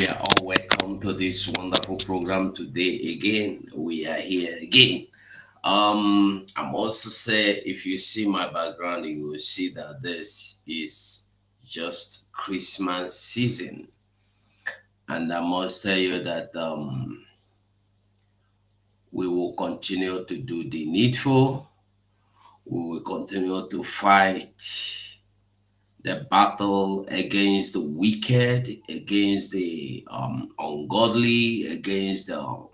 We are all welcome to this wonderful program today. Again, we are here again. I'm also say if you see my background, you will see that this is just Christmas season, and I must tell you that we will continue to do the needful. We will continue to fight the battle against the wicked, against the ungodly, against the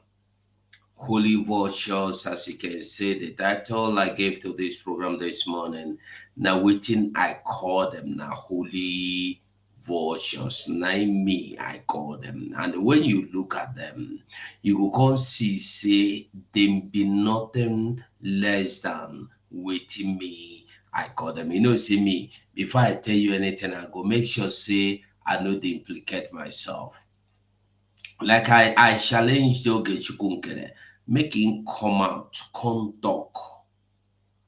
holy vultures, as you can see. The title I gave to this program this morning, now waiting I call them now holy vultures. Now me I call them. And when you look at them, you will come see say them be nothing less than waiting me. I call them. You know, see me, before I tell you anything, I go make sure say I know they implicate myself. Like I challenged Oge Nkere, make him come out to come talk.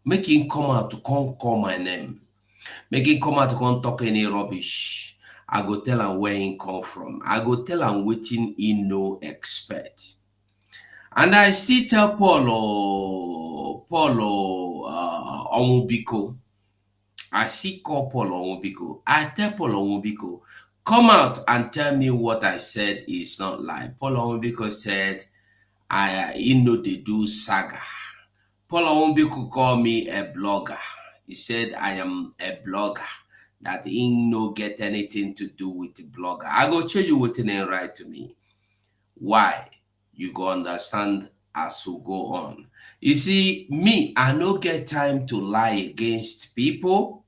Make him come out to come call my name. Make him come out to come talk any rubbish. I go tell him where he come from. I go tell him waiting he no expect. And I still tell Paulo Onwubiko. I see call Paul Onwubiko. I tell Paul Onwubiko, come out and tell me what I said is not lie. Paul Onwubiko said, he know they do saga. Paul Onwubiko call me a blogger. He said I am a blogger. That he no get anything to do with the blogger. I go tell you what ain't right to me. Why? You go understand as we go on. You see, me, I no get time to lie against people.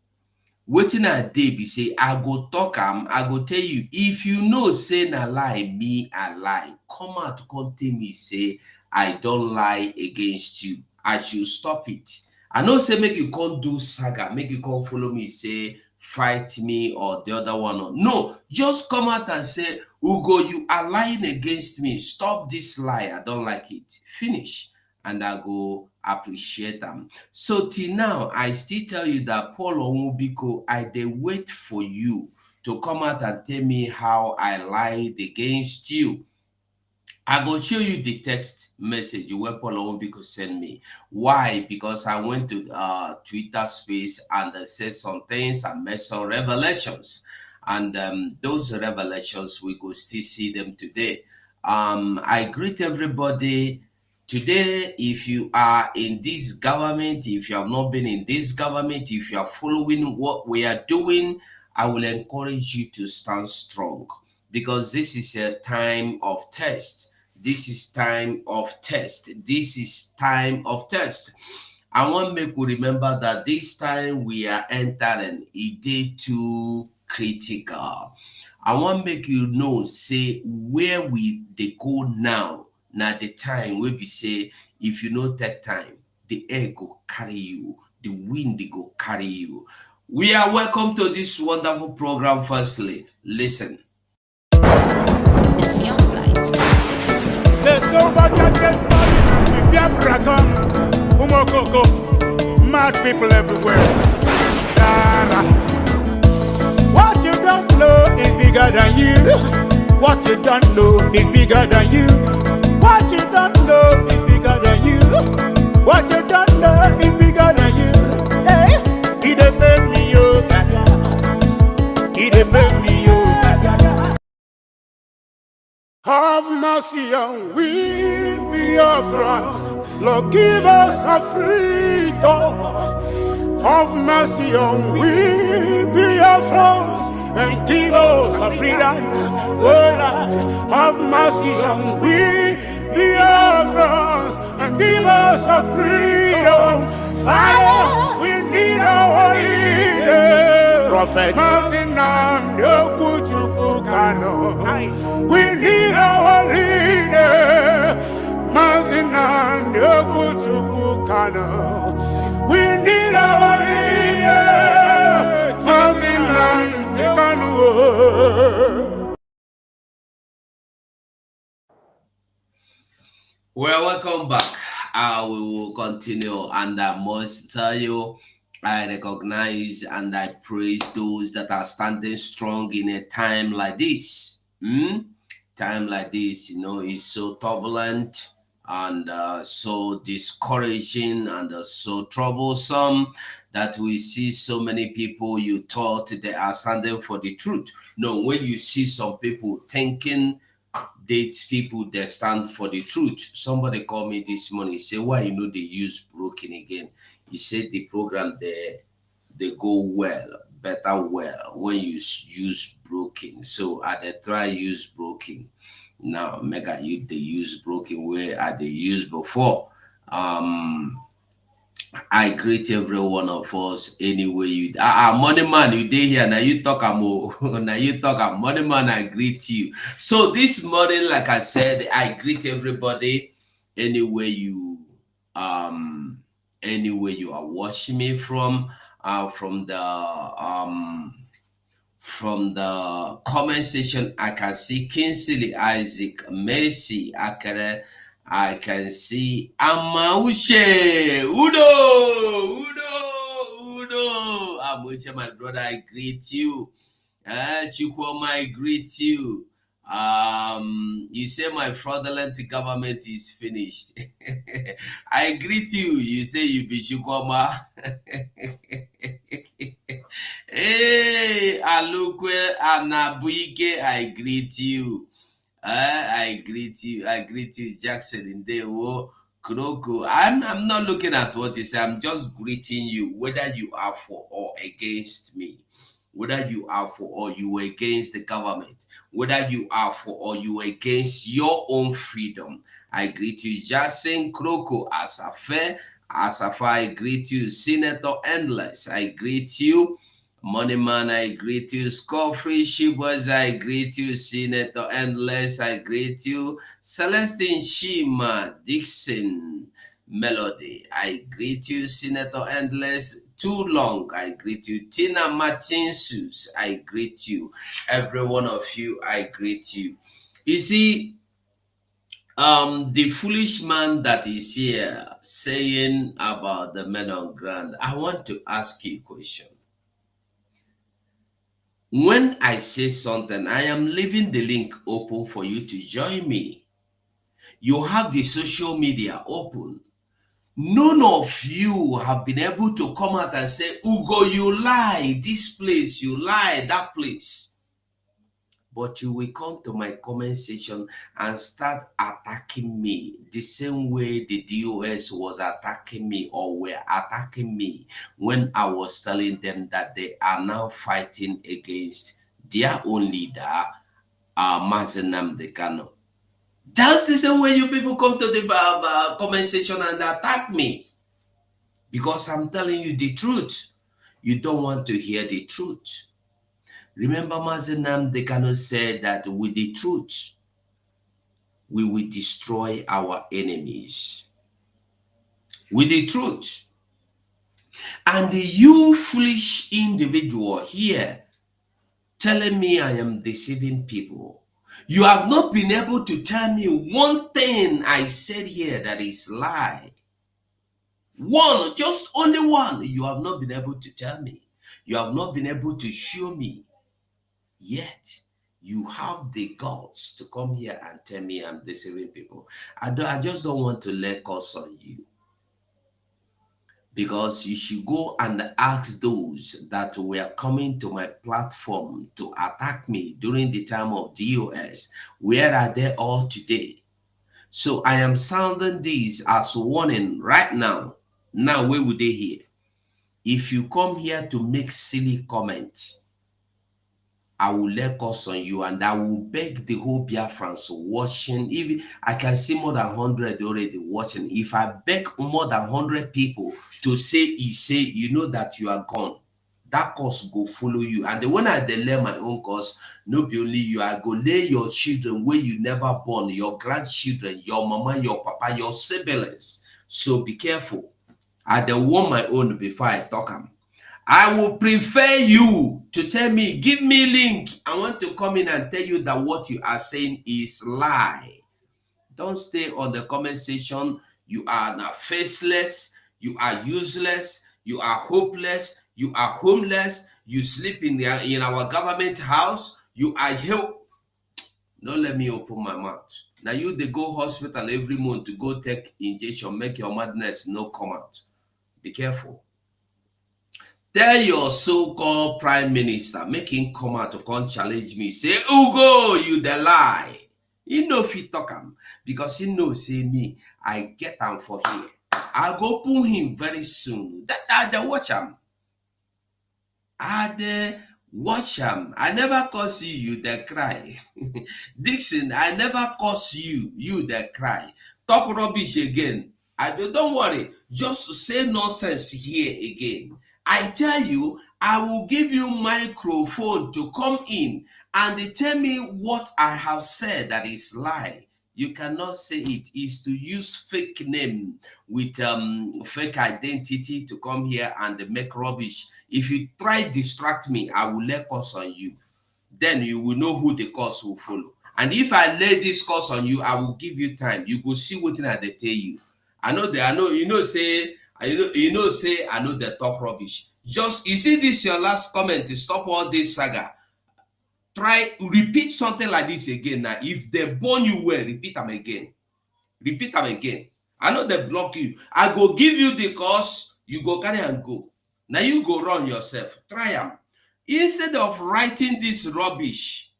Waiting a day be say I go talk I go tell you if you know say na lie me I lie. Come out to come tell me say I don't lie against you. I should stop it. I know say make you can't do saga, make you can't follow me say fight me or the other one. No, just come out and say Ugo, you are lying against me. Stop this lie. I don't like it. Finish. And I go appreciate them. So till now, I still tell you that Paul Onwubiko, I dey wait for you to come out and tell me how I lied against you. I go show you the text message where Paul Onwubiko sent me. Why? Because I went to Twitter space and I said some things and made some revelations. And those revelations, we go still see them today. I greet everybody. Today, if you are in this government, if you have not been in this government, if you are following what we are doing, I will encourage you to stand strong because this is a time of test. This is time of test. This is time of test. I want to make you remember that this time we are entering a day too critical. I want to make you know, say, where they go now. Now the time will be say if you know that time, the air go carry you, the wind they go carry you. We are welcome to this wonderful program. Firstly, listen. It's your flight. The silver jacket man, we Biafra come, Umokoko, mad people everywhere. Dara. What you don't know is bigger than you. What you don't know is bigger than you. What you don't know is bigger than you. What you don't know is bigger than you. Hey, he dey pay me yo, gaga. He dey pay me yo, gaga. Have mercy on we, Biafra. Lord, give us a freedom. Have mercy on we, Biafra. And give us a freedom. Oh Lord, have mercy on we, Biafra. And give us a freedom. Father, we need our leader. Prophet, we need our leader. We need our leader. Well, welcome back. We will continue, and I must tell you, I recognize and I praise those that are standing strong in a time like this. Time like this, is so turbulent and so discouraging and so troublesome that we see so many people you thought they are standing for the truth. No, when you see some people thinking dates people that stand for the truth. Somebody called me this morning, say, why they use broken again? He said the program they go well, better well when you use broken. So I they try use broken. Now mega you they use broken where I they use before. Um I greet every one of us anyway. Money man, you day here now. You talk now. You talk money man. I greet you. So this morning, like I said, I greet everybody anywhere um anywhere you are watching me from. From the comment section, I can see Kinsley Isaac, Mercy Akere. I can see Amauche, Udo. Amauche, my brother, I greet you. Chukwuma, I greet you. You say my fraudulent government is finished. I greet you. You say you be Chukwuma. Hey, Alukwe Anabuike, I greet you. I greet you. I greet you, Jackson Indewo. Kuroko. I'm not looking at what you say. I'm just greeting you, whether you are for or against me, whether you are for or you are against the government, whether you are for or you are against your own freedom. I greet you, Jackson Kroko Asafe. Asafa, I greet you, Senator Endless. I greet you. Moneyman, I greet you. Scorefree Shibas, I greet you. Senator Endless, I greet you. Celestine Shima Dixon Melody, I greet you. Senator Endless, Too Long, I greet you. Tina Martinsus, I greet you. Every one of you, I greet you. You see, the foolish man that is here saying about the men on ground, I want to ask you a question. When I say something, I am leaving the link open for you to join me. You have the social media open. None of you have been able to come out and say, Ugo, you lie, this place, you lie, that place. But you will come to my comment section and start attacking me the same way the DOS was attacking me or were attacking me when I was telling them that they are now fighting against their own leader, Mazen Nnamdi Kanu. That's the same way you people come to the comment section and attack me. Because I'm telling you the truth. You don't want to hear the truth. Remember, Mazen Nnamdi Kanu said that with the truth, we will destroy our enemies. With the truth. And you foolish individual here telling me I am deceiving people. You have not been able to tell me one thing I said here that is lie. One, just only one, you have not been able to tell me. You have not been able to show me. Yet, you have the guts to come here and tell me I'm deceiving people. I just don't want to lay curse on you. Because you should go and ask those that were coming to my platform to attack me during the time of DOS, where are they all today? So I am sounding this as warning right now. Now, where would they hear? If you come here to make silly comments, I will let us on you and I will beg the whole Biafrans watching. Even I can see more than 100 already watching. If I beg more than 100 people to say, you know that you are gone. That curse go follow you. And when I delay my own curse, no be only you, I go lay your children where you never born, your grandchildren, your mama, your papa, your siblings. So be careful. I don't want my own before I talk them. I will prefer you to tell me, give me link. I want to come in and tell you that what you are saying is lie. Don't stay on the comment section. You are now faceless. You are useless. You are hopeless. You are homeless. You sleep in our government house. You are help. Don't let me open my mouth. Now you they go hospital every month to go take injection, make your madness no come out. Be careful. Tell your so-called prime minister, make him come out to come challenge me. Say, Ugo, you the lie. He know fit talk am because he know say me, I get am for here. I'll go pull him very soon. That I dey watch him. I dey watch him. I never curse you dey cry. Dixon, I never curse you dey cry. Talk rubbish again. Don't worry, just say nonsense here again. I tell you, I will give you microphone to come in and they tell me what I have said that is lie. You cannot say it. Is to use fake name with fake identity to come here and make rubbish. If you try distract me, I will lay curse on you. Then you will know who the curse will follow. And if I lay this curse on you, I will give you time. You go see what I tell you. I know, say I know the talk rubbish. Just you see this your last comment to stop all this saga. Try repeat something like this again. Now, if they burn you well, repeat them again. Repeat them again. I know they block you. I go give you the course, you go carry and go. Now you go run yourself. Try them. Instead of writing this rubbish,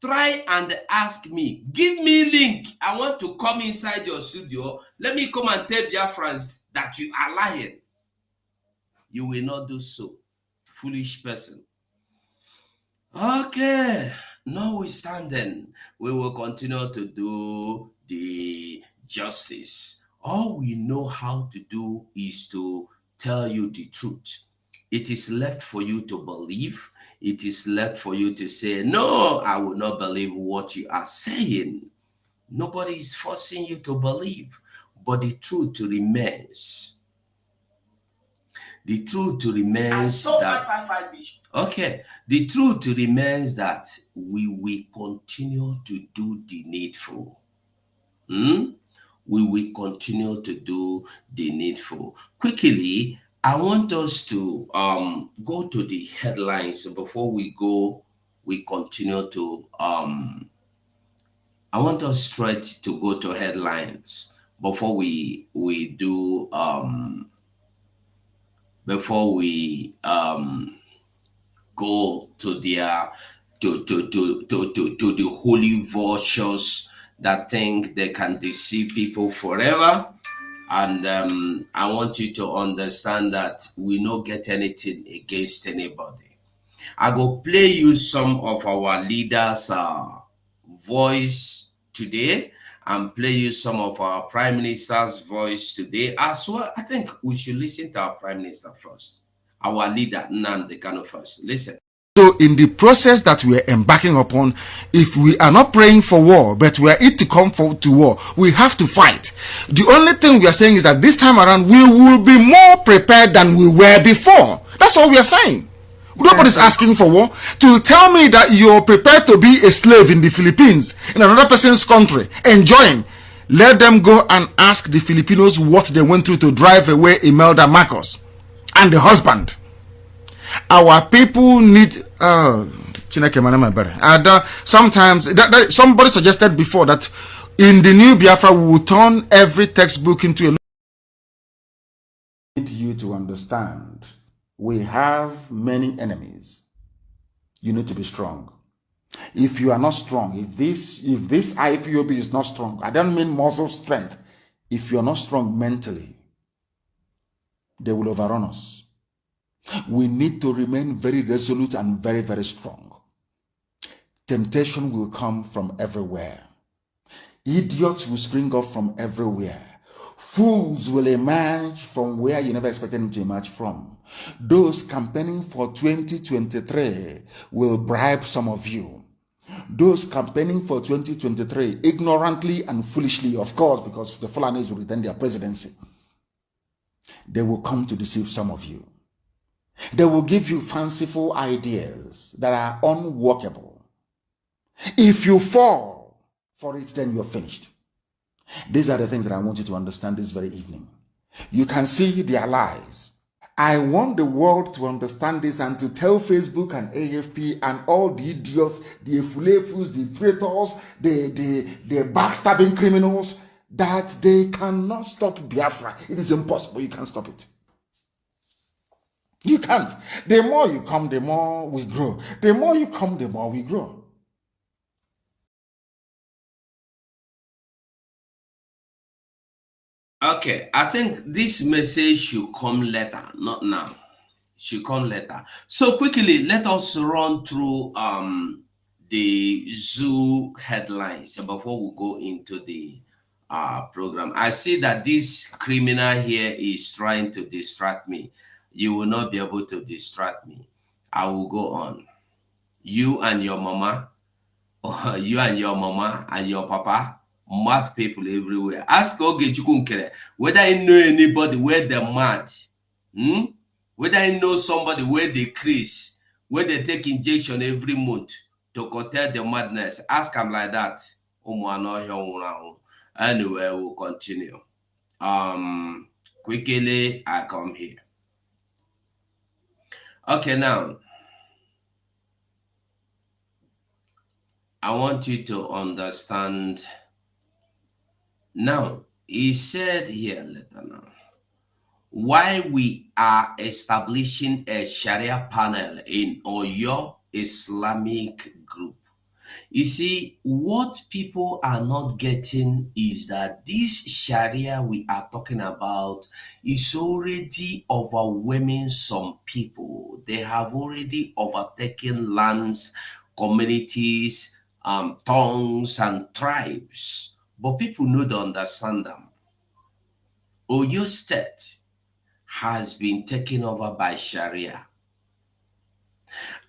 try and ask me. Give me link. I want to come inside your studio. Let me come and tell Biafrans that you are lying. You will not do so. Foolish person. Okay. Notwithstanding, we will continue to do the justice. All we know how to do is to tell you the truth. It is left for you to believe. It is left for you to say, no, I will not believe what you are saying. Nobody is forcing you to believe, but the truth remains. The truth remains that, okay, the truth remains that we will continue to do the needful. We will continue to do the needful. Quickly, I want us to go to the headlines before we continue to, I want us straight to go to headlines before we do, before we go to their, to the holy vultures that think they can deceive people forever. And I want you to understand that we don't get anything against anybody. I go play you some of our leaders' voice today and play you some of our Prime Minister's voice today as well. I think we should listen to our Prime Minister first. Our leader, Nnamdi Kanu first. Listen. So in the process that we are embarking upon, if we are not praying for war, but we are it to come to war, we have to fight. The only thing we are saying is that this time around, we will be more prepared than we were before. That's all we are saying. Nobody's asking for war. To tell me that you're prepared to be a slave in the Philippines, in another person's country, enjoying, let them go and ask the Filipinos what they went through to drive away Imelda Marcos and the husband. Our people need sometimes somebody suggested before that in the new Biafra we will turn every textbook into a. Need you to understand, we have many enemies. You need to be strong. If you are not strong, if this IPOB is not strong, I don't mean muscle strength. If you are not strong mentally, they will overrun us. We need to remain very resolute and very, very strong. Temptation will come from everywhere. Idiots will spring up from everywhere. Fools will emerge from where you never expected them to emerge from. Those campaigning for 2023 will bribe some of you. Those campaigning for 2023 ignorantly and foolishly, of course, because the Fulanis will retain their presidency, they will come to deceive some of you. They will give you fanciful ideas that are unworkable. If you fall for it, then you're finished. These are the things that I want you to understand this very evening. You can see their lies. I want the world to understand this and to tell Facebook and AFP and all the idiots, the efulefus, the traitors, the backstabbing criminals that they cannot stop Biafra. It is impossible. You can't stop it. You can't. The more you come, the more we grow. The more you come, the more we grow. Okay, I think this message should come later, not now. Should come later. So quickly, let us run through the zoo headlines before we go into the program. I see that this criminal here is trying to distract me. You will not be able to distract me. I will go on. You and your mama, or you and your mama and your papa, mad people everywhere. Ask Oge Nkere whether I know anybody where they're mad. Whether I know somebody where they crease, where they take injection every month to curtail the madness. Ask him like that. Anyway, we'll continue. Quickly, I come here. Okay, now I want you to understand. Now, he said here later now, why we are establishing a Sharia panel in Oyo Islamic group. You see, what people are not getting is that this Sharia we are talking about is already overwhelming some people. They have already overtaken lands, communities, tongues, and tribes. But people know to understand them. Oyo State has been taken over by Sharia.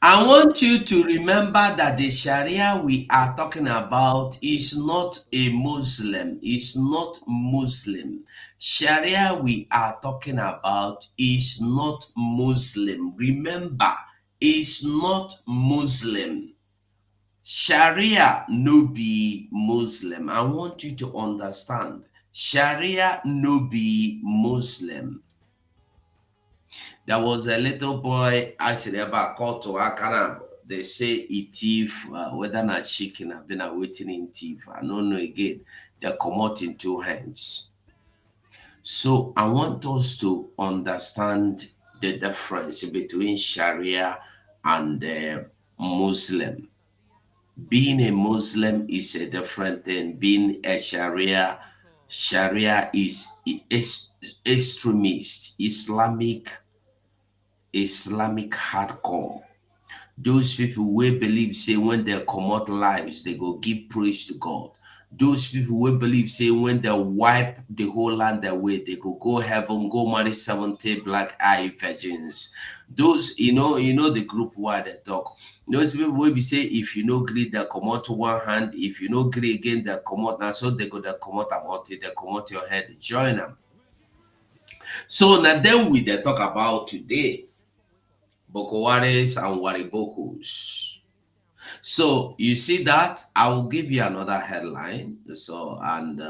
I want you to remember that the Sharia we are talking about is not a Muslim. It's not Muslim. Sharia we are talking about is not Muslim. Remember, it's not Muslim. Sharia no be Muslim. I want you to understand. Sharia no be Muslim. There was a little boy actually about called to Akana. They say he thief, whether not chicken, I've been waiting in thief. I don't know again. They come out in two hands. So I want us to understand the difference between Sharia and Muslim. Being a Muslim is a different thing. Being a Sharia is extremist, Islamic hardcore. Those people will believe say when they come out lives, they go give praise to God. Those people will believe say when they wipe the whole land away, they go heaven, go marry 70 black eye virgins. Those, you know the group where they talk. Those people will be say if you no agree, they come out to one hand. If you no agree again, they come out. Now so they go they come out about it, they come out your head, join them. So now then we they talk about today. Boko Waris and Waribokos. So you see that I will give you another headline. So and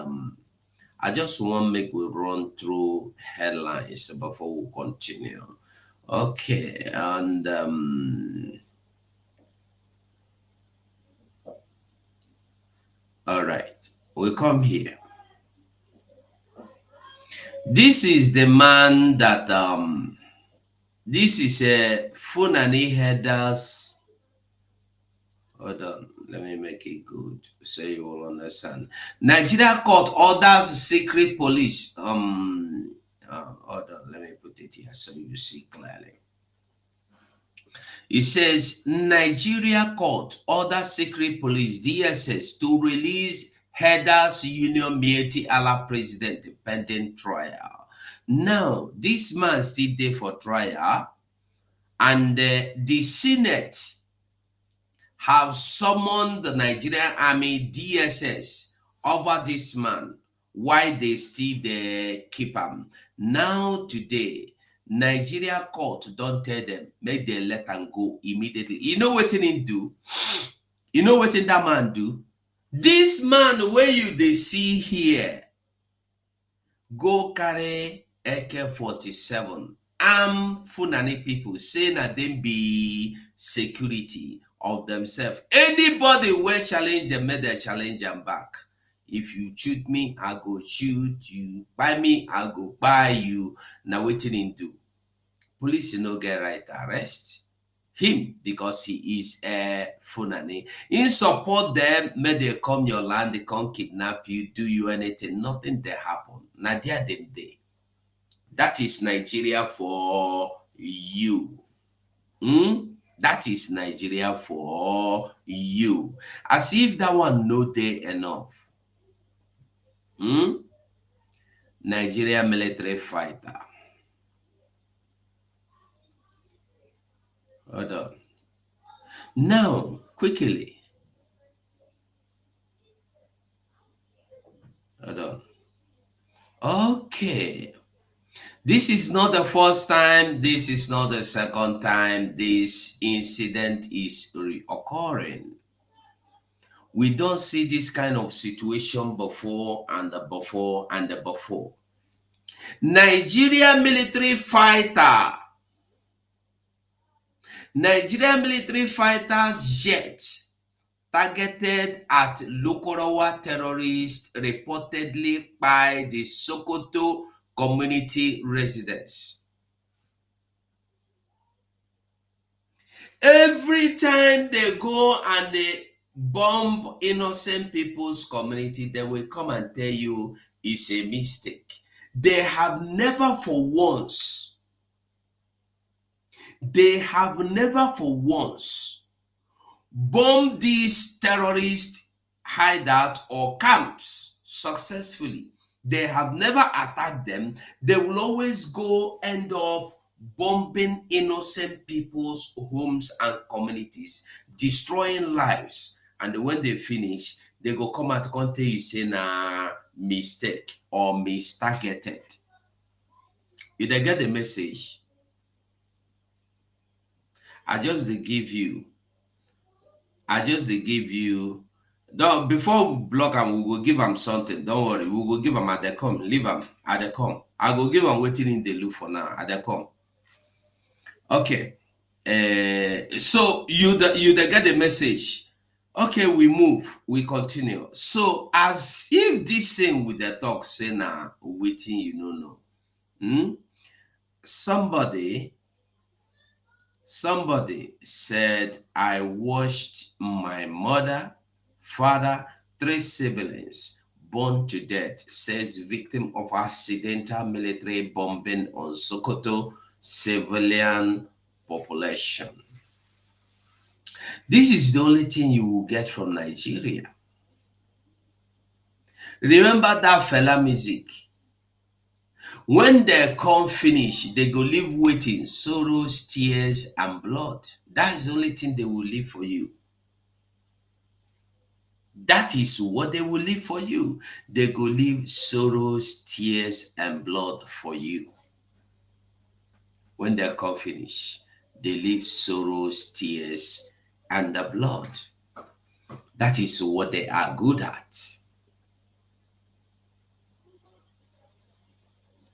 I just want to make we run through headlines before we continue. Okay, and all right, we come here. This is the man that this is a Funani headers. Hold on, let me make it good so you will understand. Nigeria court orders secret police. Hold on, let me put it here so you see clearly. It says Nigeria court orders secret police DSS to release Headers Union Mieti Allah president pending trial. Now this man still there for trial, and the Senate have summoned the Nigerian Army DSS over this man. Why they still there keep him. Now today, Nigeria court don't tell them, make they let him go immediately. You know what he do? You know what that man do? This man where you they see here, go carry AK-47 armed Fulani people saying that they be security of themselves. Anybody will challenge them, make them challenge them back. If you shoot me, I go shoot you. Buy me, I go buy you. Now waiting in do. Police no get right to arrest him because he is a Fulani. In support them, may they come your land, they come kidnap you, do you anything. Nothing they happen. Now they are them there. That is Nigeria for you. That is Nigeria for you. As if that one no day enough. Nigeria military fighter. Hold on. Now, quickly. Hold on. Okay. This is not the first time. This is not the second time this incident is reoccurring. We don't see this kind of situation before and before and before. Nigeria military fighters jet targeted at Lokorowa terrorists reportedly by the Sokoto community residents. Every time they go and they bomb innocent people's community, they will come and tell you it's a mistake. They have never for once bombed these terrorist hideout or camps successfully. They have never attacked them. They will always go end up bombing innocent people's homes and communities, destroying lives. And when they finish, they go come out and tell you say na mistake or mistargeted. You dey get the message. I just dey give you. No, before we block am, we will give am something. Don't worry, we will give am at the come. Leave am at the come. I go give am waiting in the loop for now at the come. Okay. So you get the message. Okay, we move. We continue. So as if this thing with the talk say na waiting, you know. Somebody said, I watched my mother, father, 3 siblings burned to death, says victim of accidental military bombing on Sokoto civilian population. This is the only thing you will get from Nigeria. Remember that fella music? When they come finish, they go leave waiting, sorrows, tears, and blood. That's the only thing they will leave for you. That is what they will leave for you. They go leave sorrows, tears, and blood for you. When they come finish, they leave sorrows, tears, and the blood. That is what they are good at.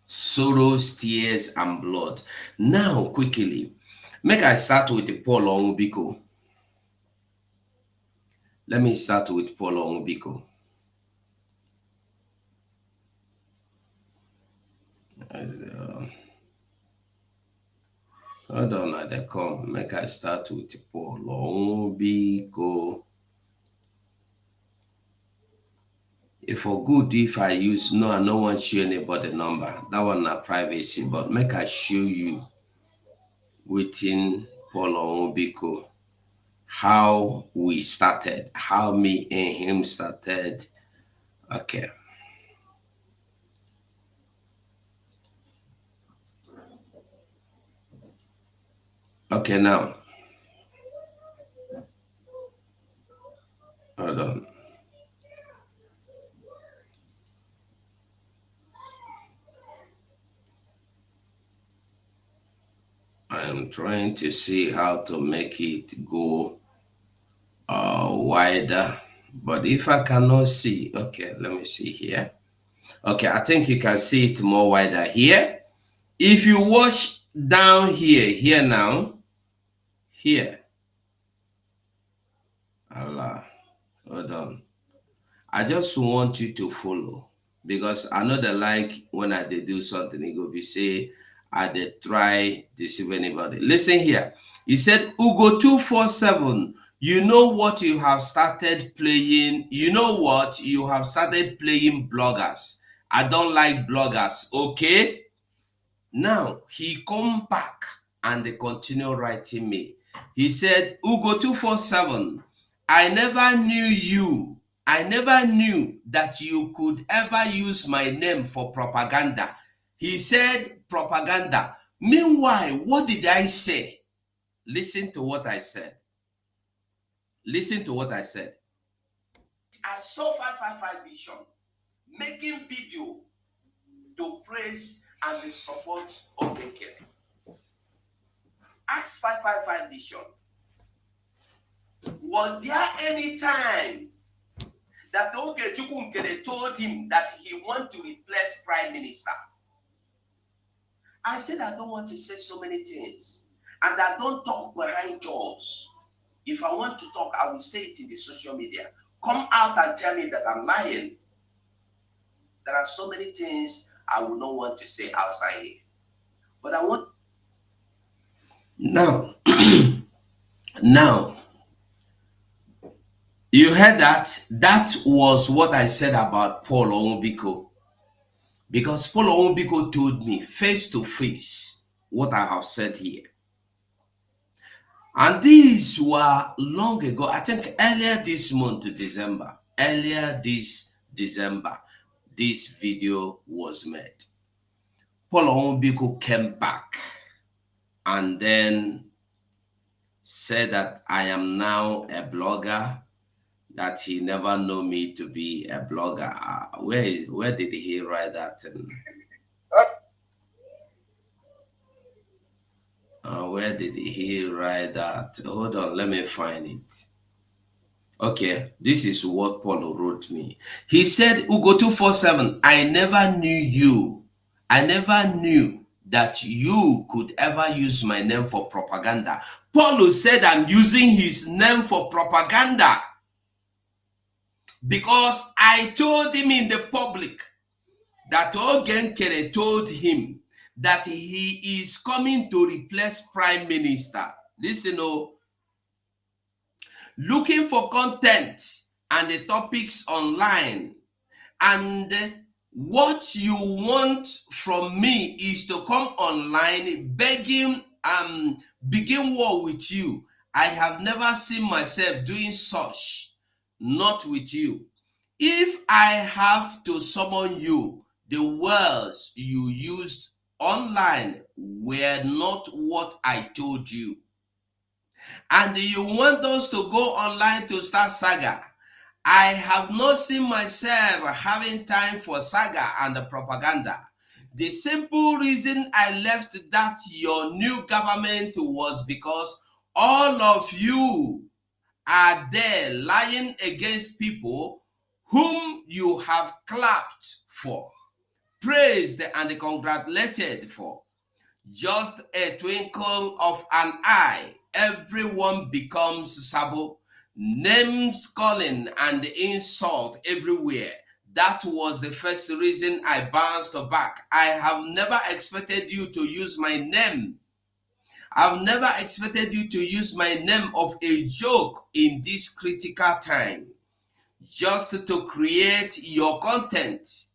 Sorrows, tears, and blood. Now, quickly, make I start with Paul Onwubiko. Let me start with Paul Onwubiko. Hold on, I come. Make I start with Paul Onwubiko. If for good, if I use no, I don't want to show anybody number. That one na privacy, but make I show you within Paul Onwubiko how we started, how me and him started. Okay. Okay, now. Hold on. I am trying to see how to make it go wider, but if I cannot see, okay, let me see here. Okay, I think you can see it more wider here. If you watch down here now, here. Allah, hold on. I just want you to follow because I know that like when I do something, it go be say I dey try deceive anybody. Listen here. He said, Ugo 247. You know what you have started playing? You know what you have started playing bloggers. I don't like bloggers. Okay. Now he come back and they continue writing me. He said, Ugo 247. I never knew you. I never knew that you could ever use my name for propaganda. He said propaganda. Meanwhile, what did I say? Listen to what I said. Listen to what I said. I saw 555 Vision making video to praise and support Oge Nkere. Ask 555 Vision. Was there any time that Oge Nkere told him that he want to replace Prime Minister? I said I don't want to say so many things. And I don't talk behind doors. If I want to talk, I will say it in the social media. Come out and tell me that I'm lying. There are so many things I would not want to say outside here. But I want... Now, now, you heard that? That was what I said about Paul Onwubiko. Because Paul Onwubiko told me face to face what I have said here. And these were long ago, I think earlier this month, December, this video was made. Paul Onwubiko came back and then said that I am now a blogger, that he never knew me to be a blogger. Where did he write that? Where did he write that? Hold on, let me find it. Okay, this is what Paul wrote me. He said, Ugo 247, I never knew you. I never knew that you could ever use my name for propaganda. Paul said I'm using his name for propaganda because I told him in the public that Oge Nkere told him that he is coming to replace Prime Minister. Listen, looking for content and the topics online, and what you want from me is to come online begging begin war with you. I have never seen myself doing such, not with you. If I have to summon you, the words you used online were not what I told you. And you want us to go online to start saga. I have not seen myself having time for saga and the propaganda. The simple reason I left that your new government was because all of you are there lying against people whom you have clapped for, praised and congratulated for. Just a twinkle of an eye, everyone becomes Sabo. Names calling and insult everywhere. That was the first reason I bounced back. I have never expected you to use my name. I've never expected you to use my name of a joke in this critical time. Just to create your content,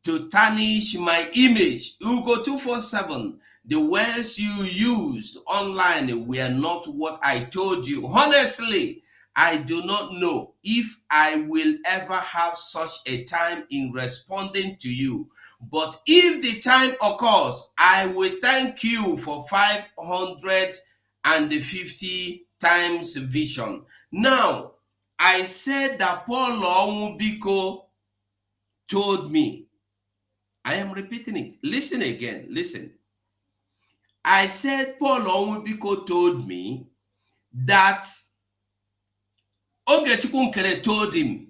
to tarnish my image. Ugo 247, the words you used online were not what I told you. Honestly, I do not know if I will ever have such a time in responding to you. But if the time occurs, I will thank you for 550 times vision. Now, I said that Paul Onwubiko told me. I am repeating it. Listen again. Listen. I said Paul Onwubiko told me that Oge Nkere told him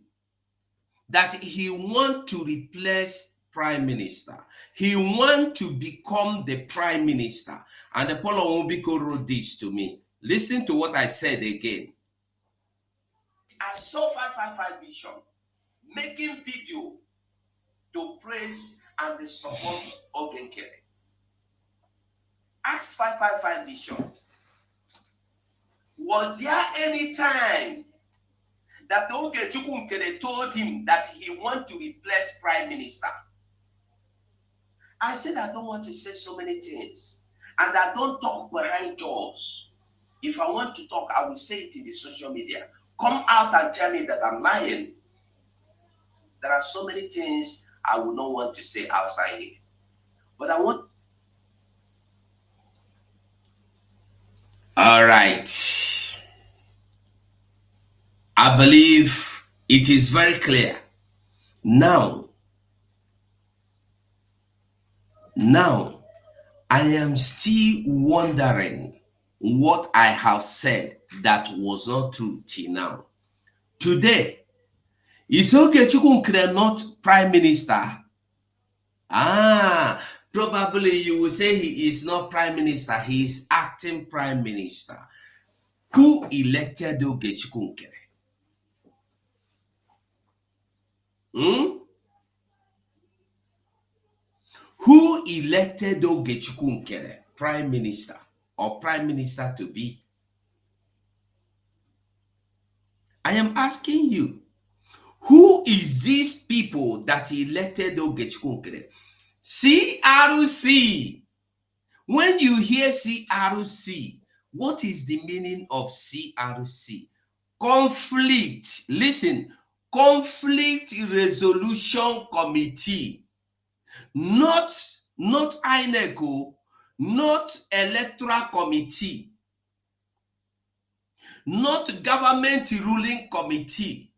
that he want to replace prime minister. He want to become the prime minister. And the Paul Onwubiko wrote this to me. Listen to what I said again. I saw 555 Vision making video to praise and the support of Oge Nkere. Ask 555 Vision. Was there any time that Oge Nkere told him that he want to replace prime minister? I said I don't want to say so many things, and I don't talk behind doors. If I want to talk, I will say it in the social media. Come out and tell me that I'm lying. There are so many things I would not want to say outside here, but I want. All right. I believe it is very clear. Now, I am still wondering what I have said that was not true till now. Today, is Oge Nkere not prime minister? Probably you will say he is not prime minister, he is acting prime minister. Who elected Oge Nkere? Who elected Oge Nkere prime minister or prime minister to be? I am asking you, who is these people that elected Oge Nkere? CRC. When you hear CRC, what is the meaning of CRC? Conflict. Listen, Conflict Resolution Committee. Not INECO, not Electoral Committee, not Government Ruling Committee,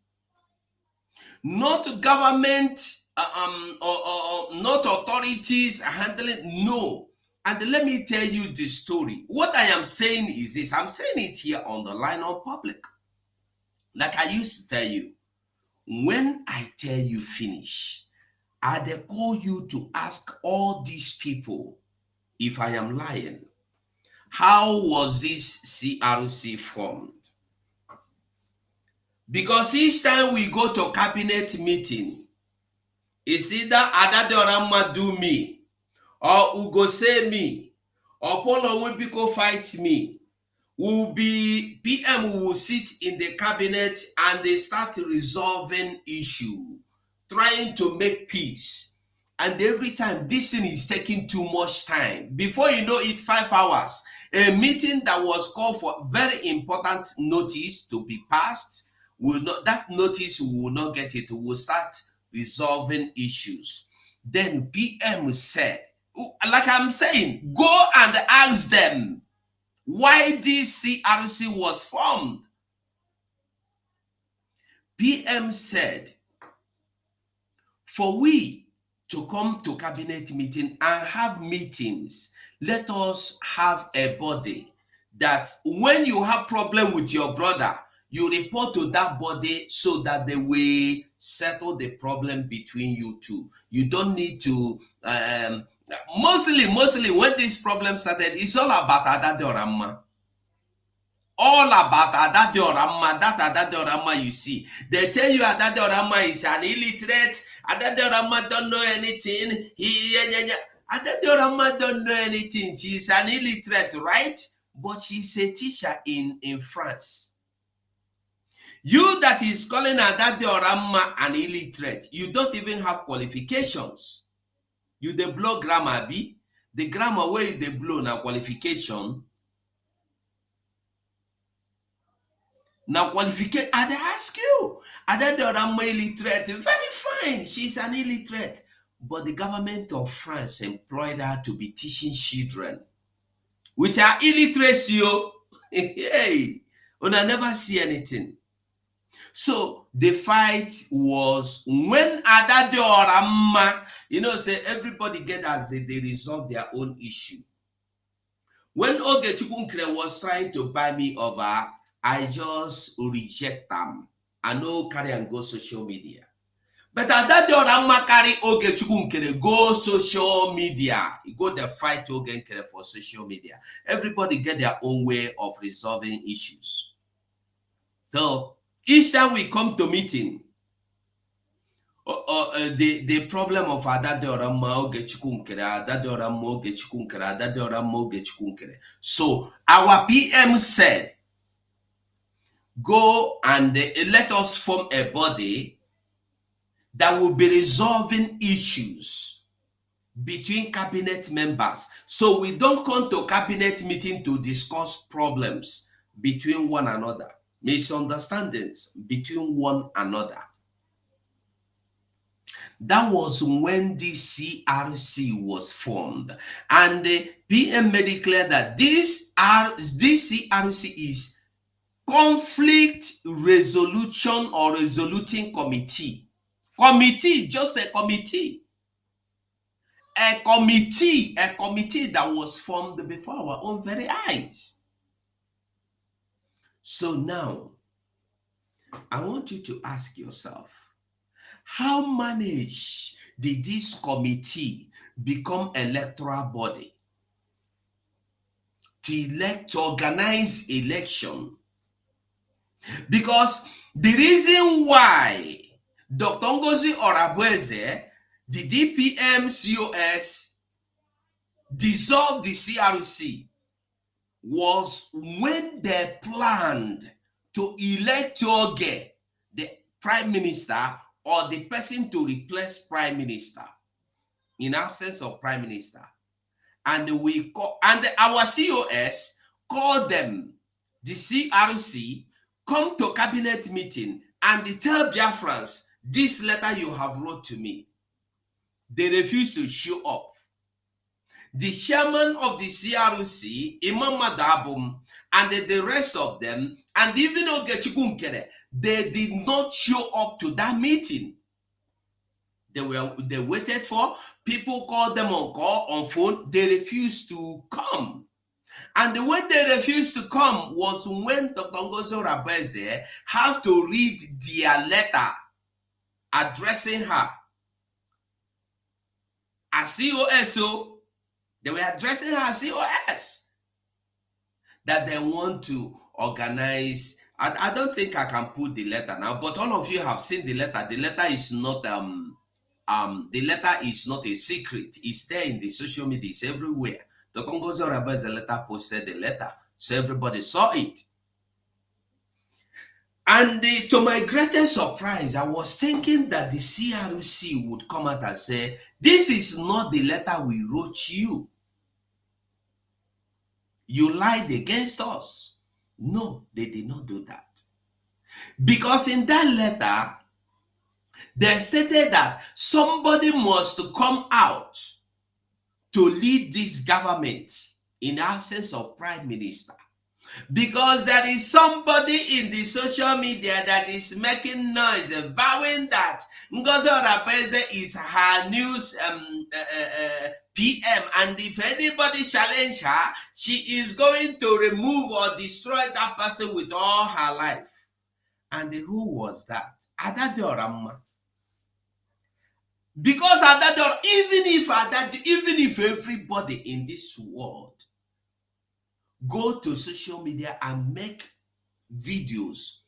not government not authorities handling. No. And let me tell you the story. What I am saying is this. I'm saying it here on the line on public. Like I used to tell you, when I tell you finish, I call you to ask all these people if I am lying. How was this CRC formed? Because each time we go to cabinet meeting, it's either Adadeorama do me, or Ugo say me, or Paul Onwubiko fight me. Will be PM will sit in the cabinet and they start resolving issue, trying to make peace. And every time this thing is taking too much time. Before you know it, 5 hours. A meeting that was called for very important notice to be passed, that notice we will not get it. We will start resolving issues. Then PM said, like I'm saying, go and ask them why this CRC was formed. PM said, for we to come to cabinet meeting and have meetings, let us have a body that when you have problem with your brother, you report to that body so that they will settle the problem between you two. You don't need to, mostly when this problem started, it's all about Adadeorama. All about Adadeorama, that Adadeorama you see. They tell you Adadeorama is an illiterate, Adadeorama don't know anything, Adadeorama don't know anything, she's an illiterate, right? But she's a teacher in France. You that is calling Adadeorama an illiterate, you don't even have qualifications. You the blow grammar, be the grammar where they blow now qualification. Now qualification, I ask you, Adadeorama illiterate, very fine, she's an illiterate. But the government of France employed her to be teaching children with her illiteracy. Hey, and I never see anything. So the fight was when Adadeorama, say everybody get as they resolve their own issue. When Oge Nkere was trying to buy me over, I just reject them. I know carry and go social media. But at that day, Oramma carry Oge Nkere go social media. You go the fight Oge Nkere for social media. Everybody get their own way of resolving issues. So each time we come to meeting, the problem of Adade Oramma Oge Nkere, Adade Oramma Oge Nkere, Adade Oramma Oge Nkere. So our PM said, go and let us form a body that will be resolving issues between cabinet members. So we don't come to cabinet meeting to discuss problems between one another, misunderstandings between one another. That was when the CRC was formed. And the PM made it clear that this CRC is conflict resolution or resoluting committee. Committee, just a committee. A committee that was formed before our own very eyes. So now, I want you to ask yourself, how managed did this committee become electoral body to organize election? Because the reason why Dr. Ngozi Orabueze, the DPM COS, dissolved the CRC was when they planned to elect Oge, the prime minister, or the person to replace prime minister in absence of prime minister. And our COS called them, the CRC, come to cabinet meeting and tell Biafrans, this letter you have wrote to me. They refused to show up. The chairman of the CRC, Imam Madabum, and the rest of them, and even Oge Nkere, they did not show up to that meeting. They waited for people, called them on phone. They refused to come. And when they refused to come was when Dr. Ngozi Orabueze have to read their letter addressing her as COS. So they were addressing her as COS, that they want to organize. I don't think I can put the letter now, but all of you have seen the letter. The letter is not the letter is not a secret. It's there in the social media. It's everywhere. The Ngozi Orabueze letter posted the letter, so everybody saw it. And to my greatest surprise, I was thinking that the CRC would come out and say, this is not the letter we wrote you. You lied against us. No, they did not do that. Because in that letter, they stated that somebody must come out to lead this government in absence of prime minister. Because there is somebody in the social media that is making noise, vowing that Ngozi Orabueze is her news PM, and if anybody challenge her, she is going to remove or destroy that person with all her life. And who was that? Adade Oramma. Because Adade, even if everybody in this world go to social media and make videos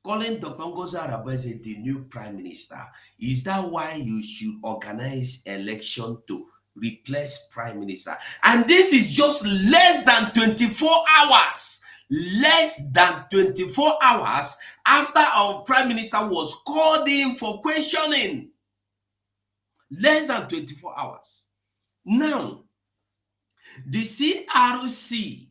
calling Dr. Ngozi Orabueze the new prime minister, is that why you should organize election to replace prime minister? And this is just less than 24 hours. Less than 24 hours after our prime minister was called in for questioning. Less than 24 hours. Now, the CRC,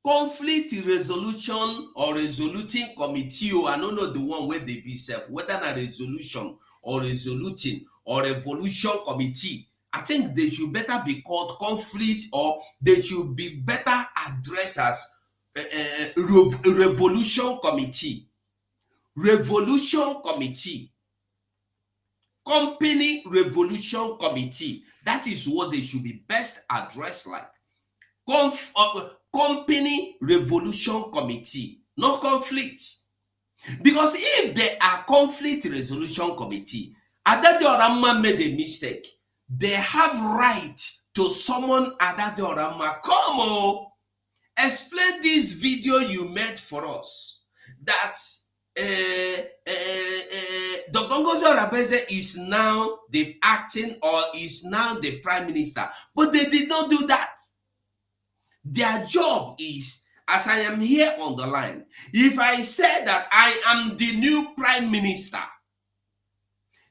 conflict resolution or resoluting committee, I don't know the one where they be self, whether a resolution or resoluting or revolution committee, I think they should better be called conflict, or they should be better addressed as revolution committee. Revolution committee. Company revolution committee. That is what they should be best addressed like. Company revolution committee, not conflict. Because if they are conflict resolution committee, Adadioramma made a mistake. They have right to summon Adadioramma. Come on, explain this video you made for us that Dr. Ngozi Orebeze is now the acting or is now the prime minister, but they did not do that. Their job is, as I am here on the line, if I say that I am the new prime minister,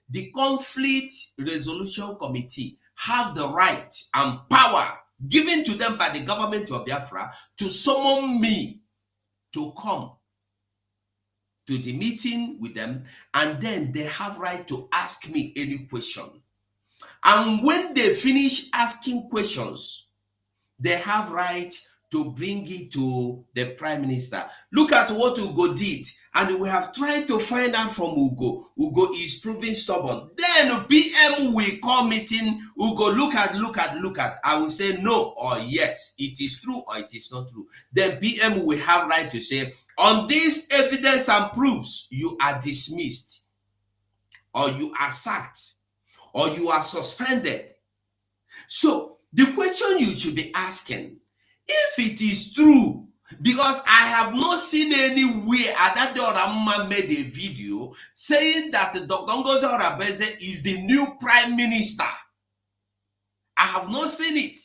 the conflict resolution committee have the right and power given to them by the government of Biafra to summon me to come to the meeting with them, and then they have right to ask me any question. And when they finish asking questions, they have right to bring it to the prime minister. Look at what Ugo did, and we have tried to find out from Ugo. Ugo is proving stubborn. Then PM will call meeting. Ugo, look at. I will say no or yes, it is true or it is not true. Then PM will have right to say, on this evidence and proofs, you are dismissed, or you are sacked, or you are suspended. So the question you should be asking, if it is true, because I have not seen anywhere Adadioramma made a video saying that Dr. Ngozi Orebeze is the new prime minister. I have not seen it.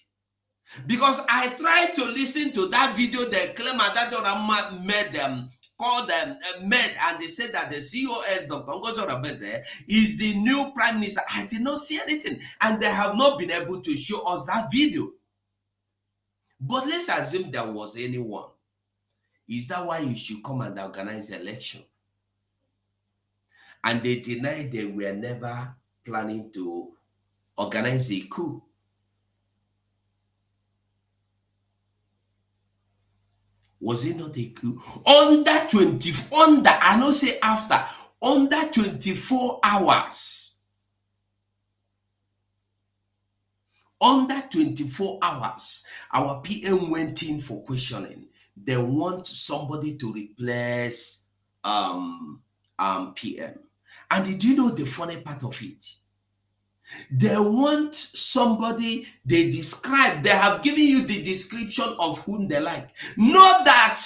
Because I tried to listen to that video they claim Adadioramma made them, called them, made, and they said that the COS, Dr. Ngozi Orebeze, is the new prime minister. I did not see anything, and they have not been able to show us that video. But let's assume there was anyone. Is that why you should come and organize the election? And they denied they were never planning to organize a coup. Was it not a coup? Under 24 hours. Under 24 hours, our PM went in for questioning. They want somebody to replace PM. And did you know the funny part of it? They want somebody, they have given you the description of whom they like. Not that,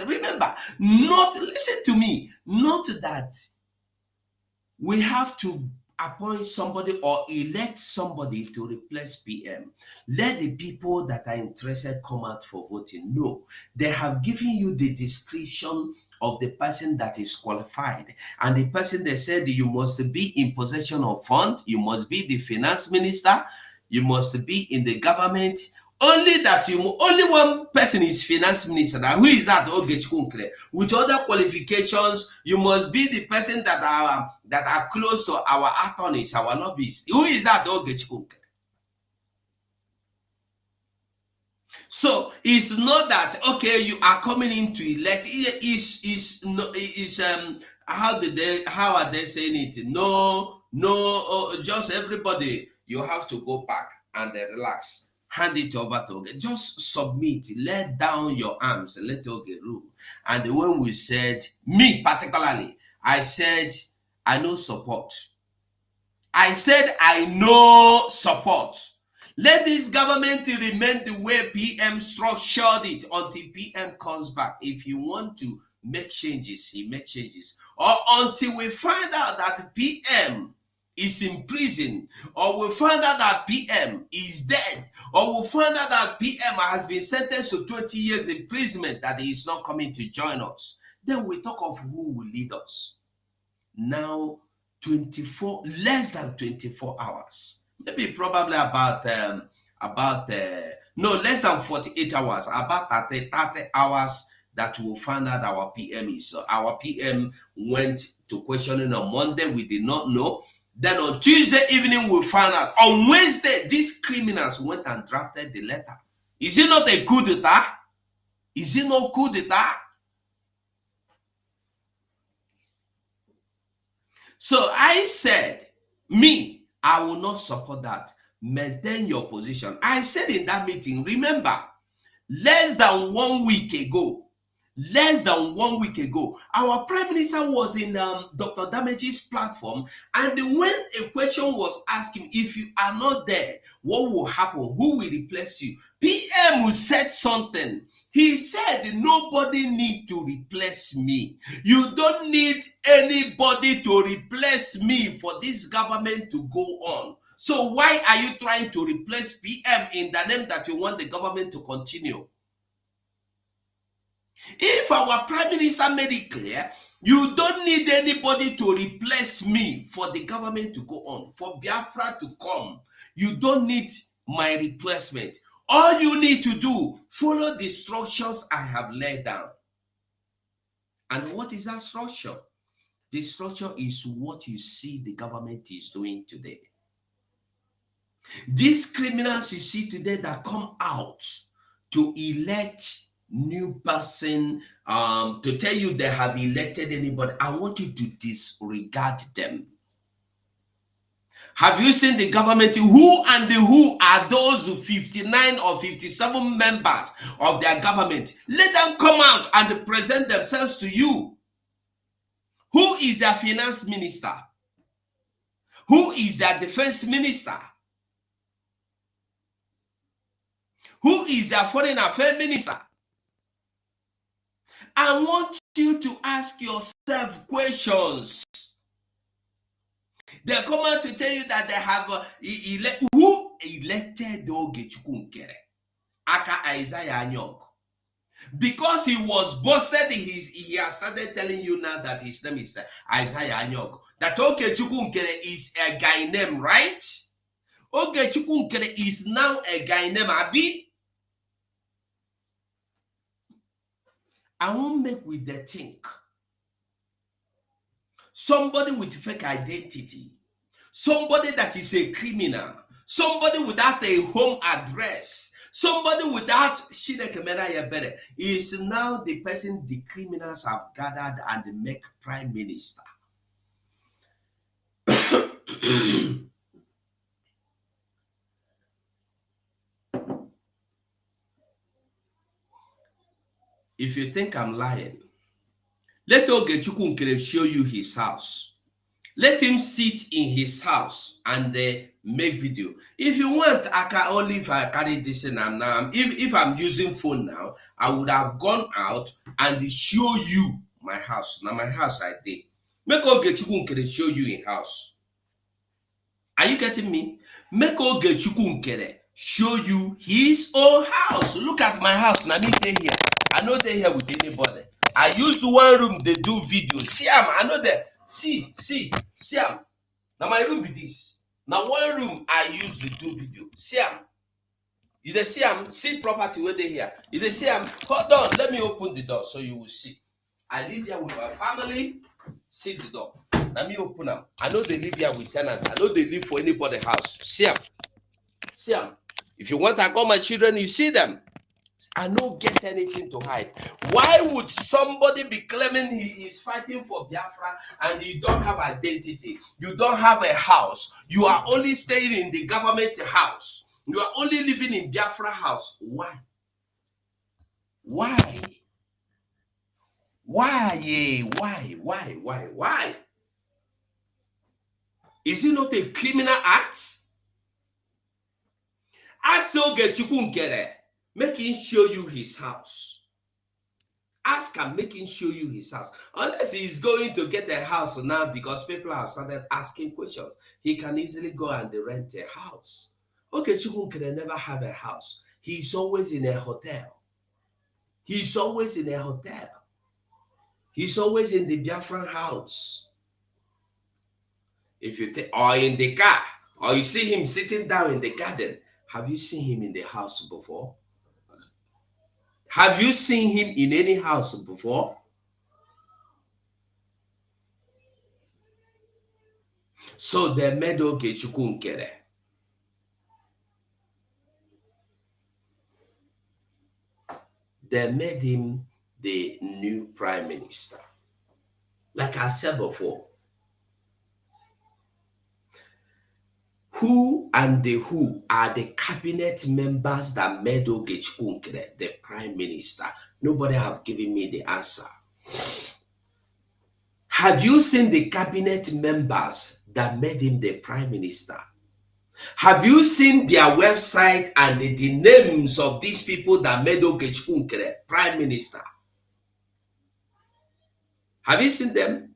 remember, listen to me, not that we have to appoint somebody or elect somebody to replace PM. Let the people that are interested come out for voting. No, they have given you the description of the person that is qualified, and the person they said you must be in possession of funds, you must be the finance minister, you must be in the government. Only one person is finance minister. Now, who is that? Oge Nkere. With other qualifications, you must be the person that are close to our attorneys, our lobbyists. Who is that? Oge Nkere. So it's not that okay, you are coming in to elect. How are they saying it? No, just everybody, you have to go back and relax. Hand it over to Oge. Just submit, let down your arms, let Oge rule. And when we said, me particularly, I said, I know support. I said, I know support. Let this government remain the way PM structured it until PM comes back. If you want to make changes, he makes changes. Or until we find out that PM is in prison, or we find out that PM is dead, or we find out that PM has been sentenced to 20 years imprisonment, that he is not coming to join us. Then we talk of who will lead us. Now, less than 24 hours. Maybe probably less than 48 hours, about 30 hours that we'll find out our PM is. So our PM went to questioning on Monday, we did not know. Then on Tuesday evening, we'll find out. On Wednesday, these criminals went and drafted the letter. Is it not a coup d'etat? Is it not coup d'etat? So I said, I will not support that. Maintain your position. I said in that meeting, remember, less than 1 week ago, less than 1 week ago, our Prime Minister was in Dr. Damage's platform, and when a question was asked him, if you are not there, what will happen? Who will replace you? PM said something. He said, nobody need to replace me. You don't need anybody to replace me for this government to go on. So why are you trying to replace PM in the name that you want the government to continue? If our Prime Minister made it clear, you don't need anybody to replace me for the government to go on, for Biafra to come. You don't need my replacement. All you need to do, follow the structures I have laid down. And what is that structure? The structure is what you see the government is doing today. These criminals you see today that come out to elect new person, to tell you they have elected anybody, I want you to disregard them. Have you seen the government? Who are those 59 or 57 members of their government? Let them come out and present themselves to you. Who is their finance minister? Who is their defense minister? Who is their foreign affairs minister? I want you to ask yourself questions. They come out to tell you that they have who elected Oge Nkere, aka Isaiah Anyok. Because he was busted, he has started telling you now that his name is Isaiah Anyok. That Oge Nkere is a guy name, right? Oge Nkere is now a guy name, Abi. I won't make with the think. Somebody with fake identity, somebody that is a criminal, somebody without a home address, somebody without is now the person the criminals have gathered and make prime minister. If you think I'm lying, let Oge Nkere show you his house. Let him sit in his house and make video. If you want, I can only if I carry this in and now. If I'm using phone now, I would have gone out and show you my house. Now my house I did. Make Oge Nkere show you in house. Are you getting me? Make Oge Nkere show you his own house. Look at my house. Now me stay here. I know they here with anybody. I use one room, they do video. See, I know that. See, now my room be this. Now one room I use to do video. See, you they see property where they here. You they see, hold on, let me open the door so you will see. I live here with my family. See the door. Let me open them. I know they live here with tenants. I know they live for anybody's house. See, if you want, I call my children, you see them. I don't get anything to hide. Why would somebody be claiming he is fighting for Biafra and you don't have identity? You don't have a house. You are only staying in the government house. You are only living in Biafra house. Why? Why? Is it not a criminal act? Ask Oge Nkere. Make him show you his house. Ask him, make him show you his house. Unless he's going to get a house now because people have started asking questions, he can easily go and rent a house. Okay, Nkere never have a house. He's always in a hotel. He's always in a hotel. He's always in the Biafran house. If you take, or in the car, or you see him sitting down in the garden, have you seen him in the house before? Have you seen him in any house before? So they made Oge Nkere. They made him the new prime minister. Like I said before, who are the cabinet members that made Oge Nkere the prime minister? Nobody have given me the answer. Have you seen the cabinet members that made him the prime minister? Have you seen their website and the names of these people that made Oge Nkere prime minister? Have you seen them?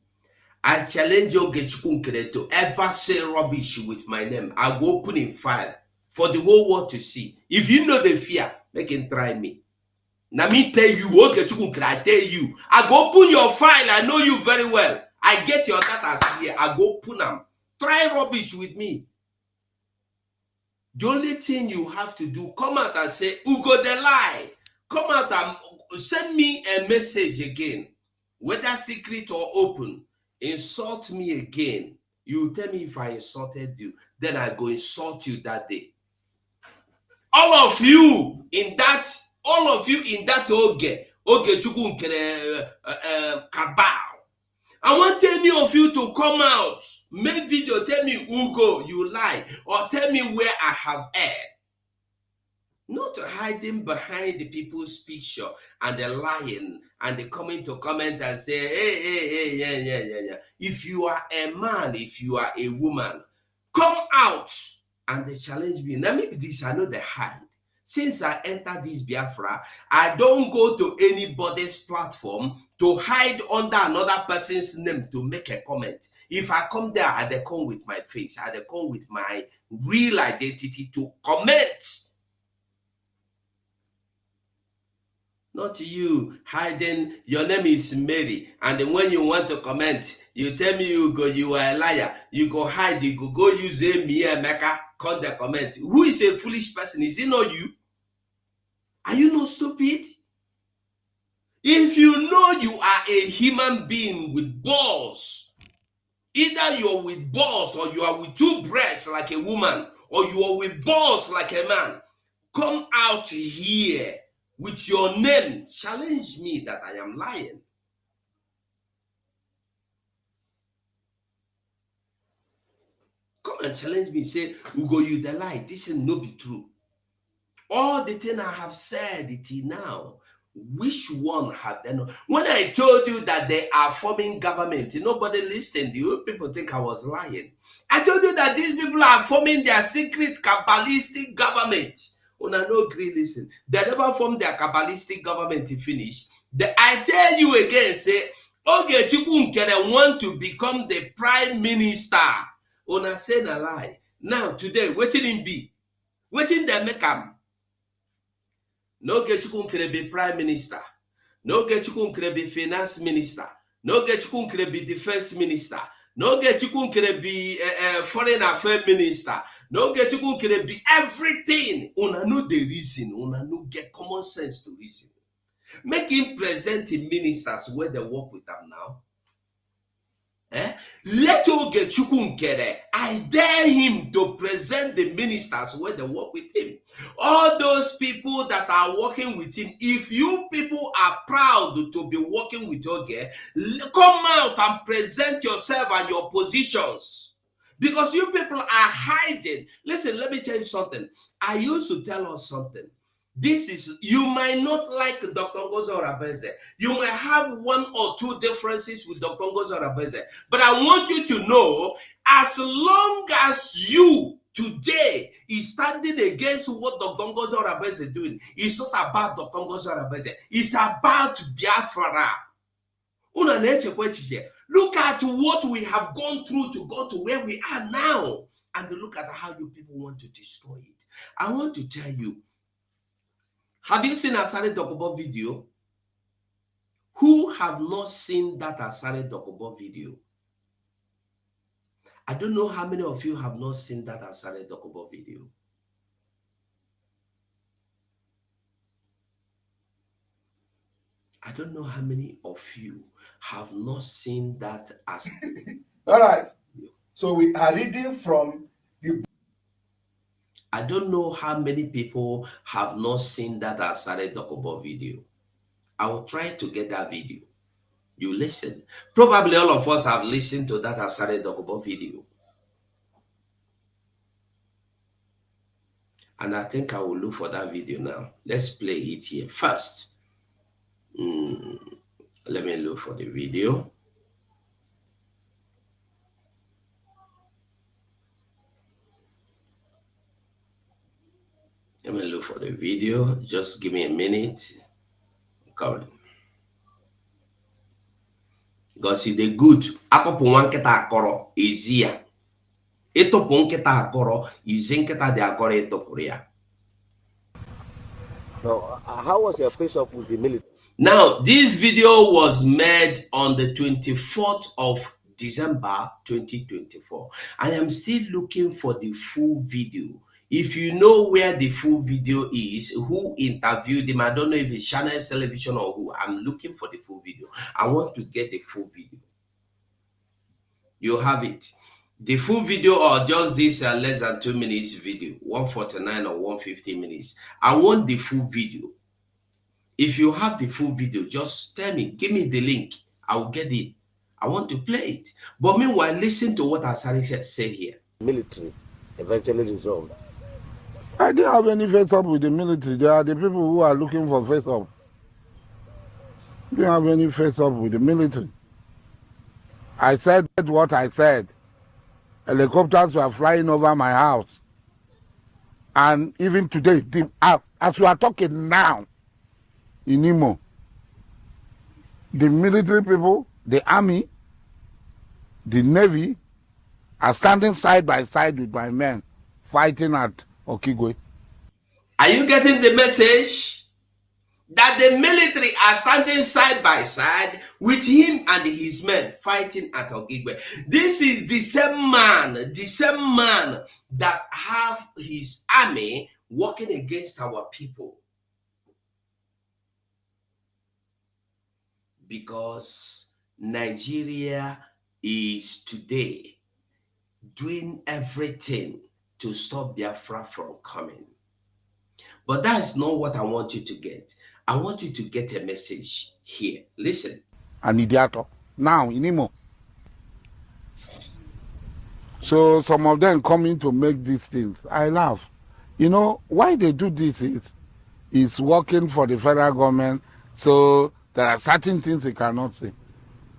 I challenge Oge Nkere to ever say rubbish with my name. I go open in file for the whole world to see. If you know the fear, make him try me. Now me tell you, Oge Nkere, I tell you, I go open your file. I know you very well. I get your data here. I go open them. Try rubbish with me. The only thing you have to do, come out and say, Ugo the lie. Come out and send me a message again, whether secret or open. Insult me again. You tell me if I insulted you, then I go insult you that day. All of you in that Oge Chukwu Nkere cabal. I want any of you to come out, make video, tell me, Ugo, you lie, or tell me where I have erred. Not hiding behind the people's picture and the lying and the coming to comment and say, hey, yeah. If you are a man, if you are a woman, come out and they challenge me. Now maybe this, I know they hide. Since I entered this Biafra, I don't go to anybody's platform to hide under another person's name to make a comment. If I come there, I come with my face, I come with my real identity to comment. Not you hiding, your name is Mary, and then when you want to comment, you tell me you are a liar, you go hide, you go use me, Emeka, come the comment. Who is a foolish person? Is it not you? Are you not stupid? If you know you are a human being with balls, either you're with balls or you are with two breasts like a woman, or you are with balls like a man, come out here with your name, challenge me that I am lying. Come and challenge me, say, Ugo, you the lie. This is not be true. All the thing I have said it now, which one have they not? When I told you that they are forming government, nobody listened. You people think I was lying. I told you that these people are forming their secret Kabbalistic government. When I no agree, listen. They never formed their Kabbalistic government to finish. I tell you again, say, Oge Nkere want to become the prime minister. Una say a lie. Now, today, waiting in be. Waiting they make am. No Oge Nkere be prime minister. No Oge Nkere be finance minister. No Oge Nkere be defense minister. No Oge Nkere be foreign affairs minister. No Oge Nkere be everything. Una know the reason. Una know get common sense to reason. Make him present in ministers where they work with them now. Let Oge Nkere, I dare him to present the ministers where they work with him. All those people that are working with him, if you people are proud to be working with Oge, come out and present yourself and your positions. Because you people are hiding. Listen, let me tell you something. I used to tell us something. This is, you might not like Dr. Ngozi Orabeze. You might have one or two differences with Dr. Ngozi Orabeze. But I want you to know, as long as you today is standing against what Dr. Ngozi Orabeze is doing, it's not about Dr. Ngozi Orabeze. It's about Biafra. Look at what we have gone through to go to where we are now. And look at how you people want to destroy it. I want to tell you, have you seen Asare Dokubo video? Who have not seen that Asare Dokubo video? I don't know how many of you have not seen that Asare Dokubo video. I don't know how many of you have not seen that Asare. All right. So we are reading from the. I don't know how many people have not seen that Asare Dokubo video. I will try to get that video. You listen. Probably all of us have listened to that Asare Dokubo video. And I think I will look for that video now. Let's play it here first. Let me look for the video. Let me look for the video. Just give me a minute. I'm coming. Because the good. Akọpụ nwa nkịta akọrọ ezi ya. Ịtụpụ nkịta akọrọ izi nkịta dị akọrọ ịtụpụrụ ya. Now, how was your face off with the military? Now, this video was made on the 24th of December 2024. I am still looking for the full video. If you know where the full video is, who interviewed him, I don't know if it's Channel Television or who. I'm looking for the full video. I want to get the full video. You have it. The full video or just this less than 2 minutes video, 149 or 150 minutes. I want the full video. If you have the full video, just tell me, give me the link. I will get it. I want to play it. But meanwhile, listen to what Asari said here. Military eventually resolved. I didn't have any face up with the military. They are the people who are looking for face up. Didn't have any face up with the military. I said what I said. Helicopters were flying over my house. And even today, as we are talking now, in Imo, the military people, the army, the navy are standing side by side with my men fighting at Okigwe. Are you getting the message? That the military are standing side by side with him and his men fighting at Okigwe. This is the same man that have his army working against our people. Because Nigeria is today doing everything to stop Biafra from coming. But that's not what I want you to get. I want you to get a message here. Listen. An idiot. Now, in Imo. So some of them coming to make these things. I laugh. You know, why they do this is working for the federal government. So there are certain things they cannot say.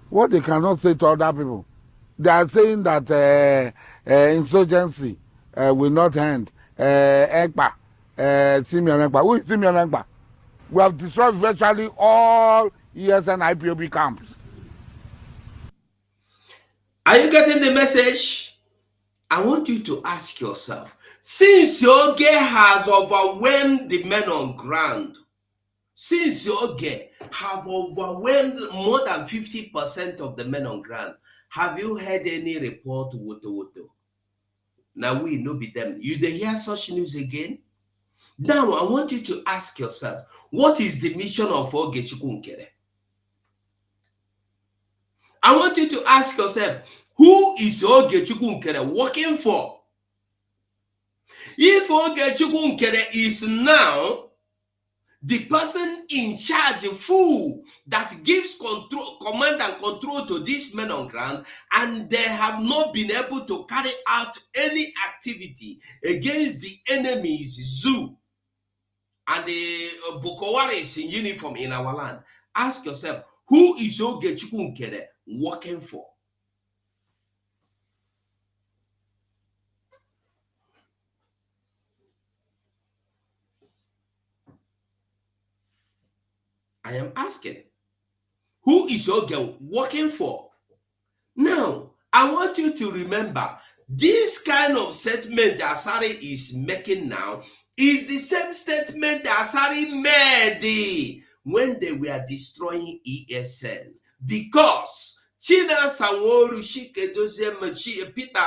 What they cannot say to other people. They are saying that insurgency will not end. Ekpa, Simeon Ekpa. Who is Simeon Ekpa? We have destroyed virtually all ESN IPOB camps. Are you getting the message? I want you to ask yourself, since Oge has overwhelmed the men on ground, since Oge have overwhelmed more than 50% of the men on ground, have you heard any report woto? Now we know be them. You dey hear such news again? Now I want you to ask yourself, what is the mission of Oge Nkere? I want you to ask yourself, who is Oge Nkere working for? If Oge Nkere is now the person in charge, full, that gives control, command and control to these men on ground, and they have not been able to carry out any activity against the enemy's zoo and the Bokowaris in uniform in our land. Ask yourself, who is Oge Nkere working for? I am asking, who is Oge working for? Now, I want you to remember, this kind of statement that Asari is making now is the same statement that Asari made when they were destroying ESN. Because China Sanworu, Shike Peter,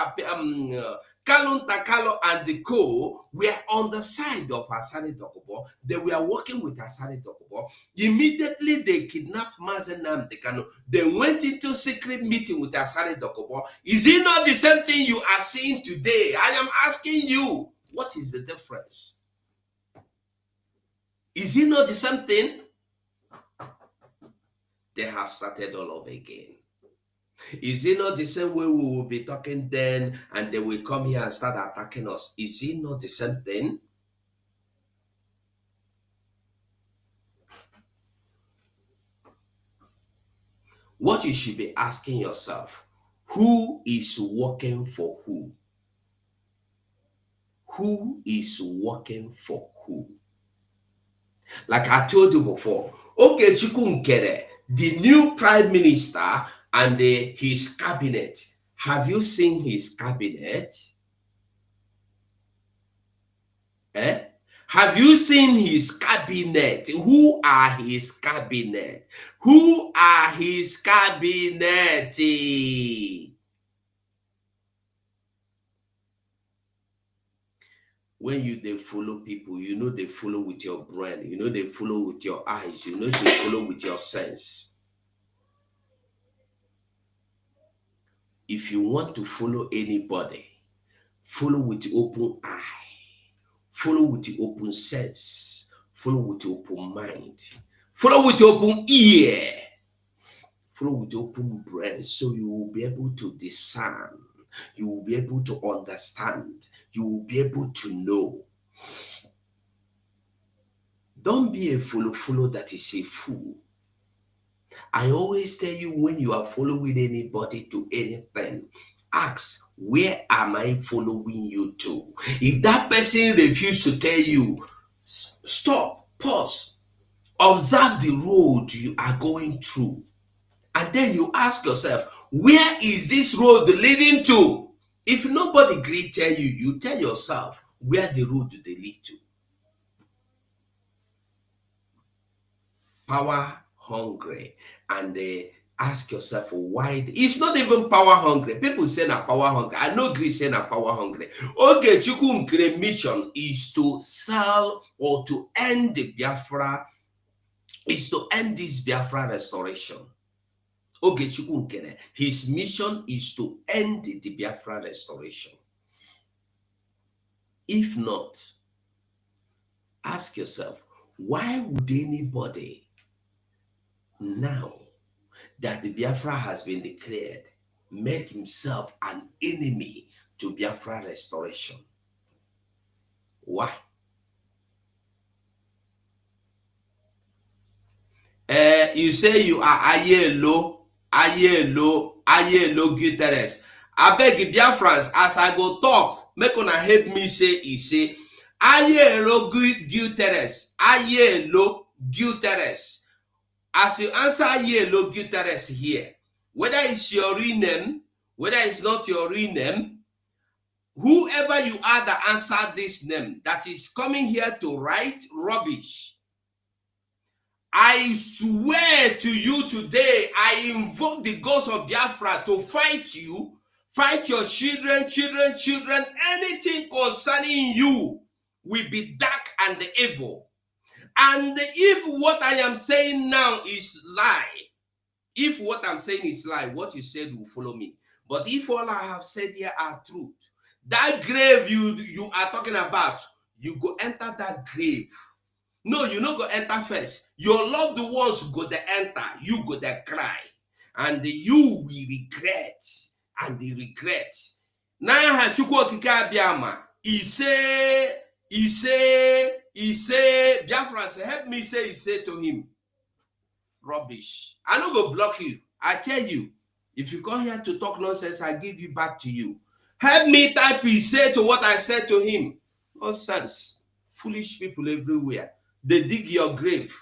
Kalun Takalo and the co were on the side of Asari Dokubo. They were working with Asari Dokubo. Immediately they kidnapped Mazen Nnamdi Kanu. They went into secret meeting with Asari Dokubo. Is it not the same thing you are seeing today? I am asking you, what is the difference? Is it not the same thing? They have started all over again. Is it not the same way we will be talking then and they will come here and start attacking us? Is it not the same thing? what you should be asking yourself, who is working for who? Who is working for who? Like I told you before, Oge Nkere, the new prime minister and his cabinet. Have you seen his cabinet? Have you seen his cabinet? Who are his cabinet? Who are his cabinet? When they follow people, they follow with your brain, they follow with your eyes, they follow with your sense. If you want to follow anybody, follow with open eye, follow with the open sense, follow with the open mind, follow with the open ear, follow with the open brain, so you will be able to discern, you will be able to understand, you will be able to know. Don't be a follow that is a fool. I always tell you, when you are following anybody to anything, ask, where am I following you to? If that person refuses to tell you, stop, pause, observe the road you are going through, and then you ask yourself, where is this road leading to? If nobody agree tell you, you tell yourself where the road they lead to. Power hungry, and ask yourself why. It's not even power hungry. People say na power hungry. I know agree say na power hungry. Oge Nkere mission is to sell or to end the Biafra, is to end this Biafra restoration. Oge Nkere, his mission is to end the Biafra restoration. If not, ask yourself, why would anybody, now that the Biafra has been declared, make himself an enemy to Biafra restoration? Why? You say you are Ayelo Vultures. I beg Biafrans, as I go talk, make una help me say Ayelo Vultures. As you answer Ayelo Vultures here, whether it's your real name, whether it's not your real name, whoever you are that answer this name, that is coming here to write rubbish, I swear to you today, I invoke the ghost of Biafra to fight you, fight your children, anything concerning you will be dark and evil. And if what I am saying now is lie, if what I'm saying is lie, what you said will follow me. But if all I have said here are truth, that grave you are talking about, you go enter that grave. No, you no go enter first. Your loved ones go there enter, you go there cry, and you will regret, and the regret. Now Chukwu Okike Abiama, he say, Biafra say, help me say, he say to him, rubbish. I no go block you. I tell you, if you come here to talk nonsense, I give you back to you. Help me type he say to what I said to him. Nonsense. Foolish people everywhere. They dig your grave.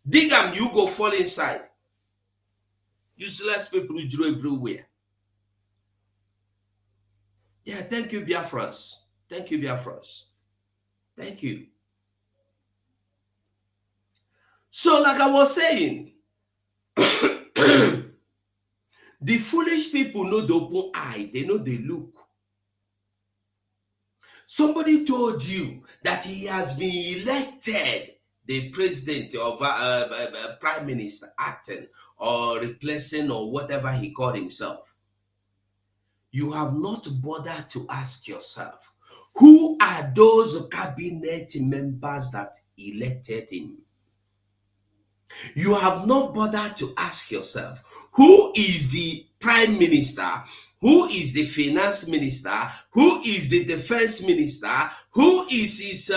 Dig them, you go fall inside. Useless people who drew everywhere. Yeah, thank you, Biafrans. Thank you, Biafrans. Thank you. So, like I was saying, the foolish people know the open eye. They know the look. Somebody told you that he has been elected the president of prime minister, acting or replacing or whatever he called himself. You have not bothered to ask yourself, who are those cabinet members that elected him? You have not bothered to ask yourself, who is the prime minister, who is the finance minister, who is the defense minister, who is his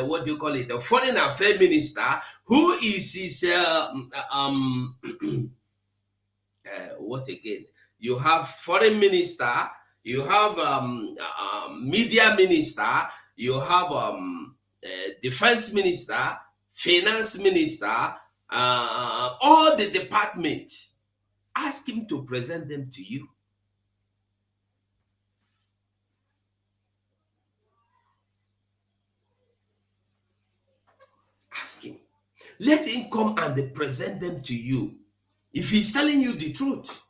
what do you call it, the foreign affairs minister, Who is his what again? You have foreign minister, you have media minister, you have defense minister, finance minister, all the departments. Ask him to present them to you. Ask him. Let him come and present them to you. If he's telling you the truth.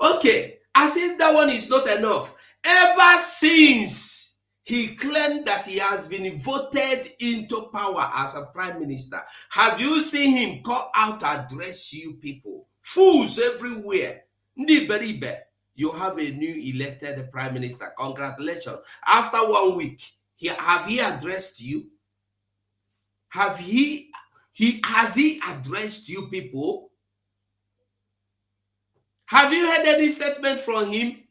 Okay, as if that one is not enough. Ever since he claimed that he has been voted into power as a prime minister, have you seen him call out to address you people? Fools everywhere. Ndiberibe, you have a new elected prime minister. Congratulations. After 1 week, have he addressed you? Has he addressed you people? Have you heard any statement from him?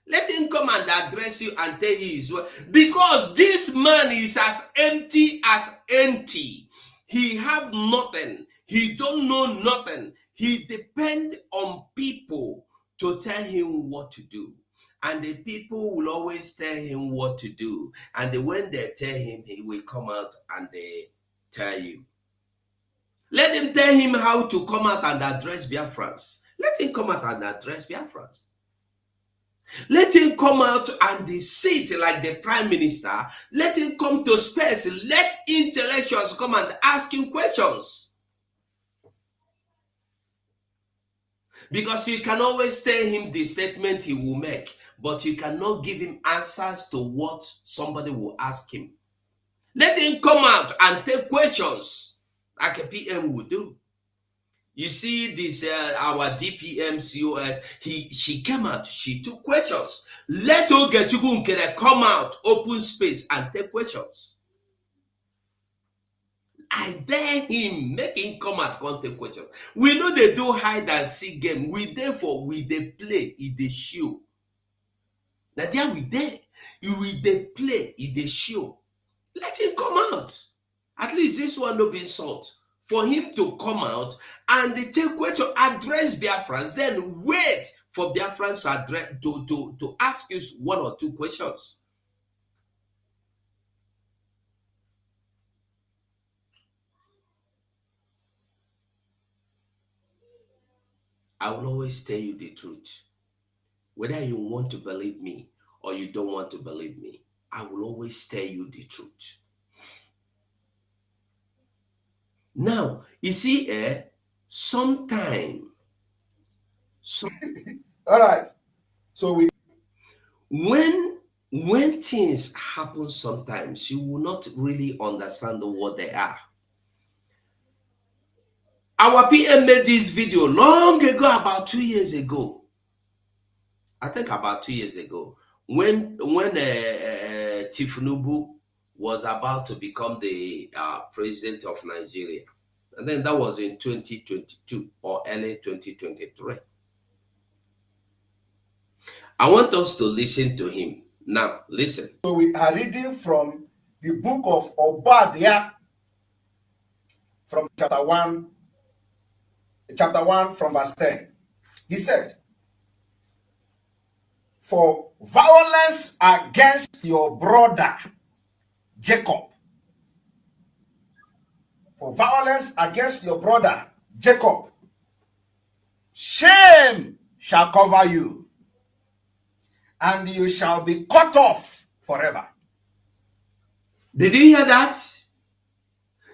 Let him come and address you and tell you his word. Because this man is as empty as empty. He have nothing. He don't know nothing. He depend on people to tell him what to do. And the people will always tell him what to do. And when they tell him, he will come out and they tell you. Let him tell him how to come out and address Biafrans. Let him come out and address Biafrans. Let him come out and sit like the prime minister. Let him come to space. Let intellectuals come and ask him questions. Because you can always tell him the statement he will make, but you cannot give him answers to what somebody will ask him. Let him come out and take questions like a PM would do. You see this, our DPM COS, she came out, she took questions. Let Oge Nkere come out, open space and take questions. I dare him, make him come out, come take questions. We know they do hide and seek game. We therefore, we they play, they show. Now there we there. We they play, they show. Let him come out. At least this one no be insult. For him to come out and take question, address Biafrans, then wait for Biafrans to address to ask you 1 or 2 questions. I will always tell you the truth. Whether you want to believe me or you don't want to believe me, I will always tell you the truth. Now, you see, sometime. All right. So when things happen sometimes, you will not really understand what they are. Our PM made this video long ago, about 2 years ago. I think about 2 years ago, when Tifunubu was about to become the president of Nigeria. And then that was in 2022 or early 2023. I want us to listen to him. Now, listen. So we are reading from the book of Obadiah, from chapter 1 from verse 10. He said, "For violence against your brother Jacob, for violence against your brother Jacob, shame shall cover you, and you shall be cut off forever." Did you hear that?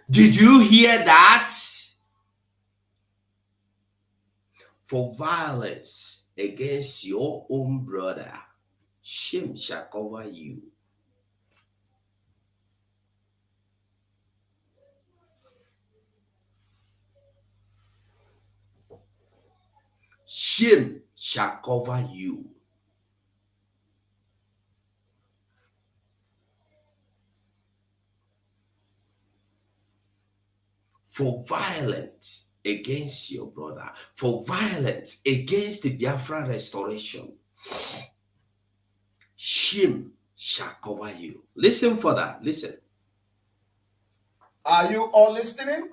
Did you hear that? For violence against your own brother, shame shall cover you. Shame shall cover you. For violence against your brother, for violence against the Biafra restoration, shame shall cover you. Listen for that. Listen. Are you all listening?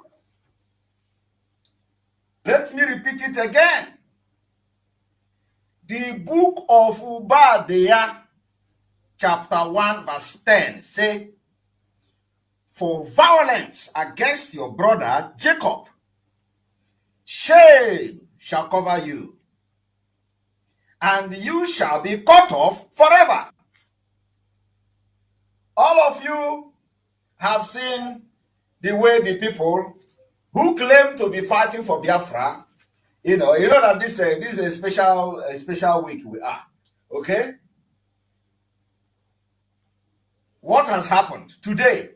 Let me repeat it again. The book of Obadiah, chapter 1, verse 10, say, for violence against your brother Jacob, shame shall cover you, and you shall be cut off forever. All of you have seen the way the people who claim to be fighting for Biafra, you know that this is a special week we are, okay? What has happened today?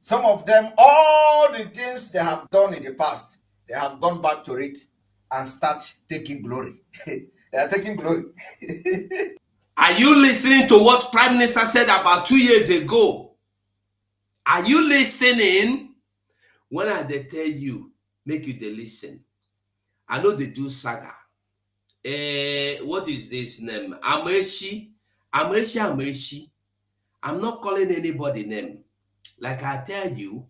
Some of them, all the things they have done in the past, they have gone back to it and start taking glory. They are taking glory. Are you listening to what Prime Minister said about 2 years ago? Are you listening? When I they tell you, make you they listen. I know they do saga. What is this name? Ameshi. I'm not calling anybody name. Like I tell you,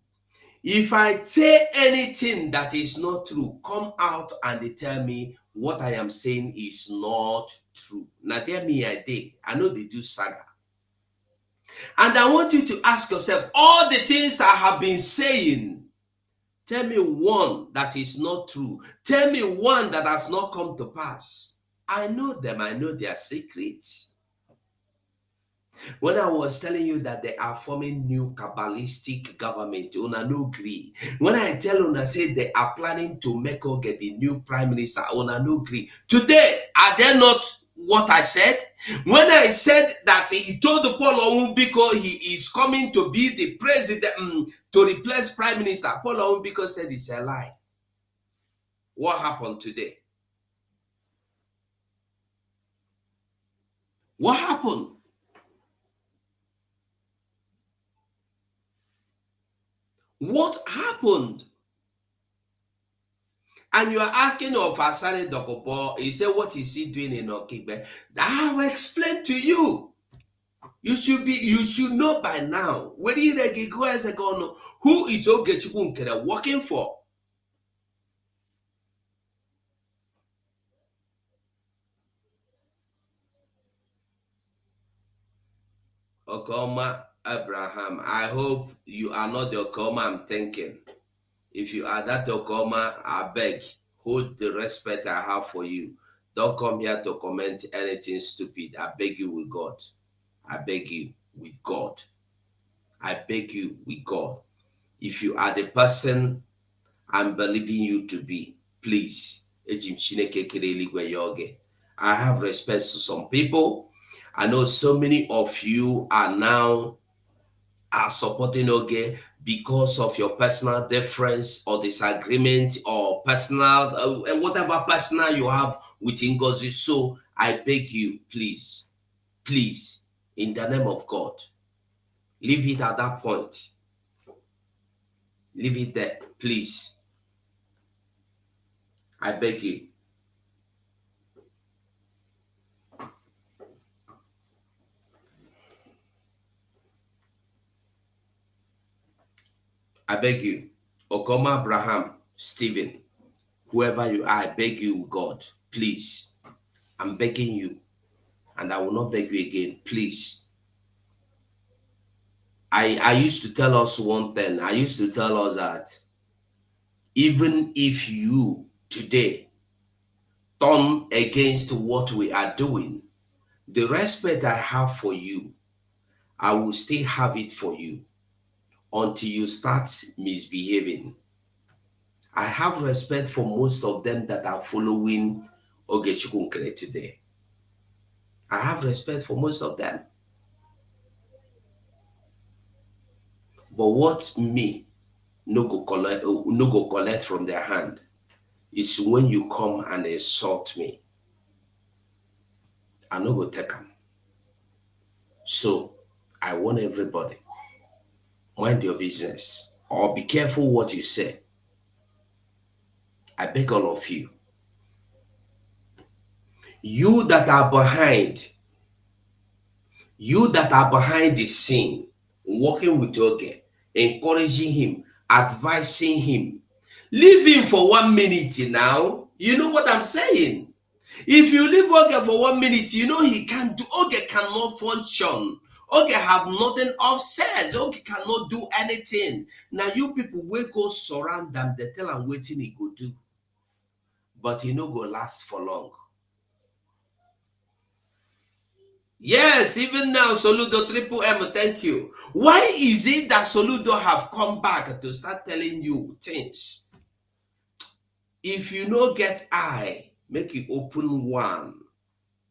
if I say anything that is not true, come out and they tell me what I am saying is not true. Now tell me I know they do saga. And I want you to ask yourself, all the things I have been saying, tell me one that is not true. Tell me one that has not come to pass. I know them. I know their secrets. When I was telling you that they are forming new Kabbalistic government, Una no agree. When I tell Una say they are planning to make Oge the new prime minister, Una no agree. Today, are they not what I said? When I said that he told the Paul Onwubiko he is coming to be the president, to replace prime minister, Paul Onwubiko said it's a lie. What happened today? What happened? What happened? And you are asking of Asare Dokobo, he said, what is he doing in Okigbe? I have explained to you. You should know by now. Who is Oge Nkere working for? Okoma Abraham, I hope you are not the Okoma I'm thinking. If you are that Okoma, I beg, hold the respect I have for you. Don't come here to comment anything stupid. I beg you with God. I beg you with God. I beg you with God. If you are the person I'm believing you to be, please. I have respect to some people. I know so many of you are supporting Oge because of your personal difference or disagreement or personal, whatever personal you have with Ngozi. So I beg you, please, in the name of God, leave it at that point. Leave it there, please. I beg you. I beg you, Okoma Abraham, Stephen, whoever you are, I beg you, God, please. I'm begging you, and I will not beg you again, please. I used to tell us one thing. I used to tell us that even if you today turn against what we are doing, the respect I have for you, I will still have it for you until you start misbehaving. I have respect for most of them that are following Oge Nkere today. I have respect for most of them. But what me no go collect from their hand is when you come and insult me. I no go take them. So I want everybody, mind your business or be careful what you say. I beg all of you. You that are behind the scene, working with Oge, encouraging him, advising him. Leave him for 1 minute now. You know what I'm saying? If you leave Oge for 1 minute, you know he can't do. Oge cannot function. Oge have nothing upstairs. Oge cannot do anything. Now you people will go surround them. They tell him waiting he go do. But he no go last for long. Yes, even now, Soludo Triple M, thank you. Why is it that Soludo have come back to start telling you things? If you no get eye, make you open one.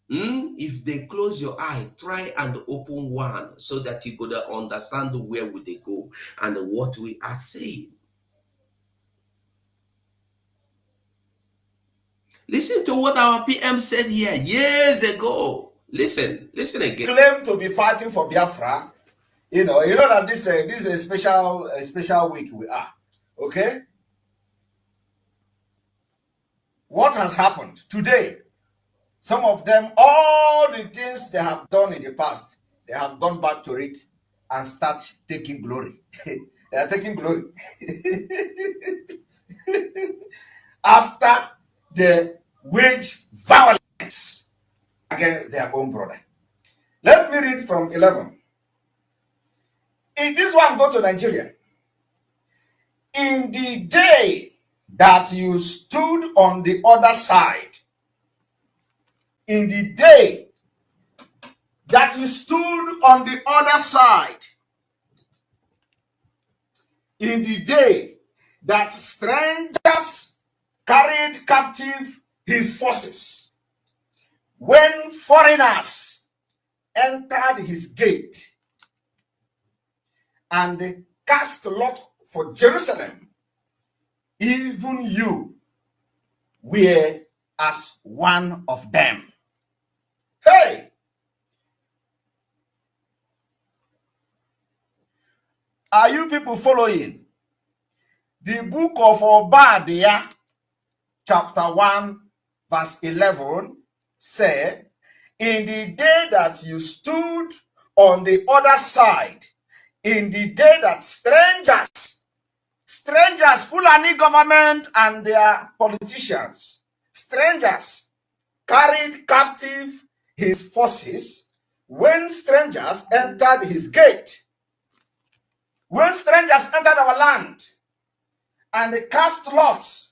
If they close your eye, try and open one so that you could understand where would they go and what we are saying. Listen to what our PM said here years ago. Listen again. Claim to be fighting for Biafra. You know that this is a special week we are. Okay. What has happened today? Some of them, all the things they have done in the past, they have gone back to it and start taking glory. They are taking glory after they wage violence against their own brother. Let me read from 11. In this one, go to Nigeria. In the day that you stood on the other side, in the day that you stood on the other side, in the day that strangers carried captive his forces, when foreigners entered his gate and cast lot for Jerusalem, even you were as one of them. Hey! Are you people following? The book of Obadiah, chapter 1, verse 11, said, in the day that you stood on the other side, in the day that strangers, Fulani government and their politicians, strangers carried captive his forces, when strangers entered his gate, when strangers entered our land and they cast lots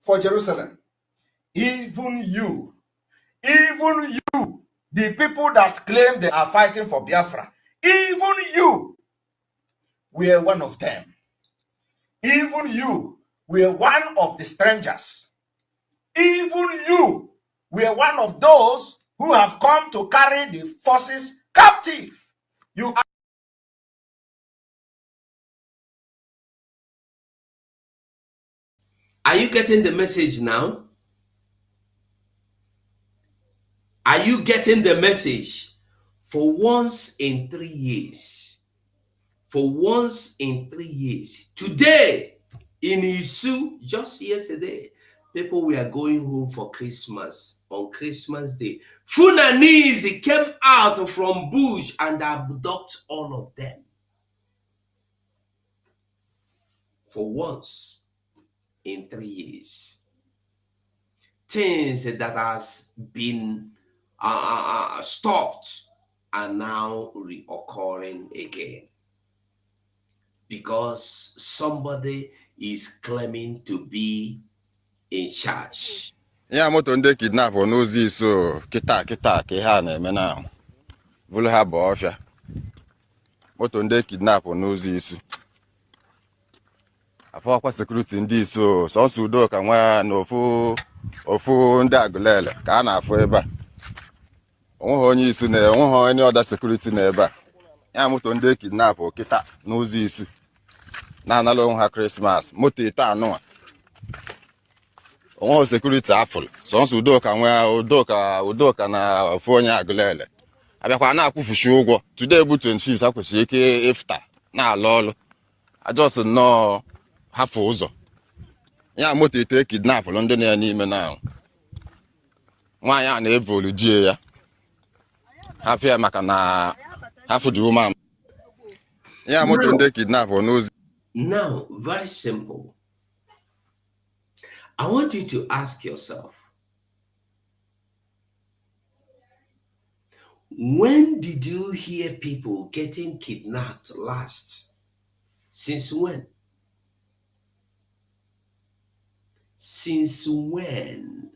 for Jerusalem, even you, the people that claim they are fighting for Biafra, even you were one of them. Even you were one of the strangers. Even you were one of those who have come to carry the forces captive. You Are you getting the message now? Are you getting the message? For once in 3 years, today in Isu, just yesterday, people were going home for Christmas on Christmas Day. Fulanese came out from bush and abducted all of them. For once in 3 years. Things that has been stopped are now reoccurring again because somebody is claiming to be in charge. Yeah, moto ndị kidnap n'ozi iso kita ka ihe a na-eme na vụlụ ha bụ ọfịa. Moto ndị kidnap n'ozi iso. Afọkwa security ndị iso sọnsọ udo ka nwa na ofu ndị agụlele ka a na-afụ ebe a. Onweghị onye isu na onweghị onye ọda security na ebe a. Ya moto ndị kidnap kita n'ozi iso. Na-anala onwe ha Christmas. Moto ite anụwa. Onweghị security afụlụ. Sọnsọ udoka na ofu onye agụlele. Abịakwa na-akwụfuchi ụgwọ. Today bụ 25th akwụsị ike ifta na-alụ ọlụ. Ajọsụ nnọọ hafụ ụzọ. Ya moto ite kidnap ndị na ya n'ime na nwaanyị a na-evolu die ya. Hapịa maka na hafụ dị woman. Ya moto ndị kidnap n'ozi. Now, very simple. I want you to ask yourself, when did you hear people getting kidnapped last? Since when? Since when?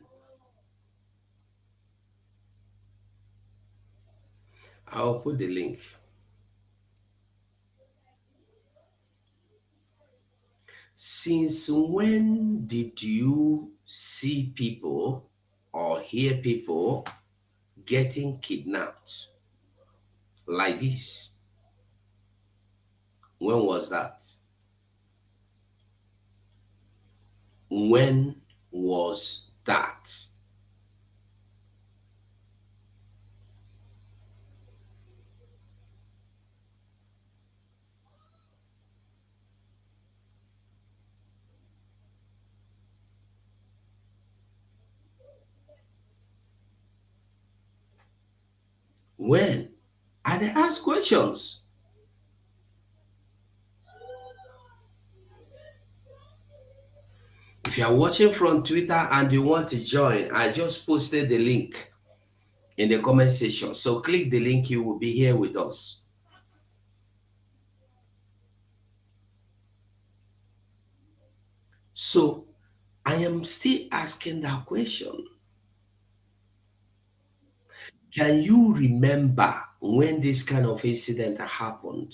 I'll put the link. Since when did you see people or hear people getting kidnapped like this? When was that? When was that? When? And they ask questions. If you are watching from Twitter and you want to join, I just posted the link in the comment section. So click the link, you will be here with us. So I am still asking that question. Can you remember when this kind of incident happened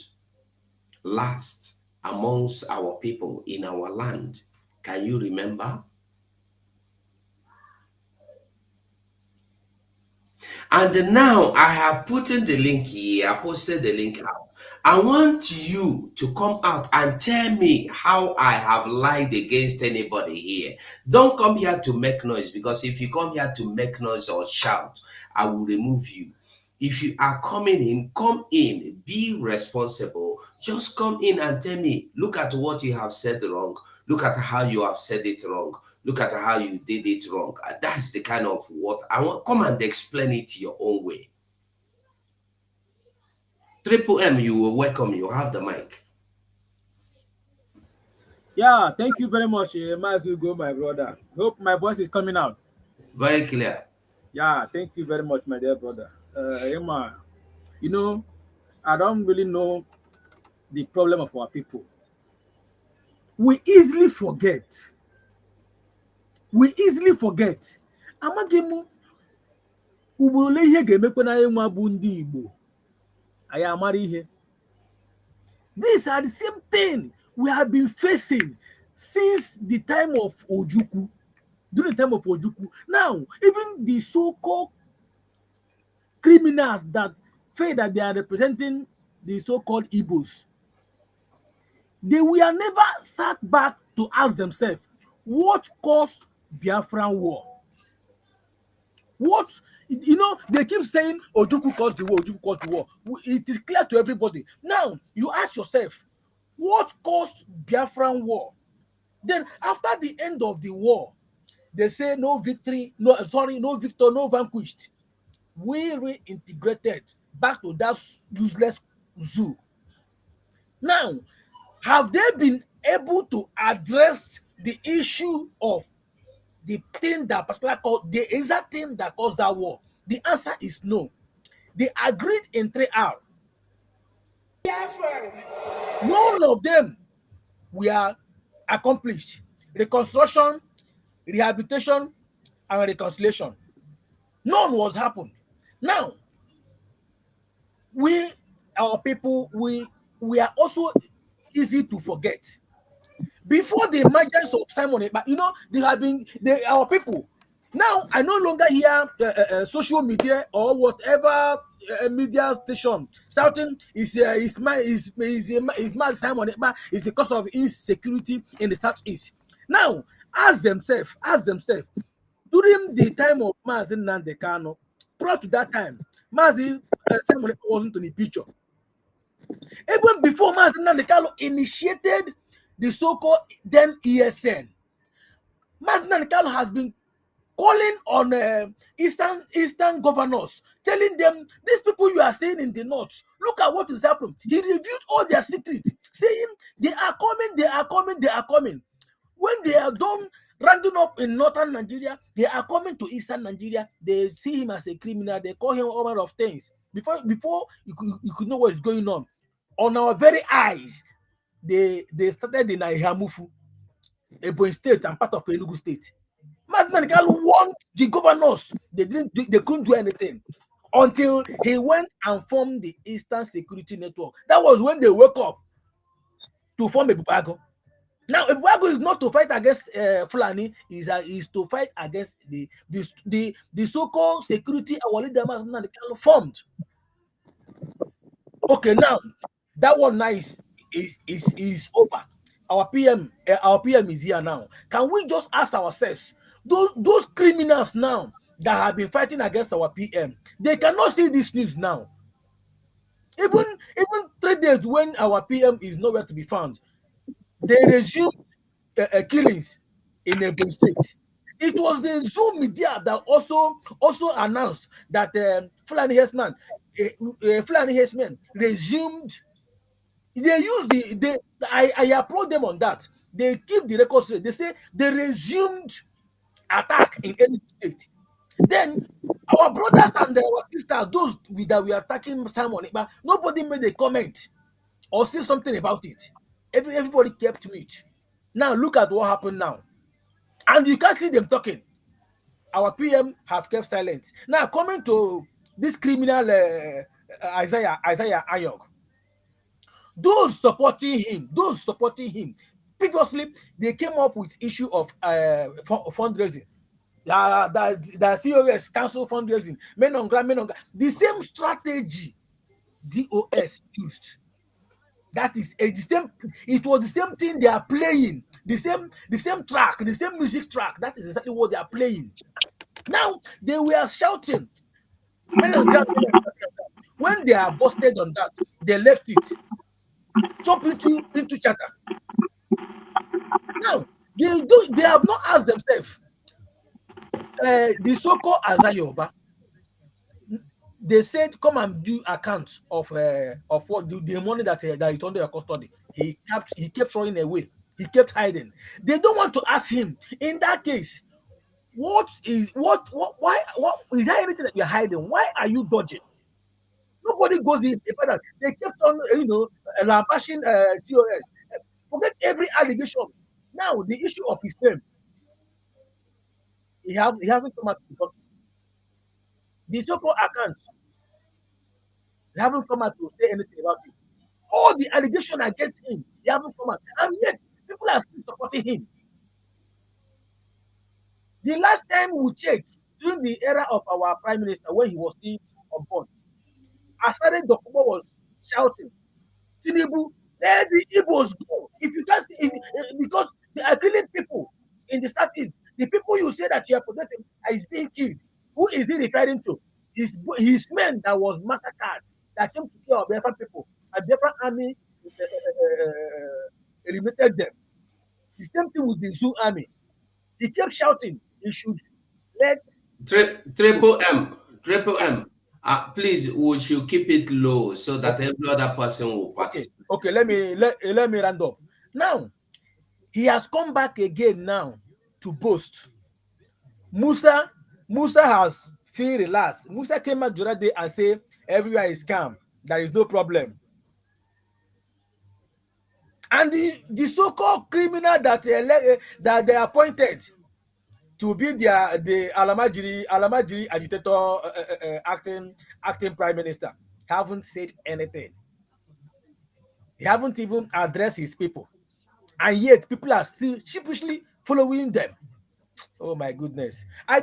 last amongst our people in our land? Can you remember? And now I have put in the link here, I posted the link out. I want you to come out and tell me how I have lied against anybody here. Don't come here to make noise, because if you come here to make noise or shout, I will remove you. If you are coming in, come in, be responsible. Just come in and tell me, look at what you have said wrong. Look at how you have said it wrong. Look at how you did it wrong. That's the kind of what I want. Come and explain it your own way. Triple M, you will welcome. You have the mic. Yeah, thank you very much, Mazugo, my brother. Hope my voice is coming out. Very clear. Yeah, thank you very much, my dear brother. Emma, you know, I don't really know the problem of our people. We easily forget. We easily forget. Amaghị m ugboro ole ihe ga-emekwa na anyị nwa bụ ndị Igbo. Anyị amara ihe. These are the same thing we have been facing since the time of Ojukwu. During the time of Ojukwu. Now, even the so-called criminals that say that they are representing the so-called Igbos, they were never sat back to ask themselves, what caused Biafran war? What, you know, they keep saying Ojukwu caused the war, Ojukwu caused the war. It is clear to everybody. Now, you ask yourself, what caused Biafran war? Then, after the end of the war, they say no victory, no victor, no vanquished. We reintegrated back to that useless zoo. Now, have they been able to address the issue of the thing that particular called the exact thing that caused that war? The answer is no. They agreed in 3R. None of them were accomplished. Reconstruction, rehabilitation, and reconciliation. None was happened. Now, our people, we are also easy to forget. Before the emergence of Simon Ekpa, you know, our people. Now, I no longer hear social media or whatever media station shouting is my Simon Ekpa is the cause of insecurity in the southeast. Now, ask themselves, during the time of Mazi Nnamdi Kanu, prior to that time, Mazi Simon Ekpa wasn't in the picture. Even before Mazi Nnamdi Kanu initiated the so-called then ESN, Mazi Nnamdi Kanu has been calling on eastern governors, telling them, these people you are seeing in the north, look at what is happening. He revealed all their secrets, saying they are coming, they are coming, they are coming. When they are done rounding up in northern Nigeria, they are coming to eastern Nigeria. They see him as a criminal. They call him all manner of things. Before you could know what is going on our very eyes, they started in Ihamufu, Ebonyi State, and part of Enugu State. Mazi warned the governors. They couldn't do anything until he went and formed the Eastern Security Network. That was when they woke up to form Ebubago. Now, Ebubago is not to fight against Fulani, is to fight against the so-called security our leader Mazi formed. Okay, now that one now is over. Our PM is here now. Can we just ask ourselves, those criminals now that have been fighting against our PM, they cannot see this news now. Even 3 days when our PM is nowhere to be found, they resumed killings in Ebonyi State. It was the Zoom media that also announced that Fulani Herdsmen resumed. They use I applaud them on that. They keep the record straight. They say they resumed attack in any state. Then our brothers and our sisters, those that we are attacking Simon, but nobody made a comment or say something about it. Everybody kept mute. Now look at what happened now. And you can't see them talking. Our PM have kept silent. Now coming to this criminal Isaiah Ayog. Those supporting him, previously they came up with issue of fundraising. The COS cancel fundraising, men on ground. The same strategy DOS used. That is the same. It was the same thing they are playing. The same track, the same music track. That is exactly what they are playing. Now they were shouting, men on ground. When they are busted on that, they left it. Chop into chatter. Now they have not asked themselves. The so-called Azayoba, they said, come and do account of what the money that is under your custody. He kept throwing away. He kept hiding. They don't want to ask him. In that case, why is there anything that you're hiding? Why are you dodging? Nobody goes in. They kept on, bashing COS. Forget every allegation. Now the issue of his name, he hasn't come out to talk. The so-called accounts, they haven't come out to say anything about it. All the allegations against him, they haven't come out, and yet people are still supporting him. The last time we checked, during the era of our prime minister, when he was still on board, Asare Dokubo was shouting, Tinubu, let the Igbos go. If you can't see, because they are killing people in the southeast, the people you say that you are protecting is being killed. Who is he referring to? His men that was massacred, that came to kill our Biafran people, and Biafran army eliminated them. The same thing with the Zoo army. He kept shouting, he should let Triple M. Please, we should keep it low so that every other person will participate. Okay, let me round up. Now, he has come back again now to boast. Musa has feel relaxed. Musa came out the other day and say everywhere is calm. There is no problem. And the so-called criminal that they appointed to be the Alamajiri agitator, acting prime minister, haven't said anything. He haven't even addressed his people, and yet people are still sheepishly following them. Oh my goodness! I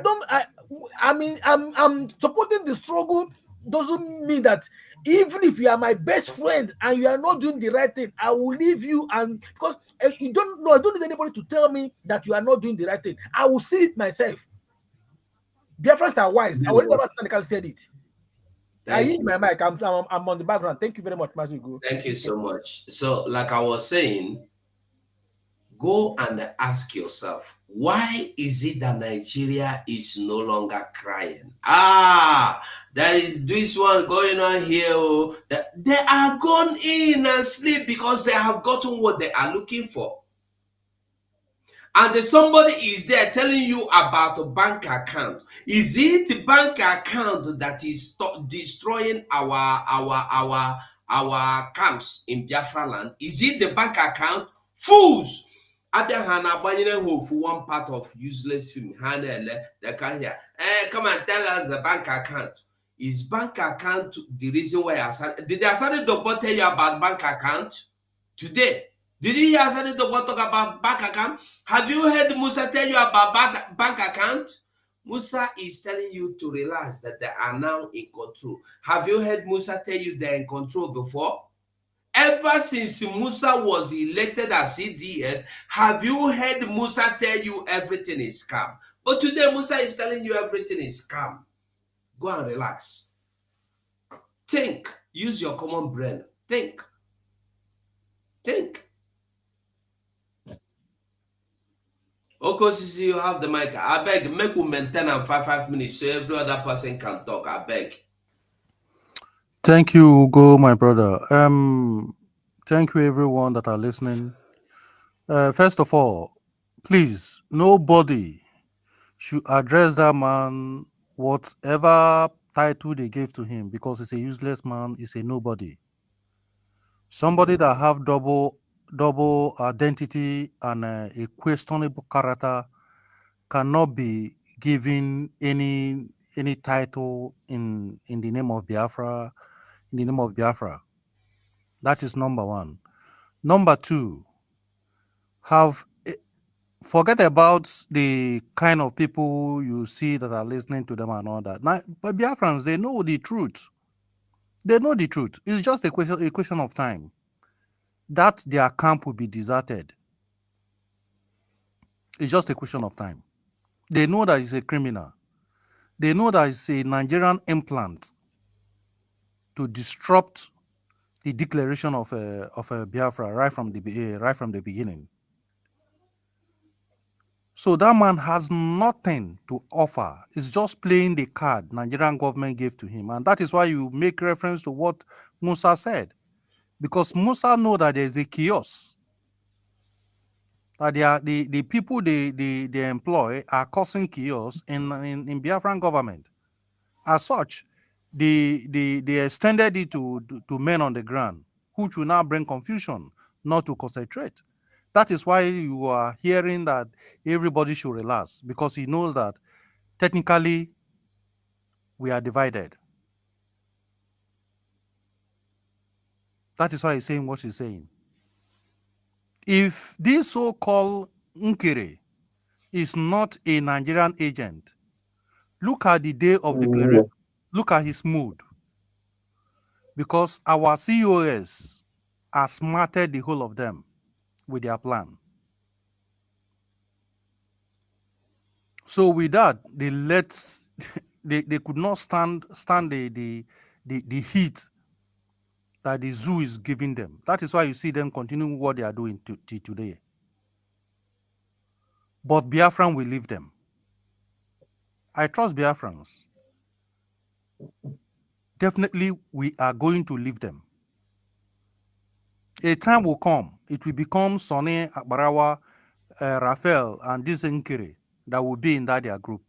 mean, I'm supporting the struggle. Doesn't mean that even if you are my best friend and you are not doing the right thing, I will leave you. And because I don't need anybody to tell me that you are not doing the right thing. I will see it myself. Dear friends are wise. I will never said it. I use my mic. I'm on the background. Thank you very much, Mazugo. Thank you so much. So, like I was saying, Go and ask yourself, why is it that Nigeria is no longer crying? There is this one going on here. Oh, they are gone in and sleep because they have gotten what they are looking for. And somebody is there telling you about a bank account. Is it bank account that is destroying our camps in Biafra land? Is it the bank account? Fools! One part of useless film. They can hear. Come and tell us the bank account. Is bank account the reason why did Asani Dokbo tell you about bank account today? Did you hear Asani Dokbo talk about bank account? Have you heard Musa tell you about bank account? Musa is telling you to relax, that they are now in control. Have you heard Musa tell you they're in control before? Ever since Musa was elected as CDS, have you heard Musa tell you everything is calm? But today Musa is telling you everything is calm. Go and relax. Think. Use your common brain. Think. Okosisi, you have the mic. I beg, make we maintain and 5 minutes so every other person can talk. I beg. Thank you, Ugo, my brother. Thank you, everyone that are listening. First of all, please, nobody should address that man whatever title they gave to him, because he's a useless man, he's a nobody. Somebody that have double identity and a questionable character cannot be given any title in the name of Biafra, in the name of Biafra. That is number one. Number two, forget about the kind of people you see that are listening to them and all that. Now, but Biafrans, they know the truth. They know the truth. It's just a question of time that their camp will be deserted. It's just a question of time. They know that he's a criminal. They know that it's a Nigerian implant to disrupt the declaration of Biafra right from the beginning. So that man has nothing to offer. It's just playing the card Nigerian government gave to him. And that is why you make reference to what Musa said. Because Musa know that there's a chaos. That the people they employ are causing chaos in Biafran government. As such, they extended it to men on the ground, which will now bring confusion, not to concentrate. That is why you are hearing that everybody should relax, because he knows that technically we are divided. That is why he's saying what he's saying. If this so-called Nkere is not a Nigerian agent, look at the day of declaration. Look at his mood. Because our COS are smarted the whole of them with their plan. So with that, they could not stand the heat that the zoo is giving them. That is why you see them continuing what they are doing today. But Biafran will leave them. I trust Biafrans. Definitely, we are going to leave them. A time will come, it will become Sonny, Akbarawa, Raphael, and this Nkere that will be in their group.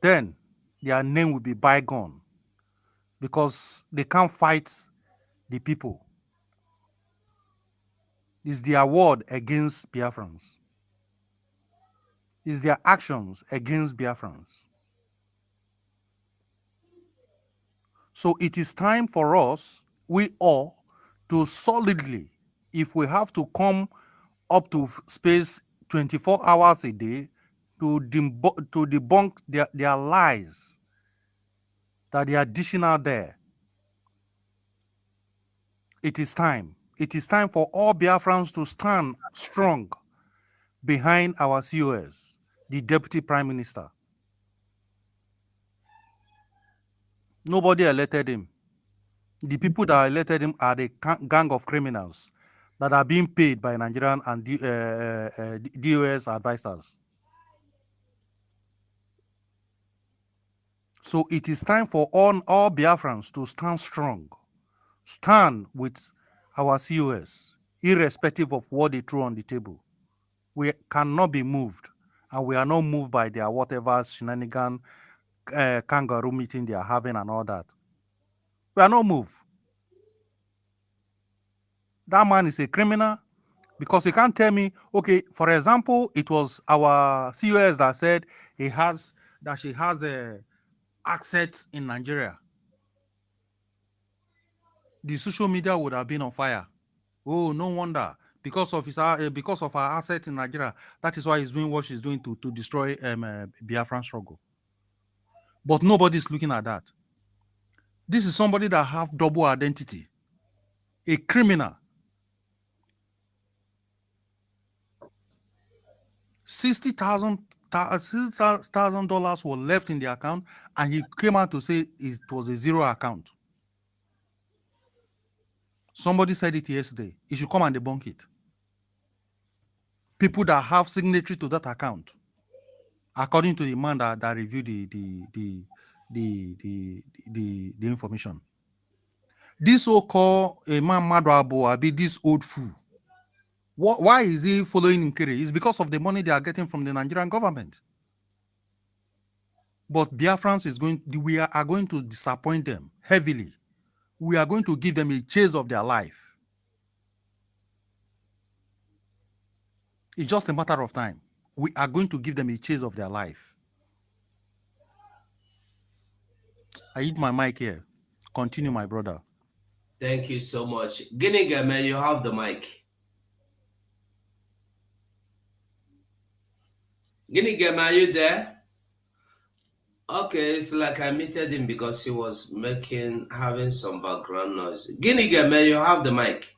Then, their name will be bygone, because they can't fight the people. It's their word against Biafrans. It's their actions against Biafrans. So it is time for us, we all, to solidly, if we have to come up to space 24 hours a day, to debunk their lies that they are dishing out there. It is time. It is time for all Biafrans to stand strong behind our COS, the Deputy Prime Minister. Nobody elected him. The people that elected him are the gang of criminals that are being paid by Nigerian and DOS advisors. So it is time for all Biafrans to stand strong. Stand with our COS, irrespective of what they throw on the table. We cannot be moved, and we are not moved by their whatever shenanigan kangaroo meeting they are having and all that. We are not moved. That man is a criminal, because you can't tell me, okay, for example, it was our COS that said she has assets in Nigeria. The social media would have been on fire. Oh, no wonder. Because of our asset in Nigeria, that is why he's doing what she's doing to destroy Biafran struggle. But nobody's looking at that. This is somebody that have double identity, a criminal. $60,000 were left in the account, and he came out to say it was a zero account. Somebody said it yesterday. He should come and debunk it. People that have signatory to that account, according to the man that reviewed the information. This so-called man Madrabo, Abi, this old fool. Why is he following Nkere? It's because of the money they are getting from the Nigerian government. But Biafrans we are going to disappoint them heavily. We are going to give them a chase of their life. It's just a matter of time. We are going to give them a chase of their life. I hit my mic here. Continue, my brother. Thank you so much. Guinea man, you have the mic. Guinea man, are you there? Okay, it's like I muted him because he was having some background noise. Guinea man, you have the mic.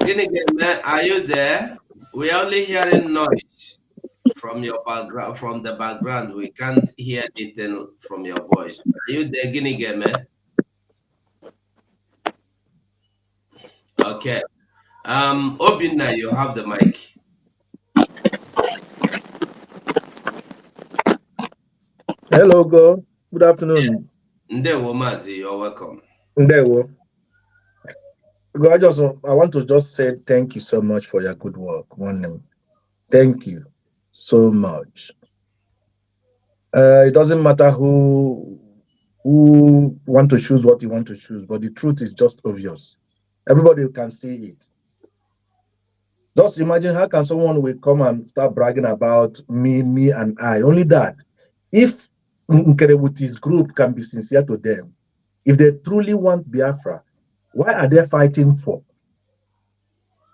Guinea man, are you there? We're only hearing noise from your background, from the background. We can't hear anything from your voice. Are you there, Guinea man? Okay. Obina, you have the mic. Hello, Go. Good afternoon. Ndewo Mazi, you're welcome. Ndewo. Go, I want to just say thank you so much for your good work. One name. Thank you so much. It doesn't matter who want to choose what you want to choose, but the truth is just obvious. Everybody can see it. Just imagine, how can someone will come and start bragging about me and I? Only that. If Nkere with his group can be sincere to them, if they truly want Biafra, why are they fighting for?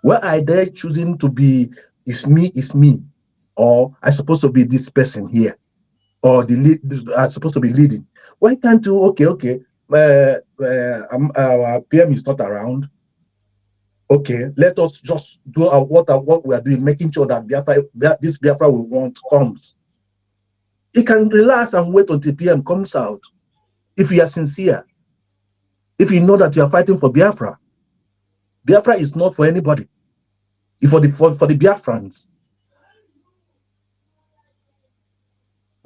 Why are they choosing to be, it's me, or I'm supposed to be this person here, or the lead, I'm supposed to be leading? Why can't you, okay, our PM is not around. Okay, let us just do what we are doing, making sure that this Biafra we want comes. You can relax and wait until PM comes out. If you are sincere, if you know that you are fighting for Biafra, Biafra is not for anybody. It's for the Biafrans.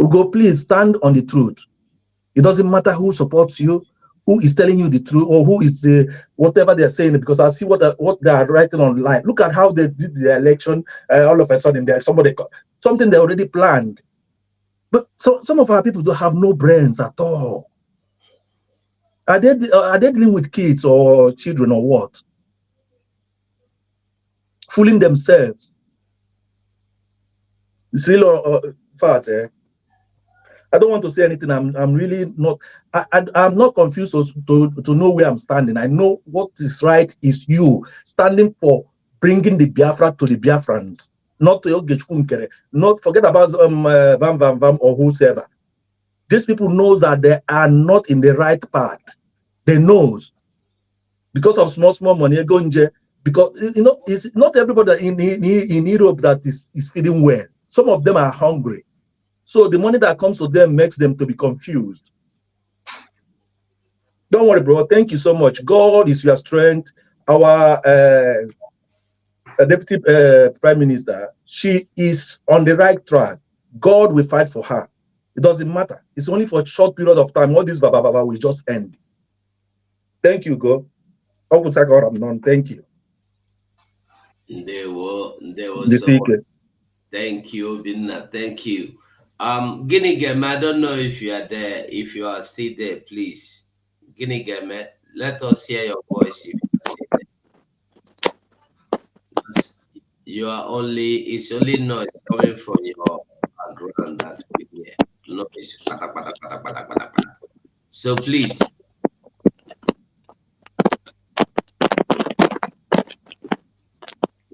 Ugo, please stand on the truth. It doesn't matter who supports you, who is telling you the truth, or who is whatever they are saying, because I see what they are writing online. Look at how they did the election. All of a sudden, there's something they already planned. But some of our people don't have no brains at all. Are they dealing with kids or children or what? Fooling themselves. It's really fat. I don't want to say anything. I'm really not. I'm not confused to know where I'm standing. I know what is right is you standing for bringing the Biafra to the Biafrans, not to Oge Nkere. Not forget about Vam or whoever. These people knows that they are not in the right path. They knows because of small money, go nje. Because it's not everybody in Europe that is feeling well. Some of them are hungry. So the money that comes to them makes them to be confused. Don't worry, bro. Thank you so much. God is your strength. Our Deputy Prime Minister, she is on the right track. God will fight for her. It doesn't matter. It's only for a short period of time. All this baba will just end. Thank you, God. Thank you. There was so much. Thank you, Binna. Thank you. Guinea Game, I don't know if you are there. If you are still there, please. Guinea Game, let us hear your voice if you are still there. Because you are it's only noise coming from your background that we hear. Noise. Pata, pata, pata, pata, pata, pata. So please,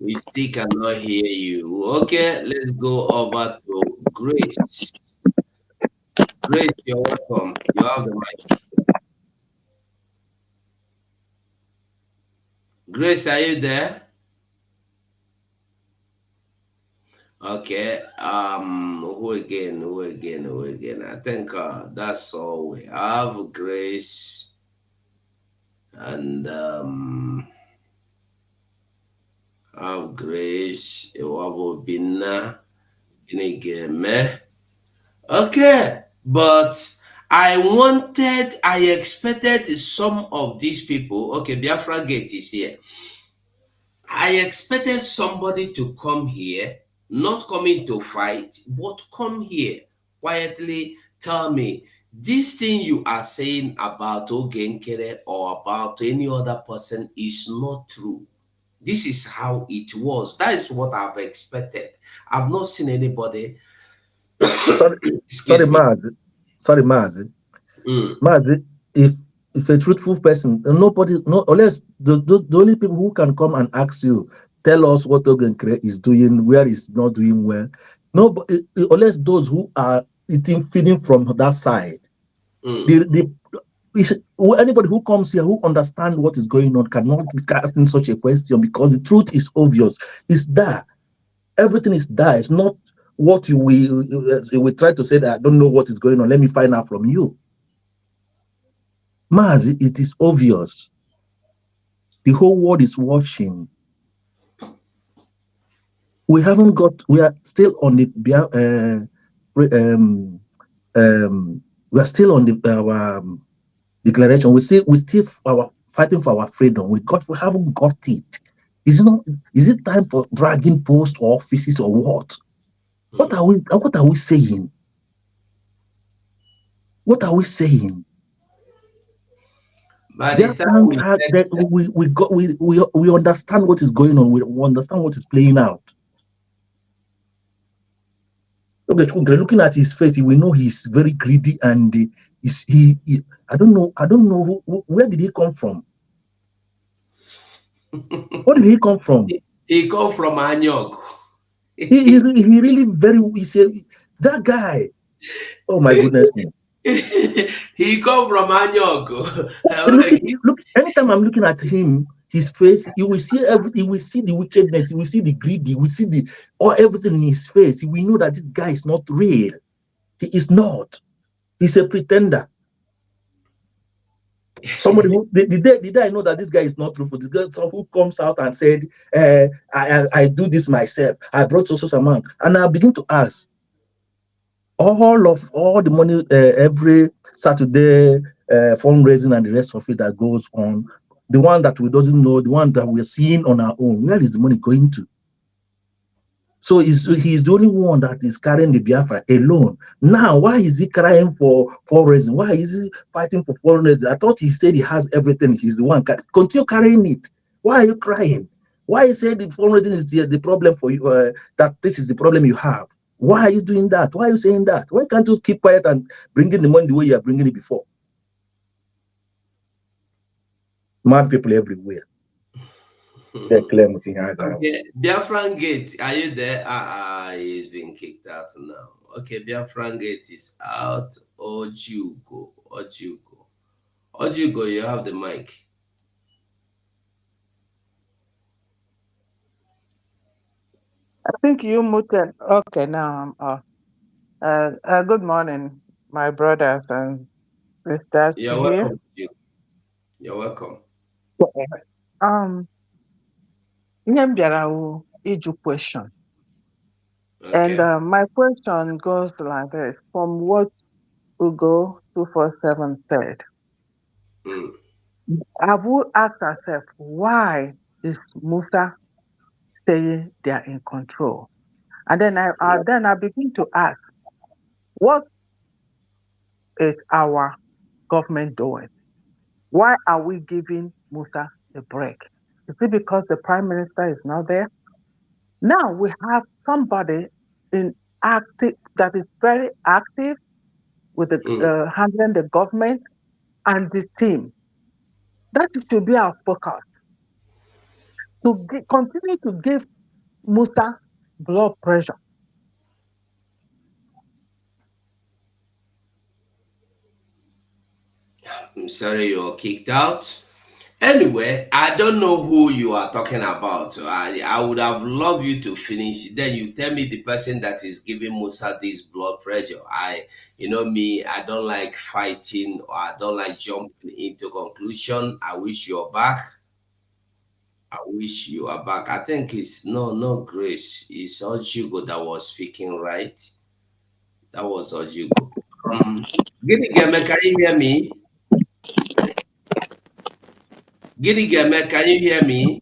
we still cannot hear you. Okay, let's go over to Grace. Grace, you're welcome. You have the mic. Grace, are you there? Okay. Who again? Who again? Who again? I think that's all we have. Grace and have Grace. Iwabo Bina. Inigeme. Okay, but I expected some of these people. Okay, Biafra Gate is here. I expected somebody to come here, not coming to fight, but come here quietly tell me this thing you are saying about Oge Nkere or about any other person is not true. This is how it was. That is what I've expected. I've not seen anybody. Sorry, Excuse me. Sorry, Mazi. Mm. Mazi, if a truthful person, nobody, no, unless the only people who can come and ask you, tell us what Oge Nkere is doing, where he's not doing well. No, unless those who are feeding from that side. Mm. Anybody who comes here who understands what is going on cannot be asking such a question, because the truth is obvious. It's there. Everything is there. It's not what we try to say that I don't know what is going on. Let me find out from you. Mazi, it is obvious. The whole world is watching. We are still on the we are still on our declaration. We still fighting for our freedom. We haven't got it. Is it time for dragging post offices or what? What are we saying? What are we saying? By the time we understand what is going on. We understand what is playing out. Okay, looking at his face, we know he's very greedy, and I don't know where did he come from? Where did he come from? He come from Anyog. He really that guy. Oh my goodness me. He come from Anyog. Look, anytime I'm looking at him, his face, you will see everything. You will see the wickedness. You will see the greed. You will see everything in his face. We know that this guy is not real. He is not. He's a pretender. Somebody who the day I know that this guy is not truthful, this guy who comes out and said, I do this myself. I brought so amount, and I begin to ask. All the money every Saturday fundraising and the rest of it that goes on, the one that we doesn't know, the one that we're seeing on our own, where is the money going to? So he's the only one that is carrying the Biafra alone. Now, why is he crying for fundraising? Why is he fighting for fundraising? I thought he said he has everything. He's the one. Continue carrying it. Why are you crying? Why you say the fundraising is the problem for you? That this is the problem you have. Why are you doing that? Why are you saying that? Why can't you keep quiet and bring in the money the way you are bringing it before? Mad people everywhere. They're claiming okay, Biafran Gate, are you there? He's been kicked out now. Okay, Biafran Gate is out. Ojugo, you have the mic. I think you muted. Okay, now I'm off. Good morning, my brothers and sisters You're here. welcome. You're welcome. Um, ihe m bịara wụ ịjụ question. And Okay. my question goes like this: from what Ugo 247 said, Mm. have we asked ourselves why is Musa saying they are in control? And then I begin to ask, what is our government doing? Why are we giving Musa a break? Is it because the prime minister is not there? Now we have somebody in active that is very active with the Mm. handling the government and the team. That is to be our focus. To continue to give Musa blood pressure. I'm sorry you're kicked out. Anyway, I don't know who you are talking about. I would have loved you to finish. Then you tell me the person that is giving Musa this blood pressure. You know me, I don't like fighting or I don't like jumping into conclusion. I wish you're back. I wish you are back. I think it's no Grace. It's Ojugo that was speaking, right? That was Ojugo. Giddy Game, can you hear me? Giddy Game, can you hear me?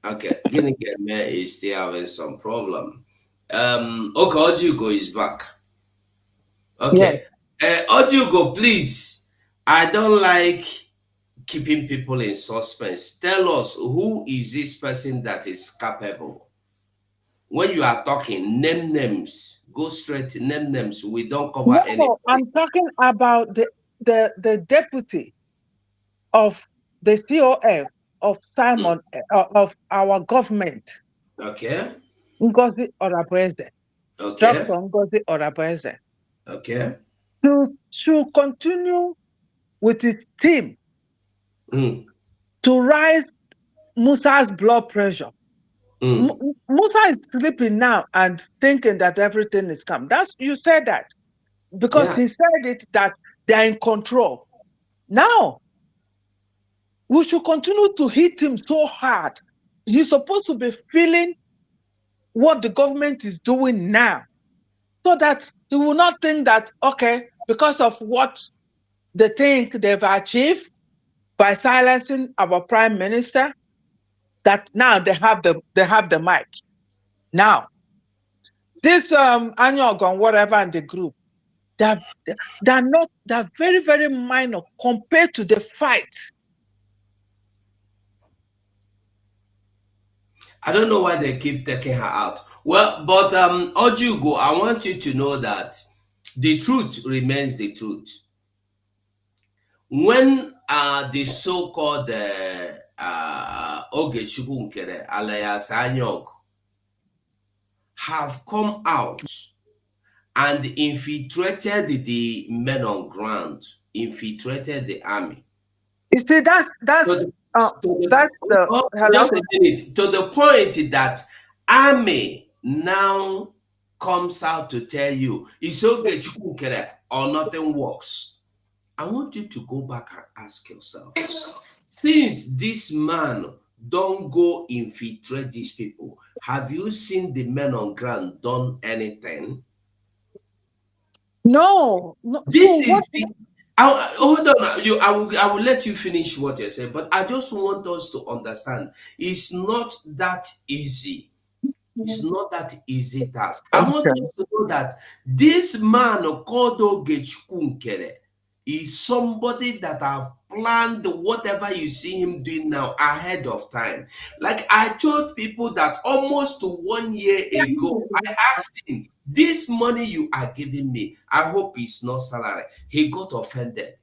Okay, Guinea Game is still having some problem. Okay, Ojugo is back. Yes. Okay, Ojugo, please. I don't like keeping people in suspense. Tell us who is this person that is capable. When you are talking, name names. Go straight to name names. We don't cover No, anybody. I'm talking about the deputy of the COF of Mm. Simon of our government, Okay, Ngozi Orabueze, okay, Dr. Ngozi Orabueze, okay. to continue with his team Mm. to rise Musa's blood pressure. Mm. Musa is sleeping now and thinking that everything is calm. You said that because Yeah. he said it that they're in control. Now we should continue to hit him so hard. He's supposed to be feeling what the government is doing now, so that he will not think that, okay, because of what they think they've achieved by silencing our prime minister, that now they have the mic. Now, this Anyog and whatever and the group, they're they're very, very minor compared to the fight. I don't know why they keep taking her out. Well, but Ojugo, I want you to know that the truth remains the truth. When the so-called Oge Nkere alias Anyog have come out and infiltrated the men on ground, infiltrated the army. You see, that's To that's the, uh that's the hello. just a minute, to the point that army now comes out to tell you it's okay Nkere or nothing works. I want you to go back and ask yourself, since this man don't go infiltrate these people, have you seen the men on ground done anything? No, no. So This what? is the hold on. I will let you finish what you're saying, but I just want us to understand it's not that easy. It's not that easy task. I want Okay. us to know that this man called Oge Nkere is somebody that have planned whatever you see him doing now ahead of time. Like I told people that almost 1 year ago, I asked him, this money you are giving me, I hope it's not salary. He got offended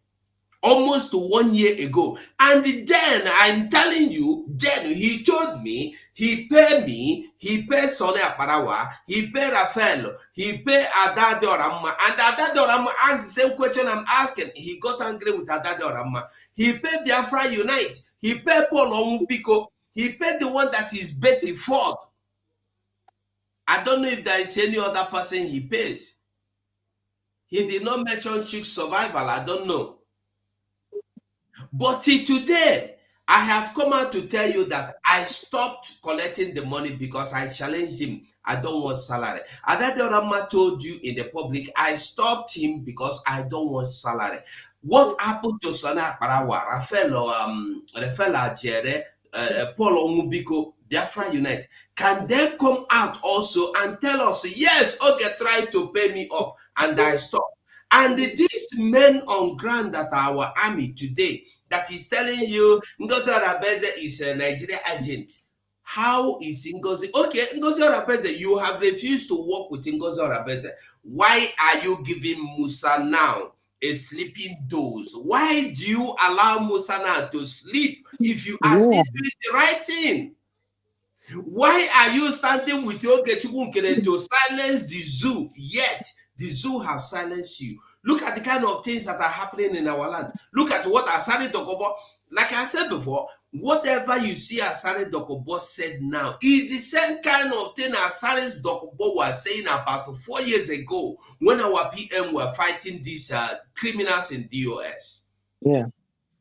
almost 1 year ago. And then I'm telling you, then he told me he pay Sonny Aparawa, he pay Rafael, he pay Adade Orama, and Adade Orama asked the same question I'm asking. He got angry with Adade Orama. He pay Biafra Unite, he pay Paul Omubiko. He paid the one that is Betty Ford. I don't know if there is any other person he pays. He did not mention Chick Survival. I don't know. But till today, I have come out to tell you that I stopped collecting the money because I challenged him. I don't want salary. Adadorama told you in the public, I stopped him because I don't want salary. What happened to Sana Parawa, Rafael Ajere, Paul Omubiko, Biafra Unite? Can they come out also and tell us, yes, Oge tried to pay me off and I stopped? And these men on ground that are our army today, that is telling you Ngozi Orabeze is a Nigeria agent. How is Ngozi? Okay, Ngozi Orabeze, you have refused to work with Ngozi Orabeze. Why are you giving Musa now a sleeping dose? Why do you allow Musa now to sleep if you are still doing the right thing? Why are you standing with Oge Nkere to silence the zoo, yet the zoo have silenced you? Look at the kind of things that are happening in our land. Look at what Asari Dokobo, like I said before, whatever you see Asari Dokobo said now is the same kind of thing Asari Dokobo was saying about 4 years ago when our PM were fighting these criminals in DOS. Yeah.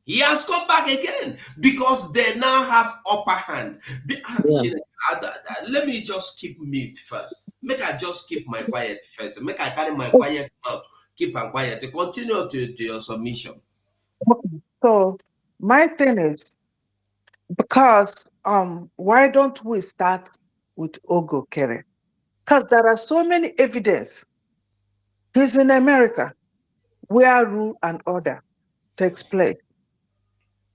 He has come back again because they now have upper hand. Let me just keep mute first. Make I just keep my quiet first. Make I carry my quiet out. Keep and quiet. Continue to your submission. So my thing is, because why don't we start with Oge Nkere? Because there are so many evidence. He's in America, where rule and order takes place.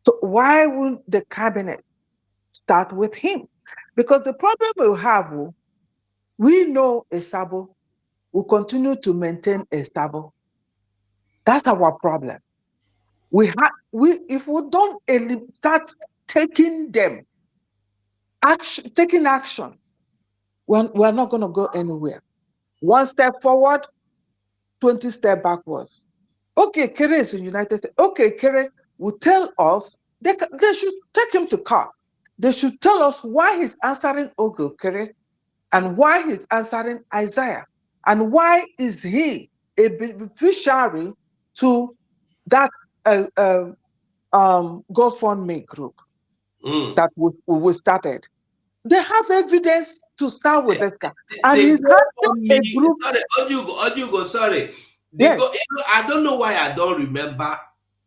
So why would the cabinet start with him? Because the problem we have, we know Esabo will continue to maintain Esabo. That's our problem. If we don't start taking action, we're not going to go anywhere. One step forward, 20 steps backwards. Oge Nkere is in the United States. Oge Nkere will tell us, they should take him to court. They should tell us why he's answering Oge Nkere and why he's answering Isaiah. And why is he a beneficiary to that GoFundMe group that we started? They have evidence to start with this guy. And he's having a group. Sorry, Ojugo, sorry. Yes. I don't know why I don't remember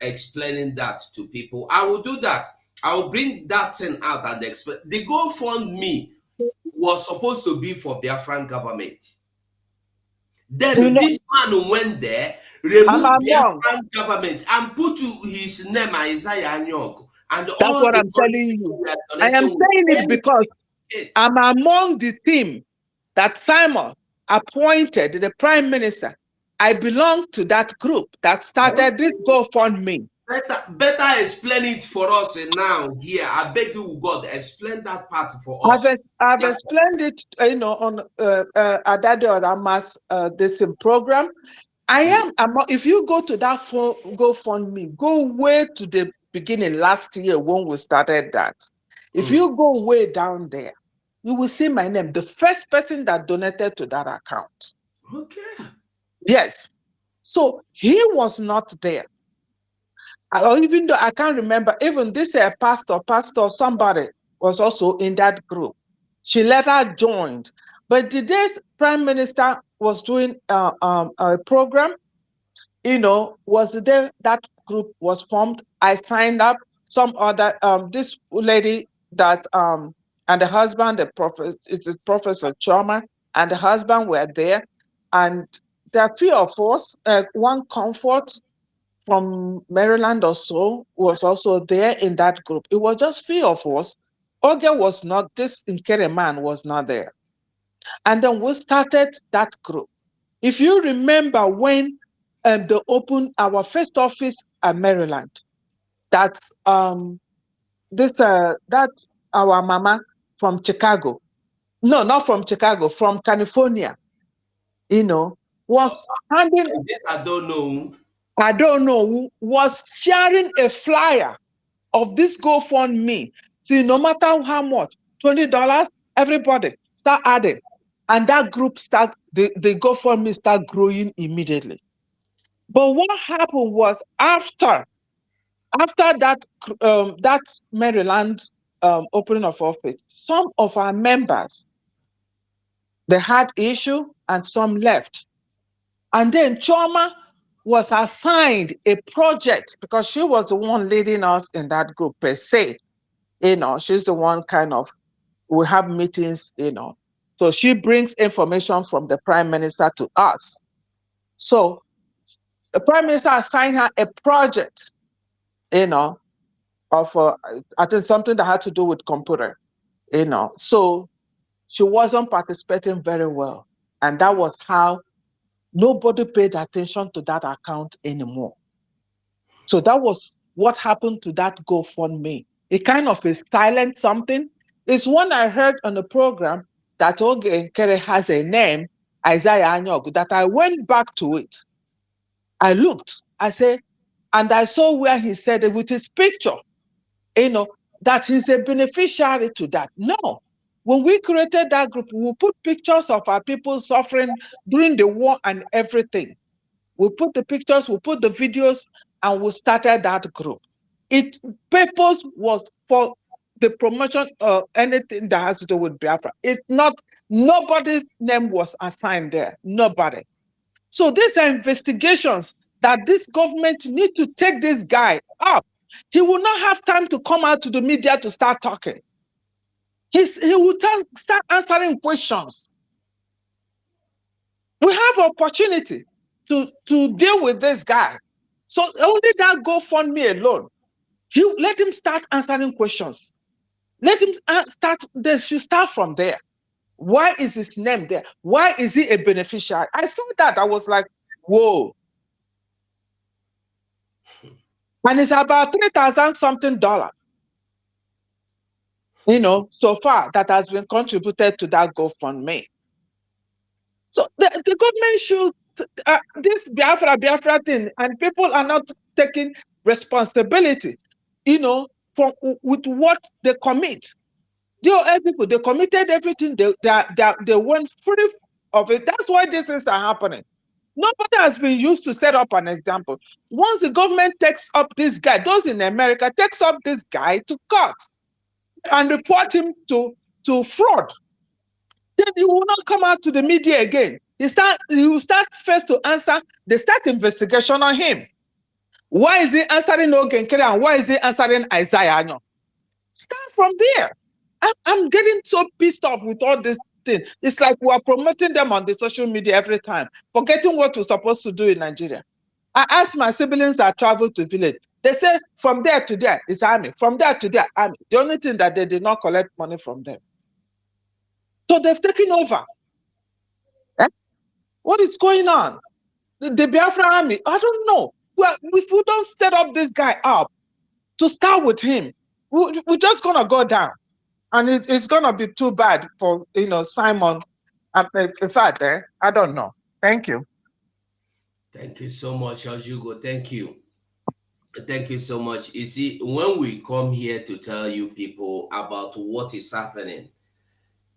explaining that to people. I will do that. I will bring that thing out and explain. The GoFundMe was supposed to be for Biafran government. Then this man went there, removed Biafran government, and put his name Isaiah Anyog. And that's all what I'm telling you. I am saying it because I'm among the team that Simon appointed the prime minister. I belong to that group that started this GoFundMe. Better explain it for us now here. I beg you, God, explain that part for us. I've explained it, on Adade Orama's this program. If you go to that GoFundMe, go way to the beginning last year when we started that. If you go way down there, you will see my name, the first person that donated to that account. Okay. Yes. So he was not there. Even though I can't remember, even this pastor, somebody was also in that group. She later joined. But the day Prime Minister was doing a program, was the day that group was formed. I signed up. Some other, this lady that, and the husband, the Professor Choma, and the husband were there. And there are few of us, one Comfort from Maryland or so was also there in that group. It was just few of us. Oge was not, this Nkere man was not there. And then we started that group. If you remember when they opened our first office at Maryland, that's that our mama from Chicago. No, not from Chicago, from California, was handing. I don't know. I don't know, was sharing a flyer of this GoFundMe See, no matter how much, $20, everybody start adding. And that group the GoFundMe start growing immediately. But what happened was after that Maryland opening of office, some of our members, they had issue and some left. And then Choma was assigned a project because she was the one leading us in that group per se. She's the one kind of, we have meetings, So she brings information from the prime minister to us. So the prime minister assigned her a project, of I think something that had to do with computer, So she wasn't participating very well. And that was how nobody paid attention to that account anymore. So that was what happened to that GoFundMe. It kind of is silent something. It's one I heard on the program that Oge Nkere has a name, Isaiah Anyog, that I went back to it. I looked, and I saw where he said it with his picture, that he's a beneficiary to that. No. When we created that group, we put pictures of our people suffering during the war and everything. We put the pictures, we put the videos, and we started that group. Its purpose was for the promotion of anything that has to do with Biafra. Nobody's name was assigned there. Nobody. So these are investigations that this government needs to take this guy up. He will not have time to come out to the media to start talking. He will start answering questions. We have opportunity to deal with this guy. So only that GoFundMe alone, let him start answering questions. Let him they should start from there. Why is his name there? Why is he a beneficiary? I saw that. I was like, whoa. And it's about $3,000 something, so far that has been contributed to that GoFundMe. So the government should, this Biafra thing, and people are not taking responsibility, with what they commit. DOL people, they committed everything, they went free of it. That's why these things are happening. Nobody has been used to set up an example. Once the government takes up this guy, those in America takes up this guy to court and report him to fraud, then he will not come out to the media again. He will start first to answer. They start investigation on him. Why is he answering Oge Nkere and why is he answering Isaiah? Start from there. I'm getting so pissed off with all this thing. It's like we are promoting them on the social media every time, forgetting what we're supposed to do in Nigeria. I asked my siblings that travel to village. They said from there to there is army. From there to there, army. The only thing that they did not collect money from them. So they've taken over. What is going on? The Biafra army, I don't know. Well, if we don't set up this guy up to start with him, we're just going to go down. And it's going to be too bad for, Simon. In fact, I don't know. Thank you. Thank you so much, Ojugo. Thank you. Thank you so much. You see, when we come here to tell you people about what is happening,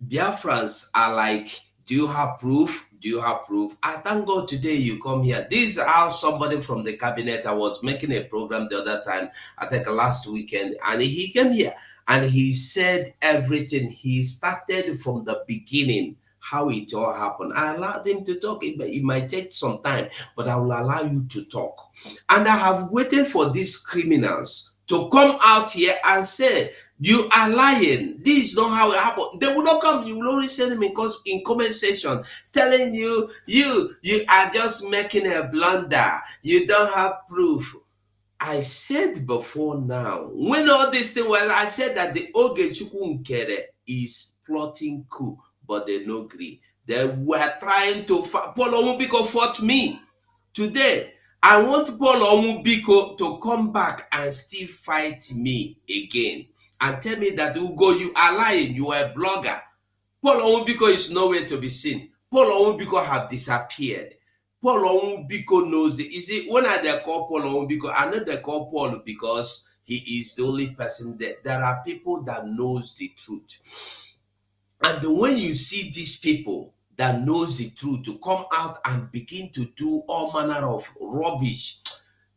Biafrans are like, do you have proof? Do you have proof? I thank God today you come here. This is how somebody from the cabinet, I was making a program the other time, I think last weekend, and he came here and he said everything. He started from the beginning, how it all happened. I allowed him to talk. It might take some time, but I will allow you to talk. And I have waited for these criminals to come out here and say, you are lying. This is not how it happened. They will not come. You will only send them in comment section telling you are just making a blunder. You don't have proof. I said before now, when all this thing was, I said that the Oge Nkere is plotting coup, but they no agree. They were trying to fight. Paul Omubiko fought me. Today, I want Paul Omubiko to come back and still fight me again. And tell me that, Ugo, you are lying, you are a blogger. Paul Onwubiko is nowhere to be seen. Paul Onwubiko have disappeared. Paul Onwubiko knows it. You see, when I call Paul Onwubiko, I know they call Paul because he is the only person that there are people that knows the truth. And when you see these people that knows the truth to come out and begin to do all manner of rubbish,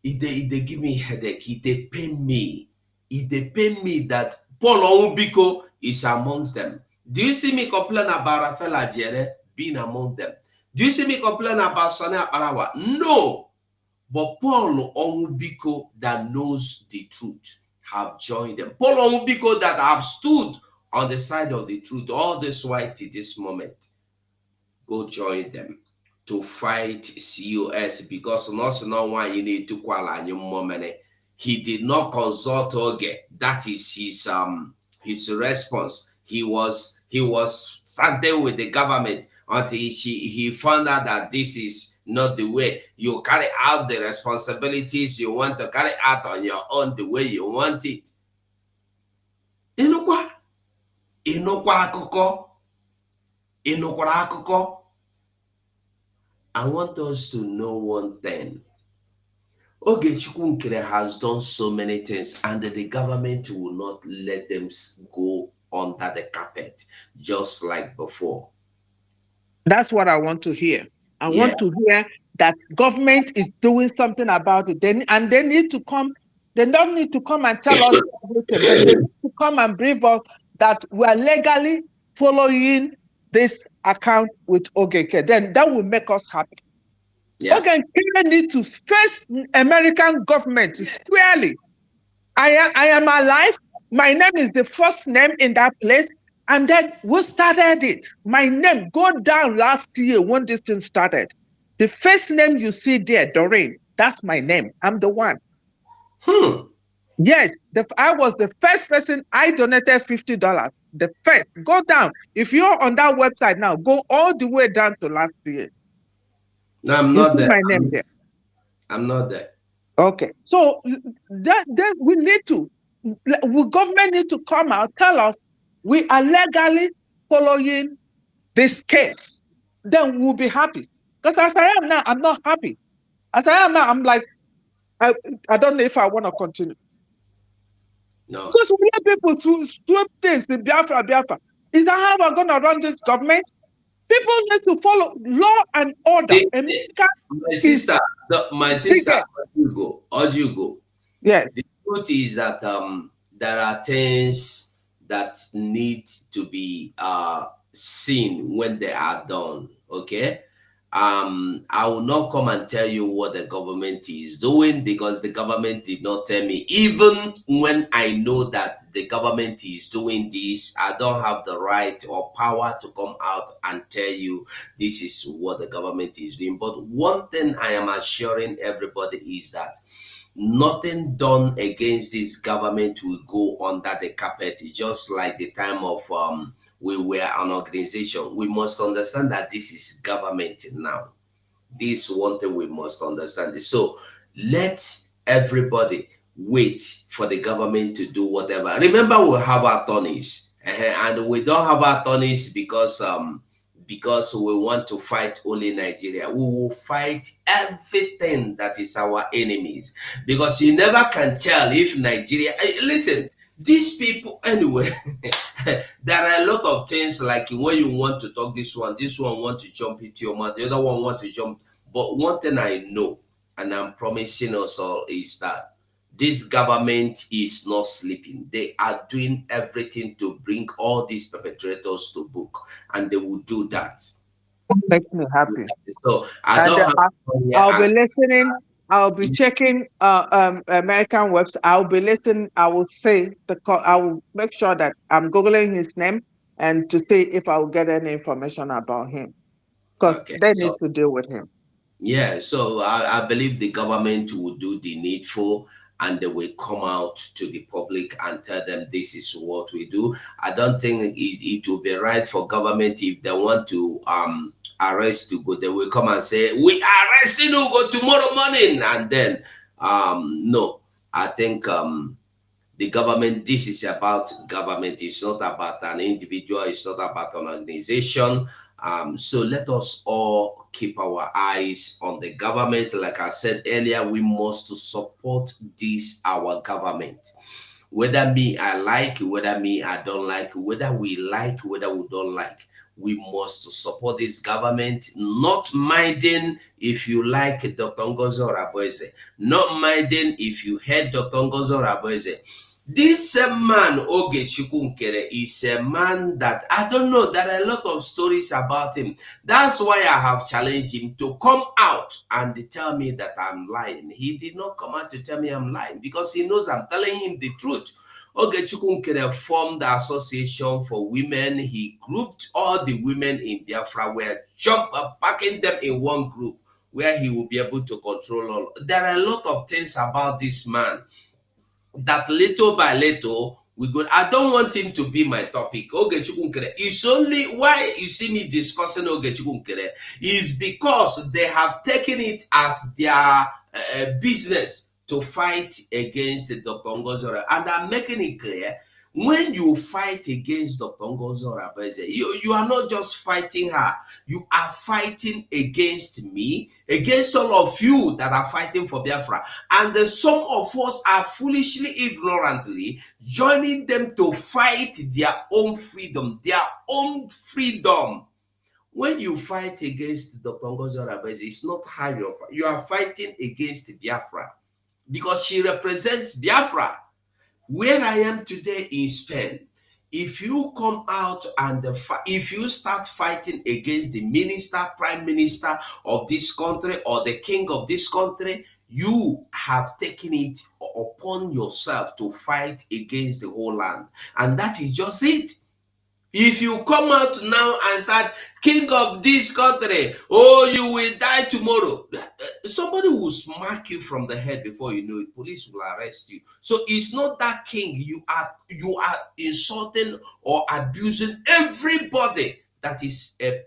they give me headache, they pain me. They pain me that Paul Onwubiko is amongst them. Do you see me complain about Rafael Ajere being among them? Do you see me complain about Sonny Aparawa? No. But Paul Onwubiko that knows the truth have joined them. Paul Onwubiko that have stood on the side of the truth all this while to this moment. Go join them to fight COS because no one you need to call more money. He did not consult Oge. That is his response. He was standing with the government until he found out that this is not the way you carry out the responsibilities you want to carry out on your own the way you want it. Inukwa akụkọ. Inukwara akụkọ. I want us to know one thing. Oge Nkere has done so many things, and the government will not let them go under the carpet, just like before. That's what I want to hear. I want to hear that government is doing something about it. And they need to come. They don't need to come and tell us everything, but they need to come and brief us that we are legally following this account with Oge Nkere. Then that will make us happy. Yeah. Oge Nkere need to face American government squarely. I am alive. My name is the first name in that place. And then we started it. My name go down last year when this thing started. The first name you see there, Doreen, that's my name. I'm the one. Yes, I was the first person. I donated $50. The first. Go down. If you're on that website now, go all the way down to last year. No, I'm not there. My name there. I'm not there. Okay. So that we need to, government need to come out, tell us we are legally following this case. Then we'll be happy. Because as I am now, I'm not happy. As I am now, I'm like, I don't know if I want to continue. No. Because we let people to sweep things in Biafra. Is that how we're going to run this government? People need to follow law and order. My sister, Ojugo. Yes. The truth is that there are things that need to be seen when they are done. Okay. I will not come and tell you what the government is doing because the government did not tell me. Even when I know that the government is doing this, I don't have the right or power to come out and tell you this is what the government is doing. But one thing I am assuring everybody is that nothing done against this government will go under the carpet, just like the time of we were an organization. We must understand that this is government now. This is one thing we must understand. So let everybody wait for the government to do whatever. Remember, we have attorneys, and we don't have attorneys because we want to fight only Nigeria. We will fight everything that is our enemies because you never can tell if Nigeria. Listen. These people, anyway, there are a lot of things like when you want to talk this one want to jump into your mouth, the other one want to jump. But one thing I know, and I'm promising us all, is that this government is not sleeping. They are doing everything to bring all these perpetrators to book, and they will do that. Makes me happy. So I'll be listening. I'll be checking American website. I'll be listening. I will say I will make sure that I'm googling his name and to see if I will get any information about him because they need to deal with him. Yeah, so I believe the government will do the needful and they will come out to the public and tell them this is what we do. I don't think it will be right for government if they want to arrest Ugo. They will come and say, we are arresting Ugo tomorrow morning. And then, no, I think the government, this is about government. It's not about an individual. It's not about an organization. So let us all keep our eyes on the government. Like I said earlier, we must support this our government. Whether me I like, whether me I don't like, whether we like, whether we don't like, we must support this government, not minding if you like Dr. Ngozi Oraboeze, not minding if you hate Dr. Ngozi Oraboeze. This man, Oge Nkere, is a man that I don't know. There are a lot of stories about him. That's why I have challenged him to come out and tell me that I'm lying. He did not come out to tell me I'm lying because he knows I'm telling him the truth. Oge Nkere formed the association for women. He grouped all the women in Biafra, packing them in one group where he will be able to control all. There are a lot of things about this man that little by little we go. I don't want him to be my topic. Oge Nkere. It's only why you see me discussing Oge Nkere is because they have taken it as their business to fight against Dr. Ngozi Oraboeze. And I'm making it clear, when you fight against Dr. Ngozi Oraboeze, you are not just fighting her, you are fighting against me, against all of you that are fighting for Biafra. And some of us are foolishly, ignorantly joining them to fight their own freedom, When you fight against Dr. Ngozi Oraboeze, it's not how you are fighting against Biafra, because she represents Biafra. Where I am today in Spain, if you come out and if you start fighting against the minister, prime minister of this country, or the king of this country, you have taken it upon yourself to fight against the whole land. And that is just it. If you come out now and start, king of this country, oh, you will die tomorrow, somebody will smack you from the head before you know it. Police will arrest you. So it's not that king. You are insulting or abusing everybody that is a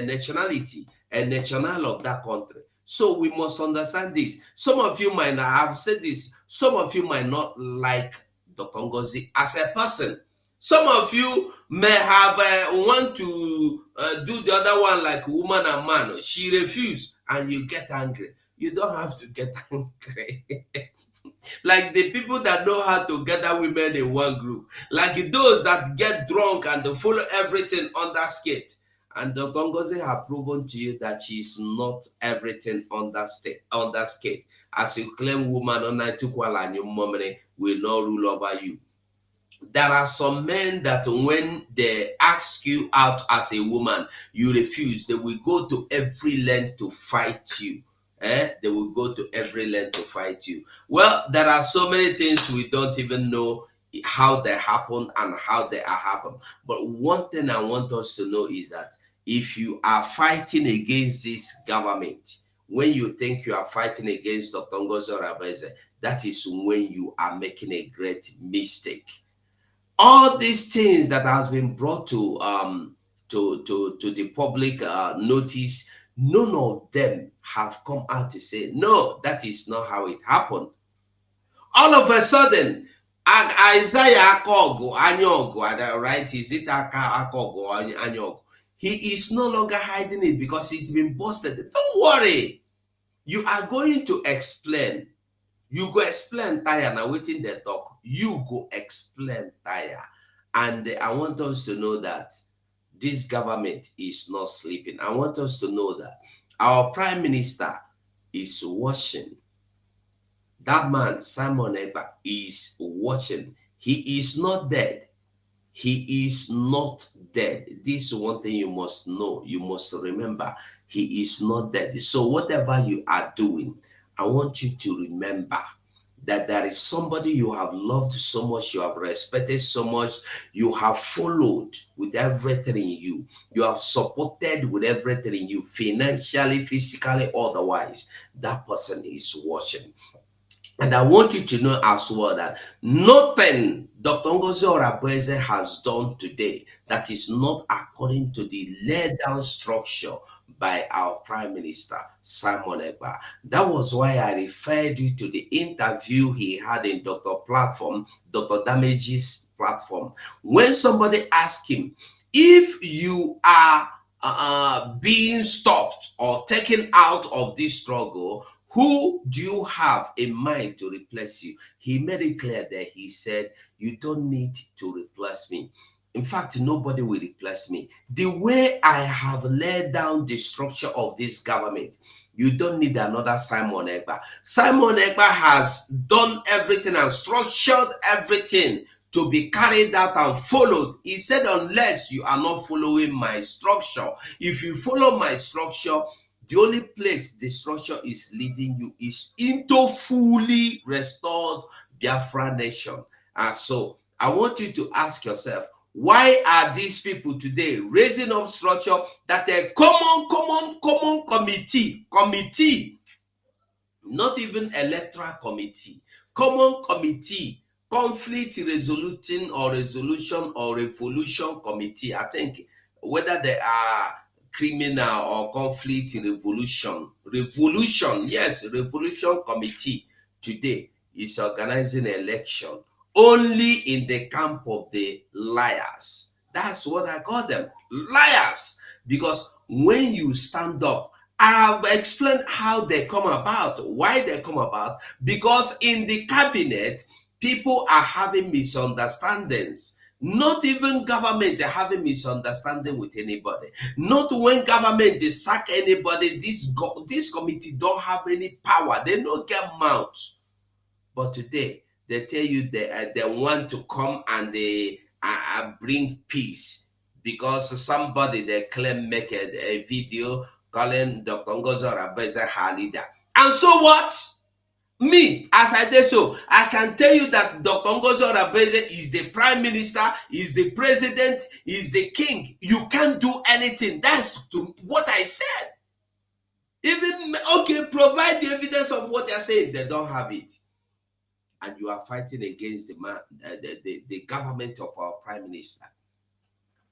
nationality, a national of that country. So we must understand this. Some of you might not have said this. Some of you might not like Dr. Ngozi as a person. Some of you may have want to do the other one like woman and man. She refused and you get angry. You don't have to get angry. Like the people that know how to gather women in one group. Like those that get drunk and follow everything under skate. And Dr. Ngozi have proven to you that she is not everything under skate. As you claim woman on Tukwala and your mommy will not rule over you. There are some men that when they ask you out as a woman, you refuse. They will go to every length to fight you. They will go to every length to fight you. Well, there are so many things we don't even know how they happen and how they are happen. But one thing I want us to know is that if you are fighting against this government, when you think you are fighting against Dr. Ngozi Oraboeze, that is when you are making a great mistake. All these things that has been brought to the public notice, none of them have come out to say, no, that is not how it happened. All of a sudden, Isaiah Akogo, Anyogo, right? Is it Akogo, Anyogo? He is no longer hiding it because it's been busted. Don't worry. You are going to explain. You go explain tire now waiting the talk. You go explain tire. And I want us to know that this government is not sleeping. I want us to know that our prime minister is watching. That man, Simon Ekpa, is watching. He is not dead. He is not dead. This is one thing you must know. You must remember. He is not dead. So whatever you are doing, I want you to remember that there is somebody you have loved so much, you have respected so much, you have followed with everything in you, you have supported with everything in you, financially, physically, otherwise. That person is watching. And I want you to know as well that nothing Dr. Ngozi Oraboeze has done today that is not according to the laid down structure by our Prime Minister, Simon Ekpa. That was why I referred you to the interview he had in Dr. Damage's platform. When somebody asked him, if you are being stopped or taken out of this struggle, who do you have in mind to replace you? He made it clear that he said, you don't need to replace me. In fact, nobody will replace me. The way I have laid down the structure of this government, you don't need another Simon Egba. Simon Egba has done everything and structured everything to be carried out and followed. He said, unless you are not following my structure, if you follow my structure, the only place the structure is leading you is into fully restored Biafra nation. And so I want you to ask yourself, why are these people today raising up structure that a common committee, not even electoral committee, common committee, conflict resolution or revolution committee? I think whether they are criminal or conflict revolution, yes, revolution committee today is organizing election only in the camp of the liars. That's what I call them, liars. Because when you stand up, I've explained how they come about, why they come about, because in the cabinet, people are having misunderstandings. Not even government are having misunderstanding with anybody. Not when government they sack anybody, this committee don't have any power. They don't get mouth. But today, they tell you they want to come and they bring peace because somebody they claim make a video calling Dr. Ngozo Rabeze her leader. And so what? Me, as I did so, I can tell you that Dr. Ngozo Rabeze is the prime minister, is the president, is the king. You can't do anything. That's to what I said. Even, okay, provide the evidence of what they're saying. They don't have it. And you are fighting against the government of our prime minister.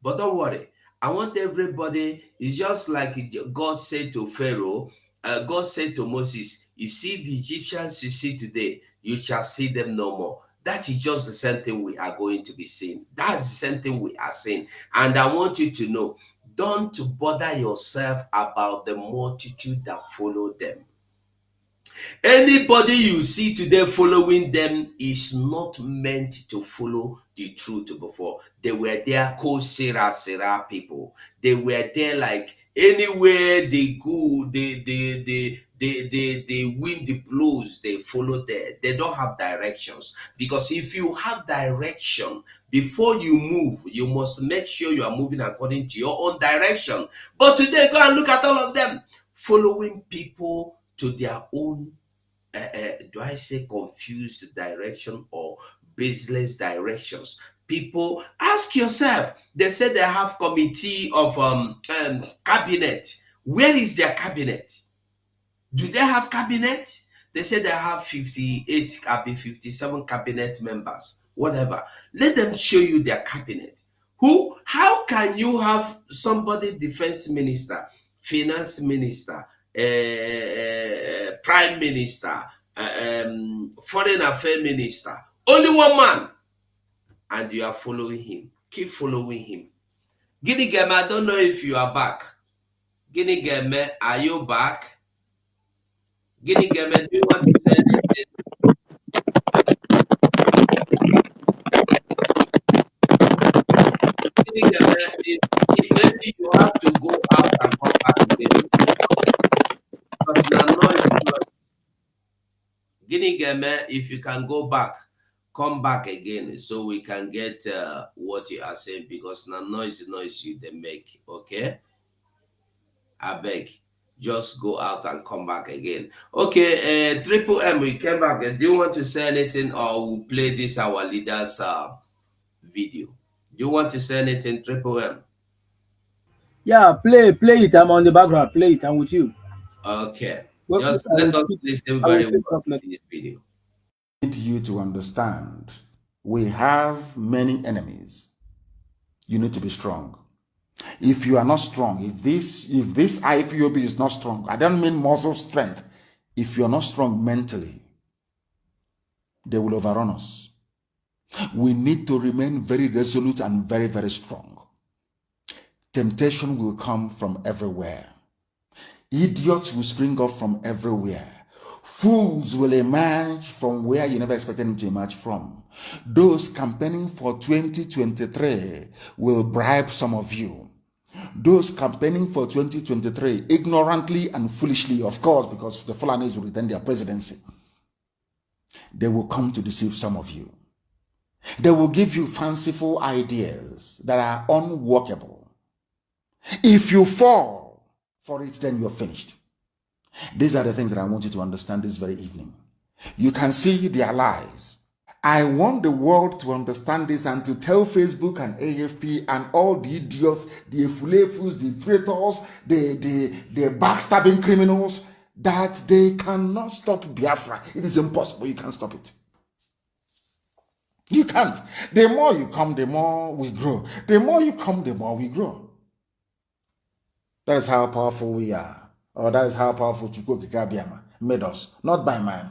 But don't worry. I want everybody, it's just like God said to Pharaoh, God said to Moses, you see the Egyptians you see today, you shall see them no more. That is just the same thing we are going to be seeing. That's the same thing we are seeing. And I want you to know, don't bother yourself about the multitude that follow them. Anybody you see today following them is not meant to follow the truth before. They were there Sarah people. They were there like anywhere they go, they wind the blows, they follow there. They don't have directions. Because if you have direction, before you move, you must make sure you are moving according to your own direction. But today, go and look at all of them following people to their own do I say confused direction or baseless directions? People, ask yourself. They said they have committee of cabinet. Where is their cabinet? Do they have cabinet? They said they have 58, 57 cabinet members, whatever. Let them show you their cabinet. How can you have somebody defense minister, finance minister, prime minister, foreign affairs minister, only one man, and you are following him? Keep following him. Guinea Game, I don't know if you are back. Guinea Game, are you back? Guinea Game, do you want to say anything? Guinea Game, maybe you have to go out and come back again. Because now noise. Guinea Game, if you can go back, come back again so we can get what you are saying, because now noise you they make. Okay, I beg, just go out and come back again. Okay, Triple M, we came back. Do you want to say anything, or we'll play this our leaders video? Do you want to say anything, Triple M? Yeah, play it. I'm on the background. Play it. I'm with you. Okay, Well, just I let will us speak. listen I will very speak well up to later. this video. Need you to understand, we have many enemies. You need to be strong. If you are not strong, if this IPOB is not strong, I don't mean muscle strength. If you're not strong mentally, they will overrun us. We need to remain very resolute and very, very strong. Temptation will come from everywhere. Idiots will spring up from everywhere. Fools will emerge from where you never expected them to emerge from. Those campaigning for 2023 will bribe some of you. Those campaigning for 2023, ignorantly and foolishly, of course, because the Fulanis will retain their presidency, they will come to deceive some of you. They will give you fanciful ideas that are unworkable. If you fall for it, then you're finished. These are the things that I want you to understand this very evening. You can see their lies. I want the world to understand this and to tell Facebook and AFP and all the idiots, the efulefus, the traitors, the backstabbing criminals that they cannot stop Biafra. It is impossible. You can't stop it. You can't. The more you come, the more we grow. The more you come, the more we grow. That is how powerful we are. Or that is how powerful Chukwuka Biama made us. Not by man.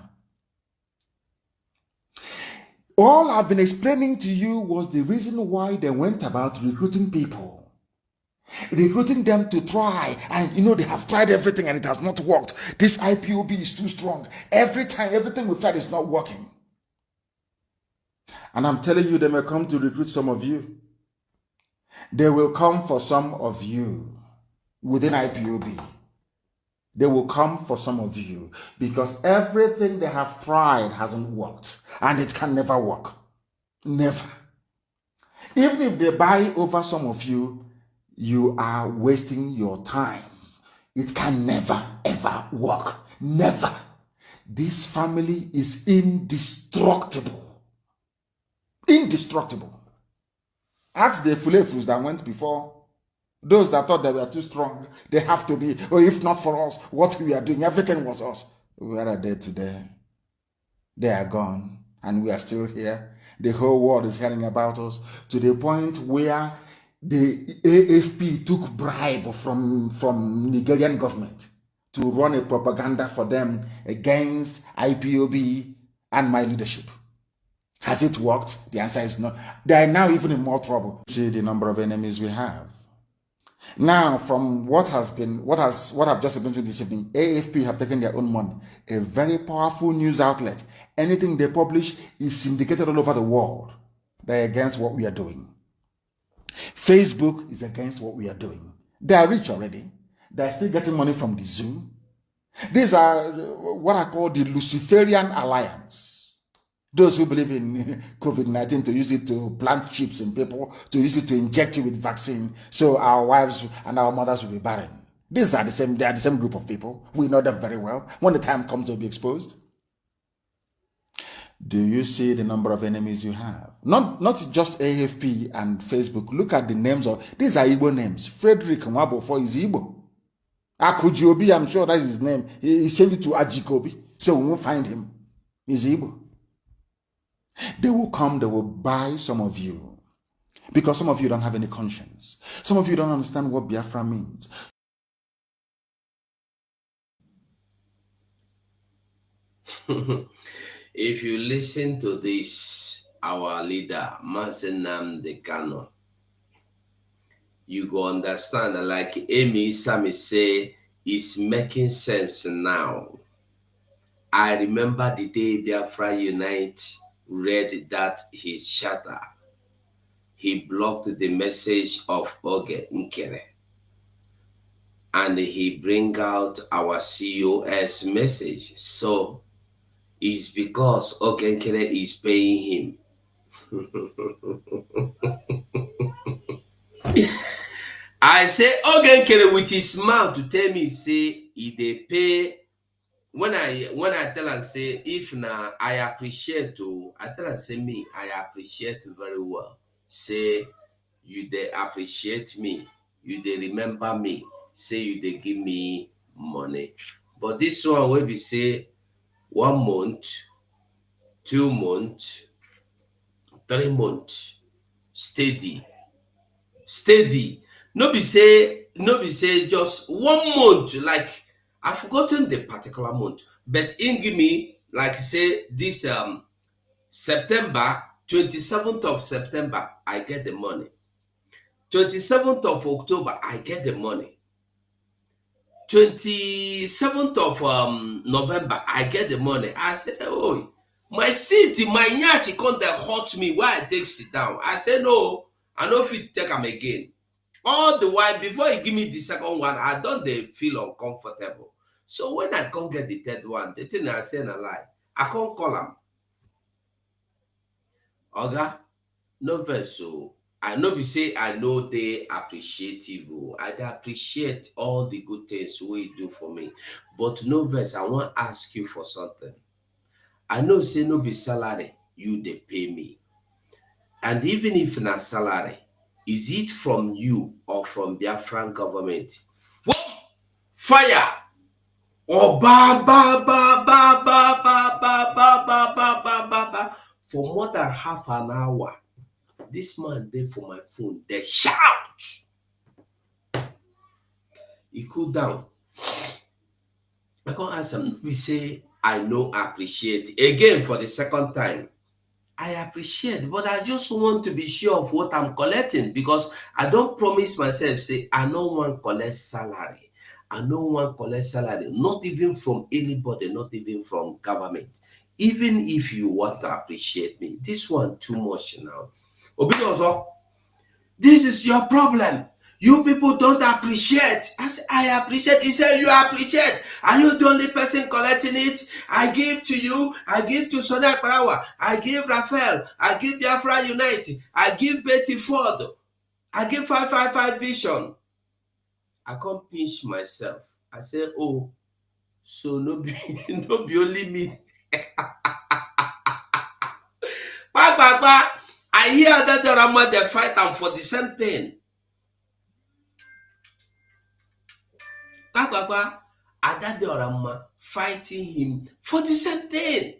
All I've been explaining to you was the reason why they went about recruiting people. Recruiting them to try. And they have tried everything and it has not worked. This IPOB is too strong. Every time, everything we've tried is not working. And I'm telling you, they may come to recruit some of you. They will come for some of you within IPOB. They will come for some of you because everything they have tried hasn't worked and it can never work. Never. Even if they buy over some of you, you are wasting your time. It can never, ever work. Never. This family is indestructible. Indestructible. Ask the Fulefus that went before. Those that thought they were too strong, they have to be. Or if not for us, what we are doing, everything was us. Where are they today? They are gone, and we are still here. The whole world is hearing about us to the point where the AFP took bribe from Nigerian government to run a propaganda for them against IPOB and my leadership. Has it worked? The answer is no. They are now even in more trouble. See the number of enemies we have. Now, from what I've just been to this evening, AFP have taken their own money. A very powerful news outlet. Anything they publish is syndicated all over the world. They're against what we are doing. Facebook is against what we are doing. They are rich already. They're still getting money from the zoo. These are what I call the Luciferian Alliance. Those who believe in COVID-19 to use it to plant chips in people, to use it to inject you with vaccine, so our wives and our mothers will be barren. They are the same group of people. We know them very well. When the time comes, they'll be exposed. Do you see the number of enemies you have? Not just AFP and Facebook. Look at the names of these are Igbo names. Frederick Nwabofo is Igbo. Akujobi, I'm sure that's his name. He changed it to Ajikobi, so we won't find him. He's Igbo. They will come, they will buy some of you. Because some of you don't have any conscience. Some of you don't understand what Biafra means. If you listen to this, our leader, Mazen Nnamdi Kanu, you go understand that, like Amy Sami say, it's making sense now. I remember the day Biafra Unite read that his charter, he blocked the message of Oge Nkere, and he bring out our COS message. So it's because Oge Nkere is paying him. I say Oge Nkere with his mouth to tell me say if they pay. When I tell and say if now I appreciate to, I tell and say me I appreciate very well. Say you they appreciate me, you they remember me. Say you they give me money. But this one will be say 1 month, 2 months, 3 months, steady. No be say just 1 month, like I've forgotten the particular month, but in give me like say this September, 27th of September, I get the money. 27th of October, I get the money. 27th of November, I get the money. I say, oh, my seat, my nyachi come dey hurt me. Why I take sit down? I say, no, I no fit take am again. All the while, before you give me the second one, I don't dey feel uncomfortable. So when I come get the third one, the thing I say na lie. I can't call am. Oga, no vex o. I know be say I know they appreciative. I dey appreciate all the good things wey you do for me. But no vex, I wan ask you for something. I know say no be salary you dey pay me. And even if na salary, is it from you or from Biafran government? Whoa! Fire! Or ba ba ba ba ba ba ba ba ba ba ba ba ba. For more than half an hour, this man dey for my phone. They shout. He cool down. I can't ask him. We say I no appreciate again for the second time. I appreciate, but I just want to be sure of what I'm collecting because I don't promise myself, say, I no want collect salary. I no want collect salary, not even from anybody, not even from government. Even if you want to appreciate me, this one too much now. Obidozo, this is your problem. You people don't appreciate. I said, I appreciate. He said, you appreciate. Are you the only person collecting it? I give to you. I give to Sonia Parawa. I give Raphael. I give Biafra Unite. I give Betty Ford. I give 555 Vision. I can't pinch myself. I said, oh, so no be, no be only me. I hear that the Rama, they fight them for the same thing. Adade Orama fighting him for the same thing.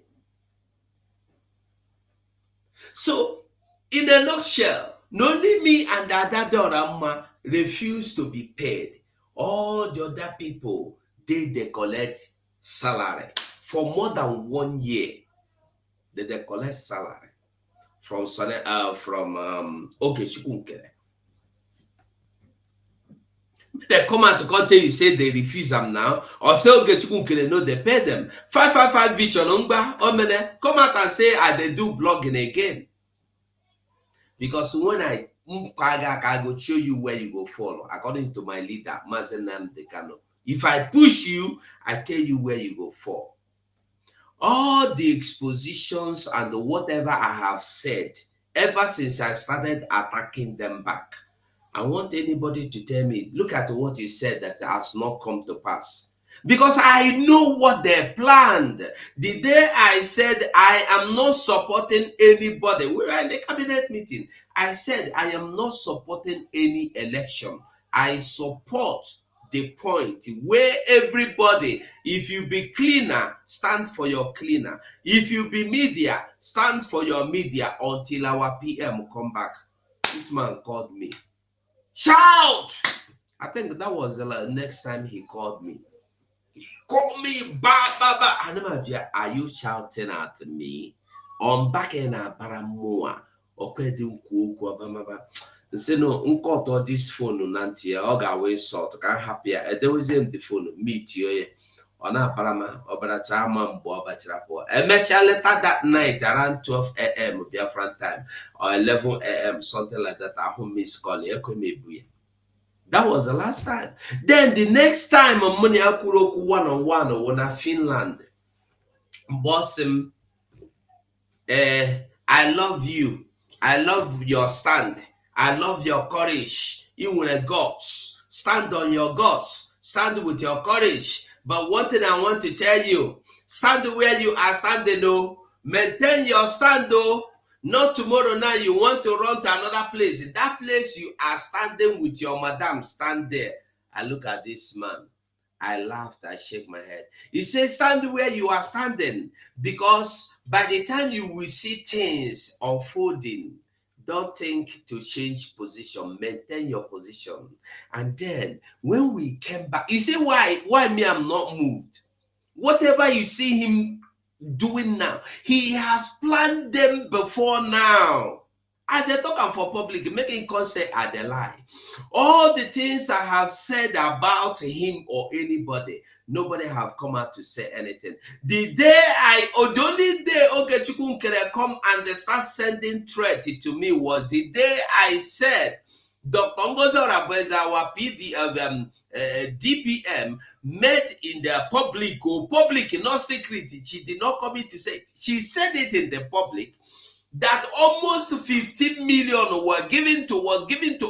So, in a nutshell, not only me and Adade Orama refuse to be paid. All the other people, they collect salary. For more than 1 year, they collect salary from Oge Nkere. They come out to come tell you say they refuse them now, or say Oge Nkere no, they pay them. 555 Vision come out and say they do blogging again. Because when I go show you where you go follow, according to my leader, Mazenam Dekano. If I push you, I tell you where you go fall. All the expositions and whatever I have said, ever since I started attacking them back, I want anybody to tell me, look at what you said that has not come to pass. Because I know what they planned. The day I said I am not supporting anybody, we were in the cabinet meeting. I said I am not supporting any election. I support the point where everybody, if you be cleaner, stand for your cleaner. If you be media, stand for your media until our PM come back. This man called me. Shout! I think that was the next time he called me. He called me, ba ba ba. I never hear, are you shouting at me? On back in a baramoa. Okay, do cook ba. Say no, uncle this phone nanti. Oga we sort. Can happy. There was in the phone. Meet you. On a parama. Obaracha man bo bachirapo. And later that night around 12 a.m. Biafran time or 11 a.m. something like that. I home miss call. That was the last time. Then the next time money akuroku one-on-one when I Finland. Boss him. I love you. I love your stand. I love your courage. You with a guts. Stand on your guts. Stand with your courage. But one thing I want to tell you, stand where you are standing, though. Maintain your stand, though. Not tomorrow night you want to run to another place. That place you are standing with your madam, stand there. I look at this man. I laughed, I shake my head. He says, stand where you are standing, because by the time you will see things unfolding, don't think to change position, maintain your position. And then when we came back, you see why me, I'm not moved. Whatever you see him doing now, he has planned them before now. I dey talk am for public, making concept I dey lie. All the things I have said about him or anybody, nobody have come out to say anything. The only day Oge Nkere come and they start sending threat to me was the day I said Dr. Ngozi Orabueze, our DPM, met in the public, not secret. She did not come in to say it. She said it in the public that almost 15 million was given to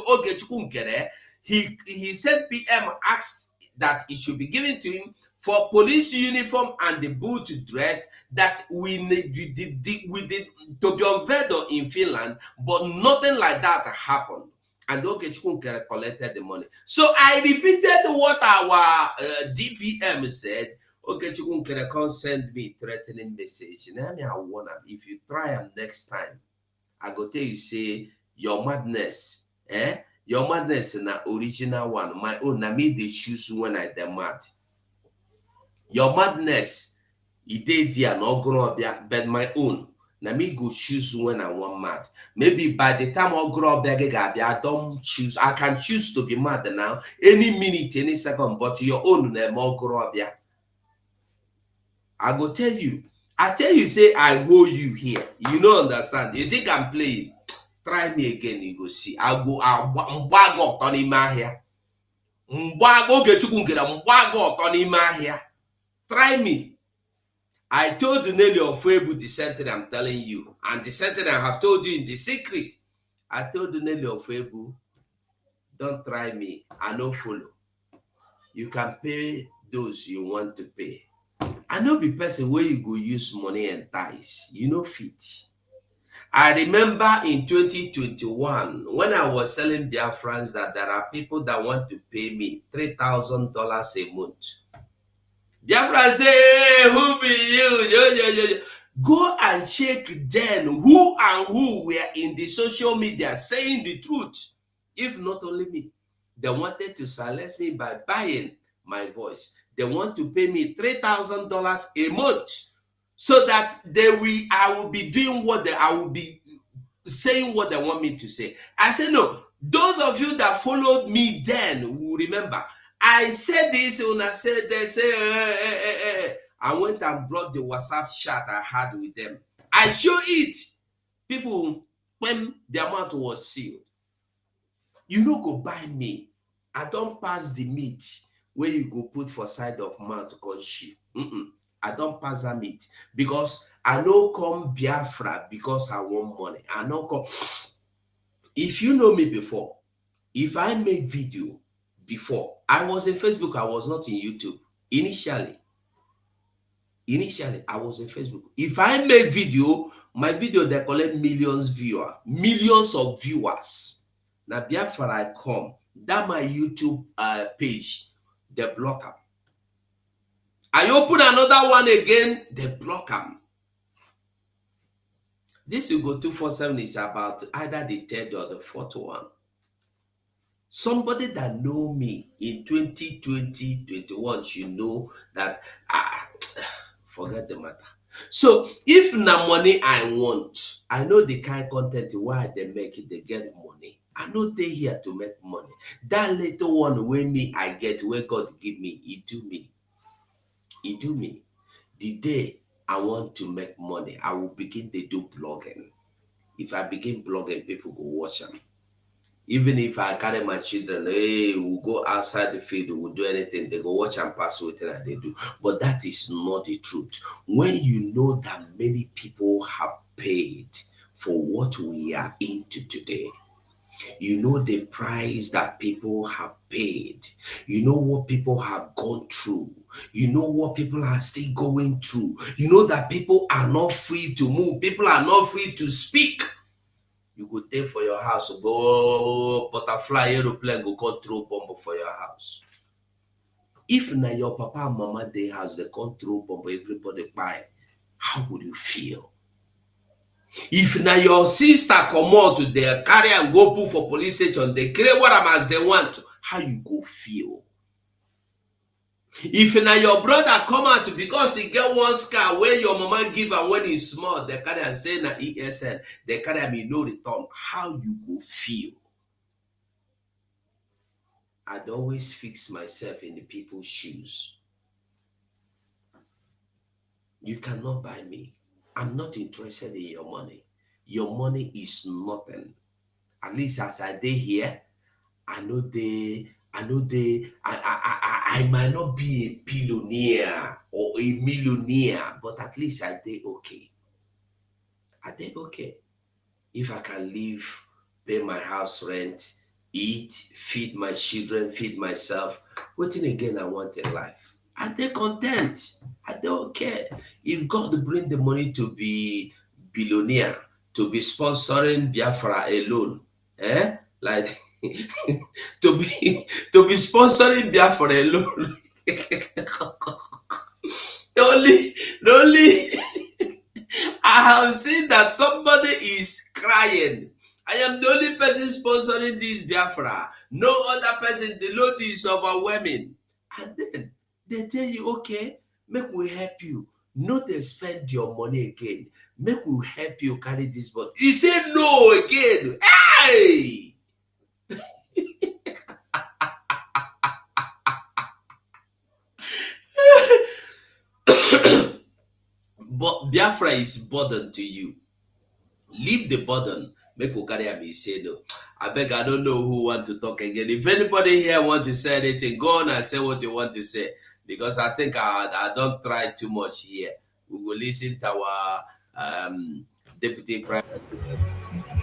Oge Nkere. He said PM asked that it should be given to him for police uniform and the boot dress that we did to be unveiled in Finland, but nothing like that happened. And Oge Nkere collected the money. So I repeated what our DPM said. Oge Nkere can't send me threatening message. Now I warn him, if you try him next time, I go tell you, say, your madness, your madness na original one. My own, na me they choose when I dem mad. Your madness, it did there no grow up there, but my own, na me go choose when I want mad. Maybe by the time I grow up there, I don't choose. I can choose to be mad now, any minute, any second, but your own, na more grow up there. I go tell you. I tell you, say I hold you here. You don't understand. You think I'm playing? Try me again, you go see. I'll mbago Tony Mahia. Mbago Nkere, mbago Tony Mahia. Try me. I told Nelly of Webu the sentence I'm telling you, and the sentence I have told you in the secret. I told Nelly of Webu, don't try me. I no follow. You can pay those you want to pay. I know be person where you go use money and ties. You know fit. I remember in 2021 when I was telling Biafrans that there are people that want to pay me $3,000 a month. Biafrans say, hey, who be you? Go and check then who and who were in the social media saying the truth. If not only me, they wanted to silence me by buying my voice. They want to pay me $3,000 a month so that I will be doing I will be saying what they want me to say. I said, no, those of you that followed me then will remember. I said this when I said, they say, I went and brought the WhatsApp chat I had with them. I show it. People, when the amount was sealed, you no go buy me. I don't pass the meat where you go put for side of mouth called sheep. I don't pass that meat because I no come Biafra because I want money. I no come. If you know me before, if I make video before, I was in Facebook, I was not in YouTube. Initially, I was in Facebook. If I make video, my video they collect millions of viewers. Now Biafra I come, that my YouTube page, they block them. I open another one again, they block them. This will go 247 is about either the third or the fourth one. Somebody that know me in 2020, 21 should know that forget the matter. So if na money I want, I know the kind of content why they make it, they get money. I know they here to make money. That little one where me I get, where God give me, He do me. He do me. The day I want to make money, I will begin to do blogging. If I begin blogging, people go watch them. Even if I carry my children, hey, we'll go outside the field, we'll do anything, they go watch and pass with it and they do. But that is not the truth. When you know that many people have paid for what we are into today, you know the price that people have paid. You know what people have gone through. You know what people are still going through. You know that people are not free to move. People are not free to speak. You go take for your house, go butterfly aeroplane, go control bomb for your house. If na your papa and mama they house the control bomb, everybody buy, how would you feel? If na your sister come out to their carry and go put for police station, they create what am as they want, how you go feel? If now your brother come out because he get one scar where your mama give am when he's small, they carry and say na ESL, they carry am no return. How you go feel? I'd always fix myself in the people's shoes. You cannot buy me. I'm not interested in your money. Your money is nothing. At least as I dey here, I know I might not be a billionaire or a millionaire, but at least I dey okay. I dey okay. If I can live, pay my house rent, eat, feed my children, feed myself, wetin again I want in life? I dey content. I dey okay. If God bring the money to be billionaire, to be sponsoring Biafra alone, like to be sponsoring Biafra alone. the only I have seen that somebody is crying. I am the only person sponsoring this Biafra. No other person. The load is overwhelming. And then they tell you, okay, make we help you. Not to spend your money again. Make we help you carry this boat. You say no again. Hey! But Biafra is burden to you. Leave the burden. Make we carry am. Say no. I beg, I don't know who want to talk again. If anybody here want to say anything, go on and say what you want to say. Because I think I don't try too much here. We will listen to our deputy prime.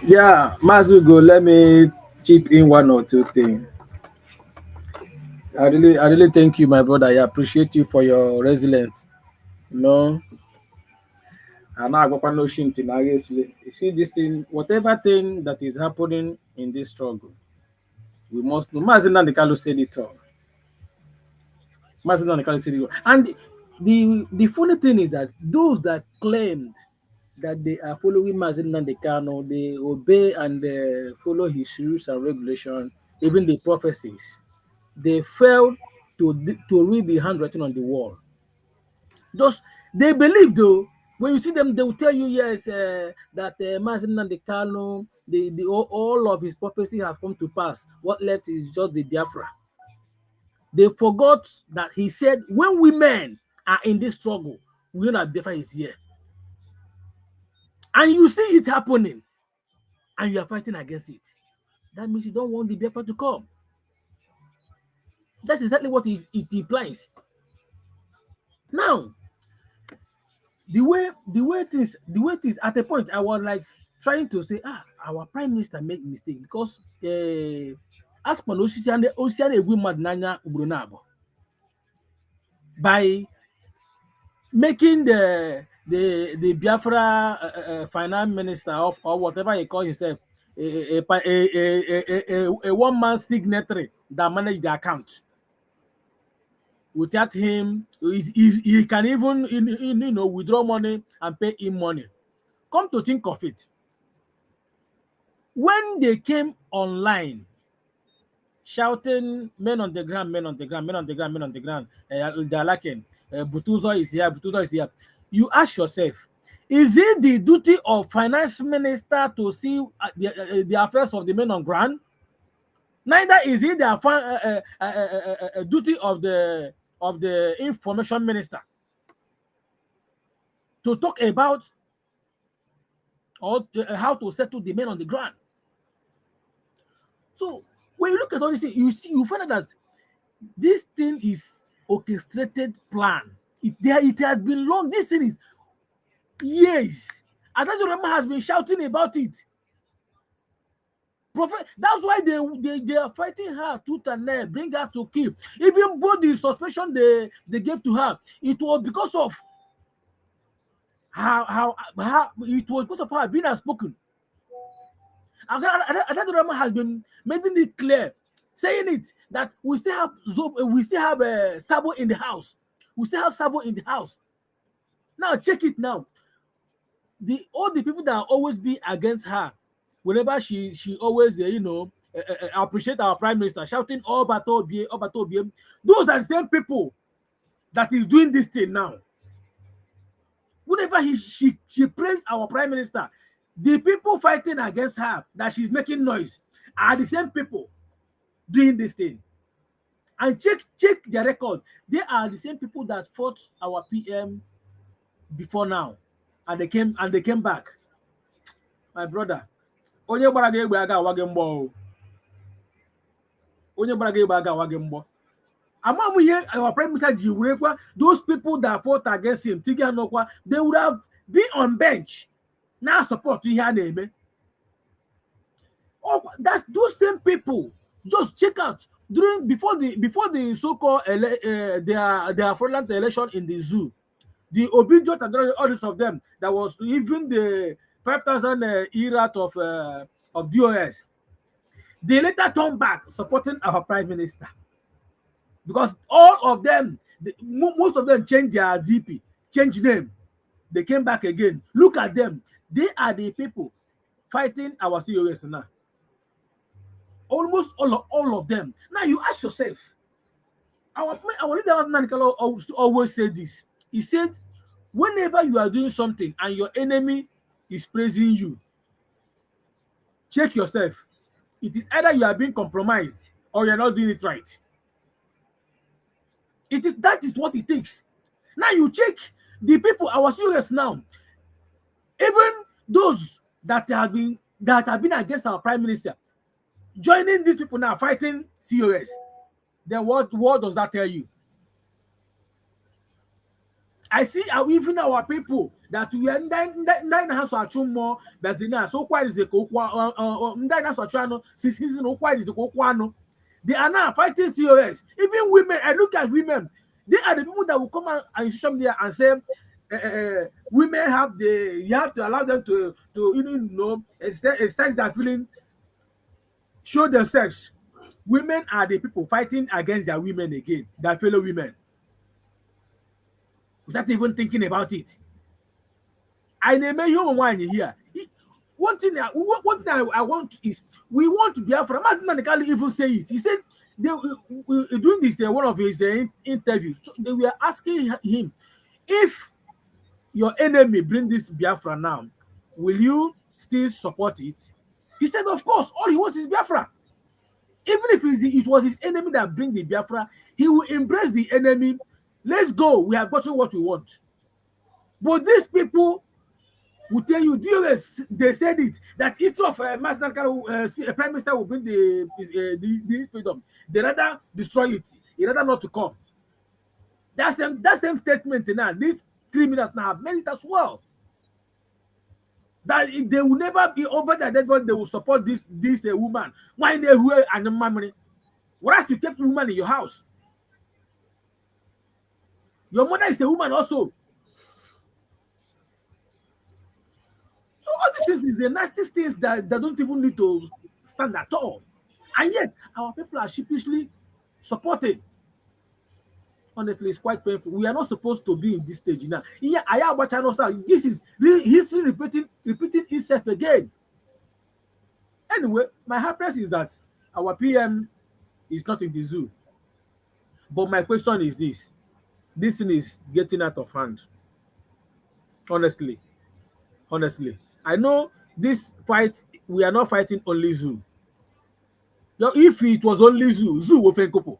Yeah, Mazugo, let me chip in one or two things. I really thank you, my brother. I appreciate you for your resilience. You know, and now I go no shin till you see this thing, whatever thing that is happening in this struggle, we must know. Mazina Nikalo said it all. Mazina Nikalo said it all. And the funny thing is that those that claimed that they are following Mazina Nikano, they obey and follow his rules and regulations, even the prophecies, they failed to read the handwriting on the wall. Just they believe though. When you see them, they will tell you yes that Mazin Nandekano, the all of his prophecy have come to pass. What left is just the Biafra. They forgot that he said, when women are in this struggle, we know that Biafra is here. And you see it happening, and you are fighting against it. That means you don't want the Biafra to come. That's exactly what it implies. Now, the way things at a point I was like trying to say, our prime minister made mistake because as per Ocean Egwu Madnanya Ubrunabo, by making the Biafra finance minister of or whatever he calls himself a one-man signatory that manage the account. Without him, he can even withdraw money and pay him money. Come to think of it, when they came online shouting men on the ground, men on the ground, men on the ground, men on the ground, they're like Butuzo is here, Butuzo is here. You ask yourself, is it the duty of finance minister to see the affairs of the men on ground? Neither is it the duty of the information minister to talk about or how to settle the men on the ground. So when you look at all this, you find out that this thing is orchestrated plan. It has been long. This thing is years. Adaju Rama has been shouting about it. That's why they are fighting her tooth and nail, bring her to keep. Even both the suspension they gave to her, it was because of how it was because of her being outspoken. Adaju Rama has been making it clear, saying it that we still have Sabo in the house. We still have Sabo in the house. Now check it now. All the people that always be against her, whenever she always appreciate our prime minister, shouting "Oh Bato Obie, oh Bato Obie." Those are the same people that is doing this thing now. Whenever she praised our prime minister, the people fighting against her that she's making noise are the same people doing this thing. And check their record. They are the same people that fought our PM before now, and they came back. My brother, onye gbara gị egbe aga awa gị mgbọ o. Onye gbara gị egbe aga awa gị mgbọ. Among here, our prime minister Jiwekwa, those people that fought against him, they would have been on bench. Now support to hear name. Oh, that's those same people. Just check out before the so-called their fraudulent election in the zoo. The obedient and all this of them that was even the 5,000 era of DOS. They later turned back supporting our prime minister. Because all of them, most of them changed their DP, changed name. They came back again. Look at them. They are the people fighting our COS now. Almost all of them. Now you ask yourself, our leader always said this. He said, whenever you are doing something and your enemy is praising you, check yourself. It is either you are being compromised or you're not doing it right. That is what it takes. Now you check the people, our COS now, even those that have been against our prime minister, joining these people now fighting COS. Then what does that tell you? I see even our people that we are nine house are more Bazina, so quite is the season. They are now fighting COS. Even women, I look at women, they are the people that will come and show there and say women you have to allow them to exercise their feeling, show themselves. Women are the people fighting against their women again, their fellow women, without even thinking about it. I name a human one here. One thing I want is we want to be Biafra. Mathematically even say it. He said doing this one of his interviews. They were asking him, if your enemy bring this Biafra now, will you still support it? He said, of course. All he wants is Biafra. Even if it was his enemy that bring the Biafra, he will embrace the enemy. Let's go. We have gotten what we want. But these people will tell you, they said it, that instead of a prime minister will bring the freedom, they rather destroy it. They rather not to come. That same statement now, these criminals now have made it as well. That they will never be over that dead body, they will support this woman. Why they were and the memory? What else you keep the woman in your house? Your mother is the woman also. So all this is the nastiest things that don't even need to stand at all. And yet, our people are sheepishly supported. Honestly, it's quite painful. We are not supposed to be in this stage now. Yeah, I am watching us now. This is history repeating itself again. Anyway, my happiness is that our PM is not in the zoo. But my question is this. This thing is getting out of hand. Honestly. I know this fight, we are not fighting only zoo. If it was only zoo will find couple.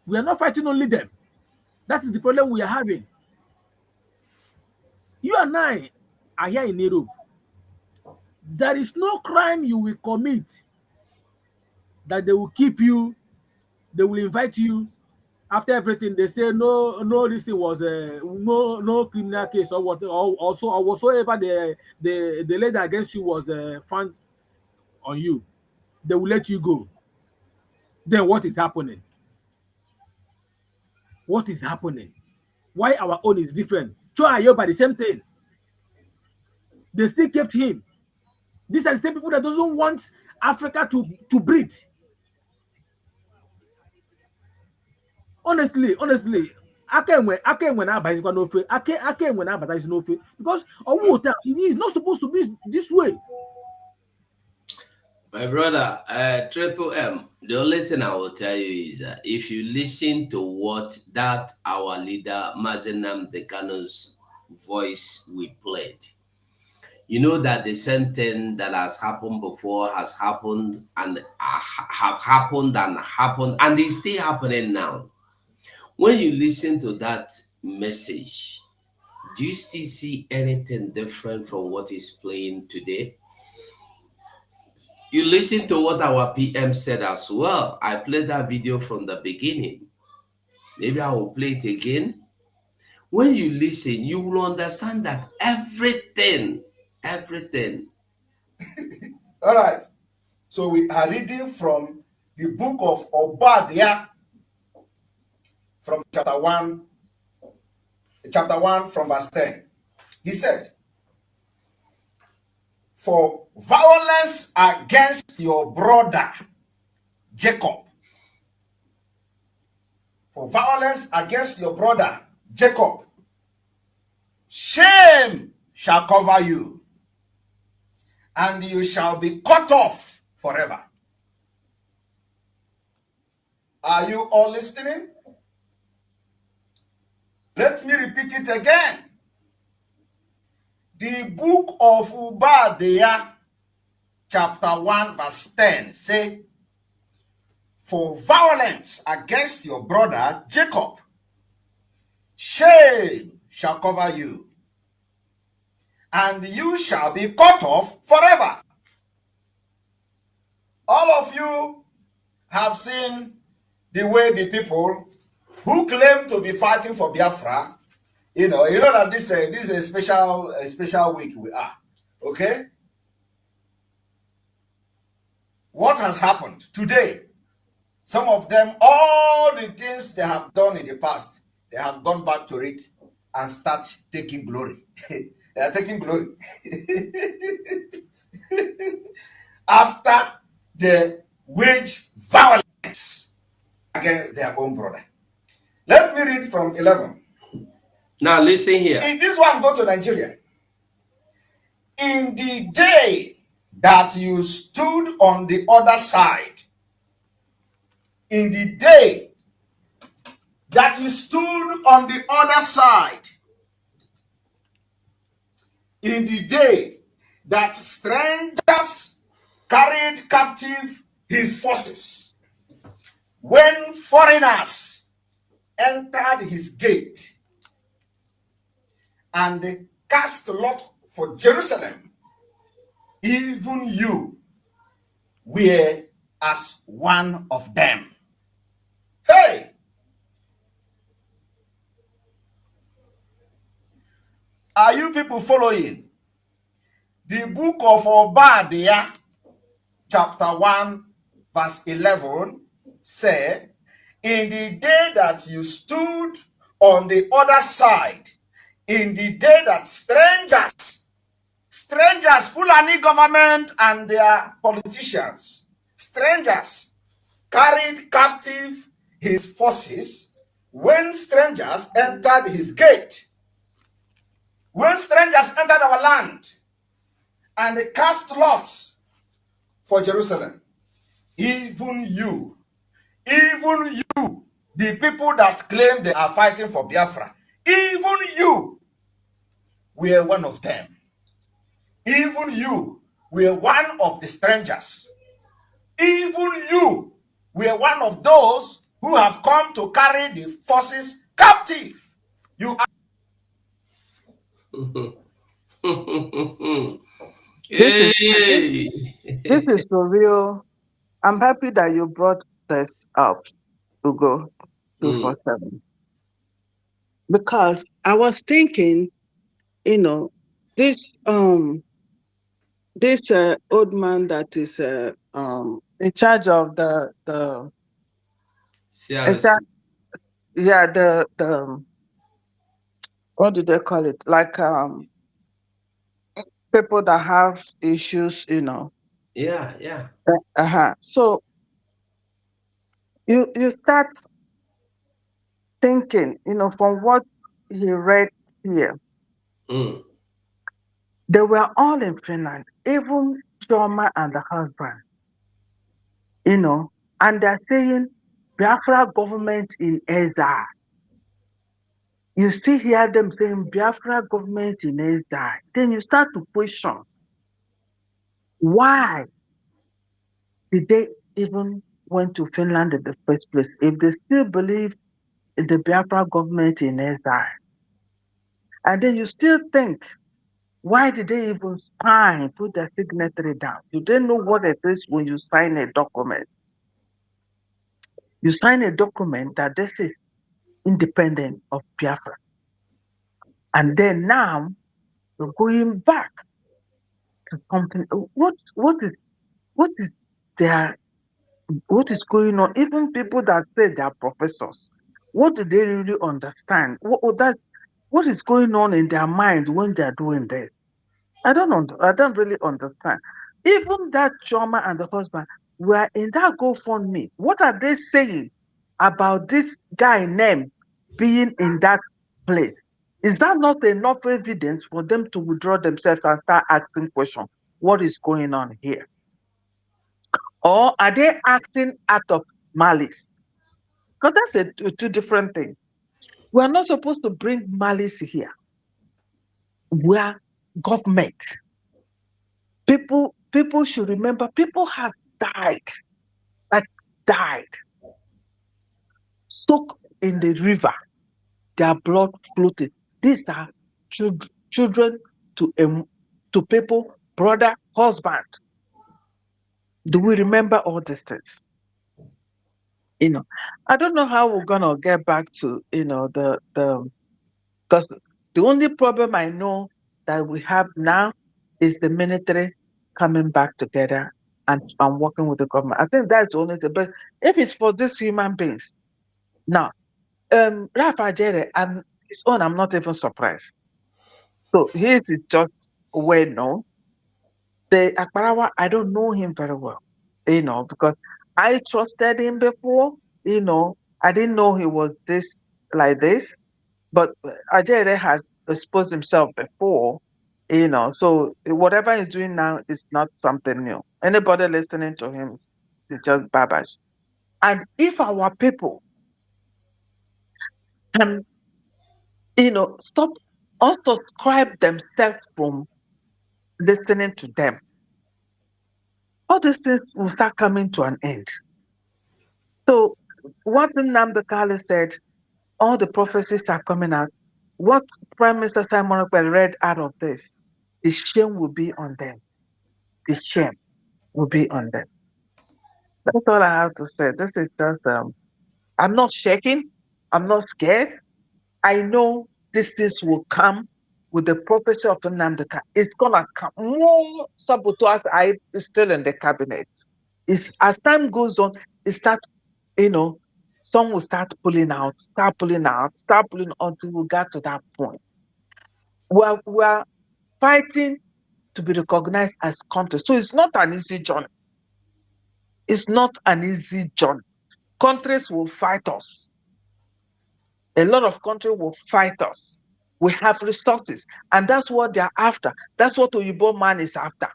We are not fighting only them. That is the problem we are having. You and I are here in Europe. There is no crime you will commit that they will keep you, they will invite you. After everything, they say no, this was no criminal case or what, or whatsoever the lady against you was found on you. They will let you go. Then what is happening? What is happening? Why our own is different? Cho and Yoba the same thing. They still kept him. These are the same people that doesn't want Africa to breathe. Honestly, because it is not supposed to be this way. My brother, Triple M, the only thing I will tell you is that if you listen to what that our leader Mazenam Dekano's voice we played, you know that the same thing that has happened before has happened and have happened and is still happening now. When you listen to that message, do you still see anything different from what is playing today? You listen to what our PM said as well. I played that video from the beginning. Maybe I will play it again. When you listen, you will understand that everything. All right. So we are reading from the book of Obadiah, from chapter 1 from verse 10. He said, "For violence against your brother Jacob, for violence against your brother Jacob, shame shall cover you, and you shall be cut off forever." Are you all listening? Let me repeat it again. The book of Obadiah, chapter 1, verse 10, say, "For violence against your brother Jacob, shame shall cover you, and you shall be cut off forever." All of you have seen the way the people who claim to be fighting for Biafra, you know that this is a special week we are. Okay? What has happened today? Some of them, all the things they have done in the past, they have gone back to it and start taking glory. They are taking glory. After they wage violence against their own brother. Let me read from 11. Now listen here. In this one, go to Nigeria. "In the day that you stood on the other side, in the day that you stood on the other side, in the day that strangers carried captive his forces, when foreigners entered his gate and cast lot for Jerusalem, even you were as one of them." Hey! Are you people following? The book of Obadiah, chapter 1, verse 11, say, "In the day that you stood on the other side, in the day that strangers, Fulani government and their politicians, strangers carried captive his forces, when strangers entered his gate, when strangers entered our land and they cast lots for Jerusalem, even you, the people that claim they are fighting for Biafra, even you were one of them. Even you were one of the strangers. Even you were one of those who have come to carry the forces captive. You are." Hey! This is for real. I'm happy that you brought this up, Ugo Mm. 247, because I was thinking, you know, this old man that is in charge of the in CRC. charge, yeah, the what do they call it? Like people that have issues, Yeah. So you start thinking, from what he read here, Mm. they were all in Finland, even Joma and the husband. and they're saying Biafra government in exile. You still hear them saying Biafra government in exile. Then you start to question why did they even went to Finland in the first place if they still believe in the Biafra government in exile. And then you still think, why did they even sign, put their signatory down? You don't know what it is when you sign a document. You sign a document that this is independent of Biafra. And then now you're going back to something. What is their what is going on? Even people that say they are professors, what do they really understand? What is going on in their mind when they are doing this? I don't really understand. Even that Choma and the husband were in that GoFundMe. What are they saying about this guy name being in that place? Is that not enough evidence for them to withdraw themselves and start asking questions? What is going on here? Or are they acting out of malice? Because that's two different things. We are not supposed to bring malice here. We are government. People should remember people have died, like died, soaked in the river, their blood floated. These are children to people, brother, husband. Do we remember all these things? I don't know how we're gonna get back to the because the only problem I know that we have now is the military coming back together and working with the government. I think that's the only thing. But if it's for these human beings, now, Rafa Jere, and his own, I'm not even surprised. So his is just well known. The Akbarawa, I don't know him very well, because I trusted him before, I didn't know he was this like this. But Ajay has exposed himself before, so whatever he's doing now is not something new. Anybody listening to him is just babash. And if our people can, stop, unsubscribe themselves from listening to them, all these things will start coming to an end. So what Nnamdi Kanu said, all the prophecies are coming out. What Prime Minister Simon Ekpa read out of this, the shame will be on them. The shame will be on them. That's all I have to say. This is just I'm not shaking, I'm not scared. I know these things will come with the prophecy of Nnamdi Kanu. It's gonna come. More saboteurs are still in the cabinet. It's as time goes on, it starts, some will start pulling out, start pulling out, start pulling until we get to that point. We're fighting to be recognized as country. So it's not an easy journey. It's not an easy journey. Countries will fight us. A lot of countries will fight us. We have resources, and that's what they're after. That's what Oyibo man is after.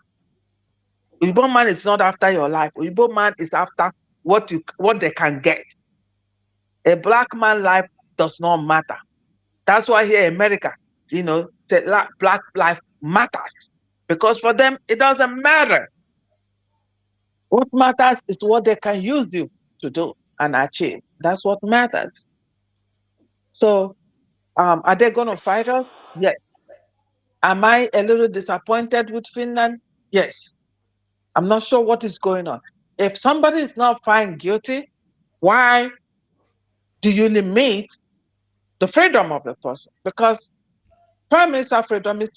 Oyibo man is not after your life. Oyibo man is after what they can get. A black man life does not matter. That's why here in America, the black life matters. Because for them, it doesn't matter. What matters is what they can use you to do and achieve. That's what matters. So, are they going to fight us? Yes. Am I a little disappointed with Finland? Yes. I'm not sure what is going on. If somebody is not found guilty, why do you limit the freedom of the person? Because Prime Minister freedom is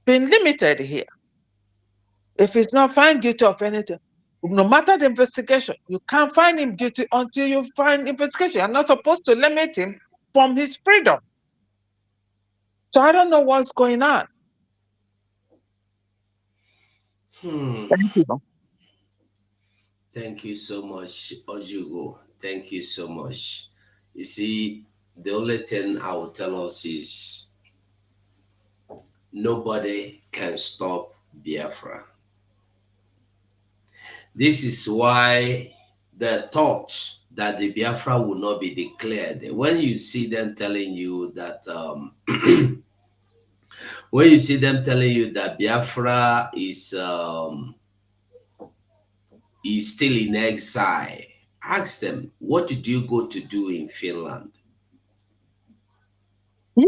being limited here. If he's not found guilty of anything, no matter the investigation, you can't find him guilty until you find investigation. You're not supposed to limit him from his freedom. So I don't know what's going on. Thank you. Thank you so much, Ojugo. Thank you so much. You see, the only thing I will tell us is nobody can stop Biafra. This is why the thoughts that the Biafra will not be declared. When you see them telling you that, when you see them telling you that Biafra is still in exile, ask them, what did you go to do in Finland? Yeah.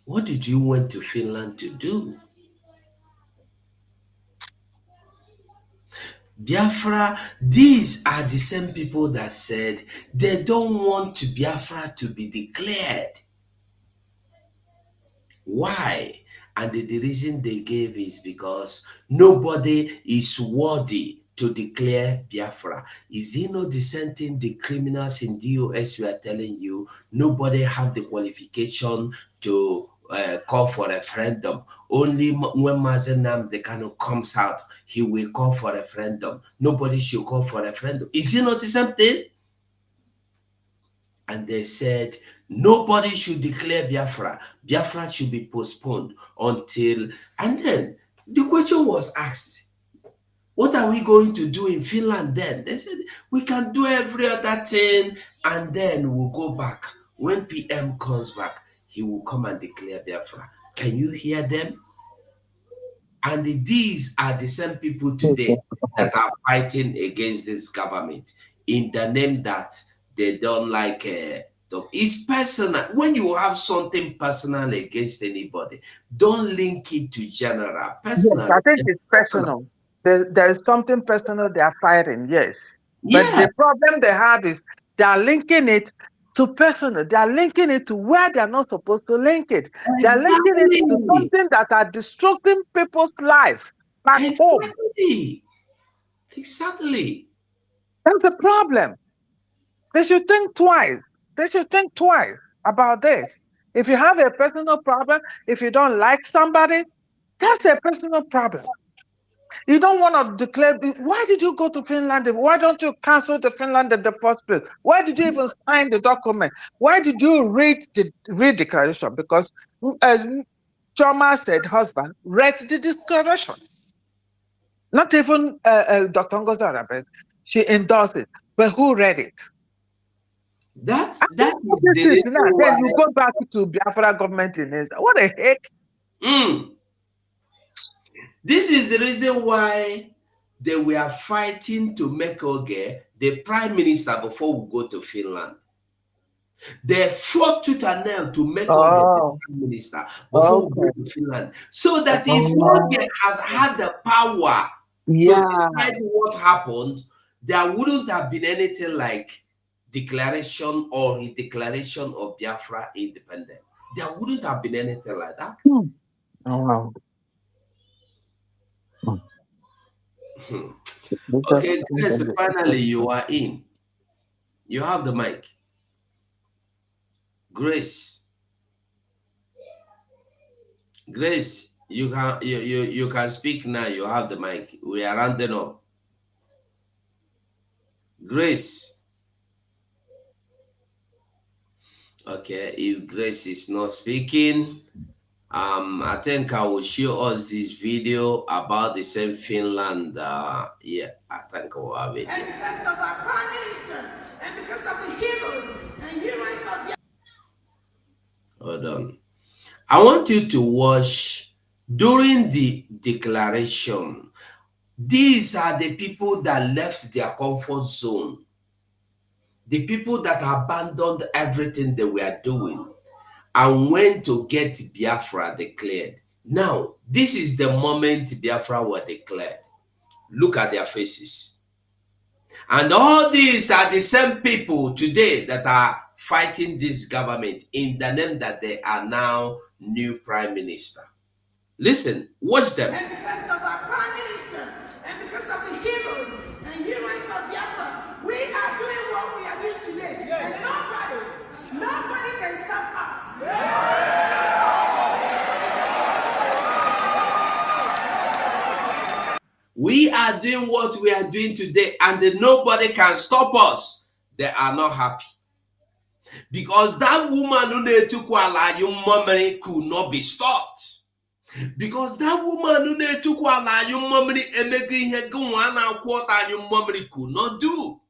What did you went to Finland to do? Biafra, these are the same people that said they don't want Biafra to be declared. Why? And the reason they gave is because nobody is worthy to declare Biafra. Is it not the same thing the criminals in DOS were telling you? Nobody have the qualification to call for referendum. Only when Mazen Nnamdi Kanu comes out, he will call for referendum. Nobody should call for referendum. Is it not the same thing? And they said nobody should declare Biafra. Biafra should be postponed until. And then the question was asked, what are we going to do in Finland then? They said, we can do every other thing and then we'll go back. When PM comes back, he will come and declare Biafra. Can you hear them? And these are the same people today that are fighting against this government in the name that they don't like. It's personal. When you have something personal against anybody, don't link it to general. Yes, Personal. I think it's personal. There is something personal they are fighting, yes. But Yeah, the problem they have is they are linking it to personal. They are linking it to where they are not supposed to link it. They are linking it to exactly. something that are destructing people's life back home. Exactly. Exactly. That's the problem. They should think twice. They should think twice about this. If you have a personal problem, if you don't like somebody, that's a personal problem. You don't want to declare. Why did you go to Finland? Why don't you cancel the Finland in the first place? Why did you even sign the document? Why did you read the declaration? Because Choma said, husband, read the declaration. Not even Dr. Ngozi Arabe. She endorsed it. But who read it? That is What the this is reason now. why. Then you go back to Biafra government in it. What the heck? This is the reason why they were fighting to make Oge the prime minister before we go to Finland. They fought tooth and nail to make Oge the prime minister before we go to Finland. So that if Oge has had the power to decide what happened, there wouldn't have been anything like declaration or a declaration of Biafra independence. There wouldn't have been anything like that. Oh, wow. Okay, Grace, finally you are in. You have the mic. Grace. Grace, you can speak now. You have the mic. We are rounding up. Grace. Okay, if Grace is not speaking, I think I will show us this video about the same Finland. Yeah, I think we'll have it. And because of our prime minister, and because of the heroes and heroines of Hold on. I want you to watch during the declaration. These are the people that left their comfort zone. The people that abandoned everything they were doing and went to get Biafra declared. Now, this is the moment Biafra were declared. Look at their faces. And all these are the same people today that are fighting this government in the name that they are now new prime minister. Listen, watch them. And because of our prime minister, and because of the heroes and heroines of Biafra, we are doing what we are doing today. And nobody can stop us. We are doing what we are doing today, and nobody can stop us. They are not happy. Because that woman who took you could not be stopped. Because that woman who ne took while you mommy making her go on and quarter your mommy could not do.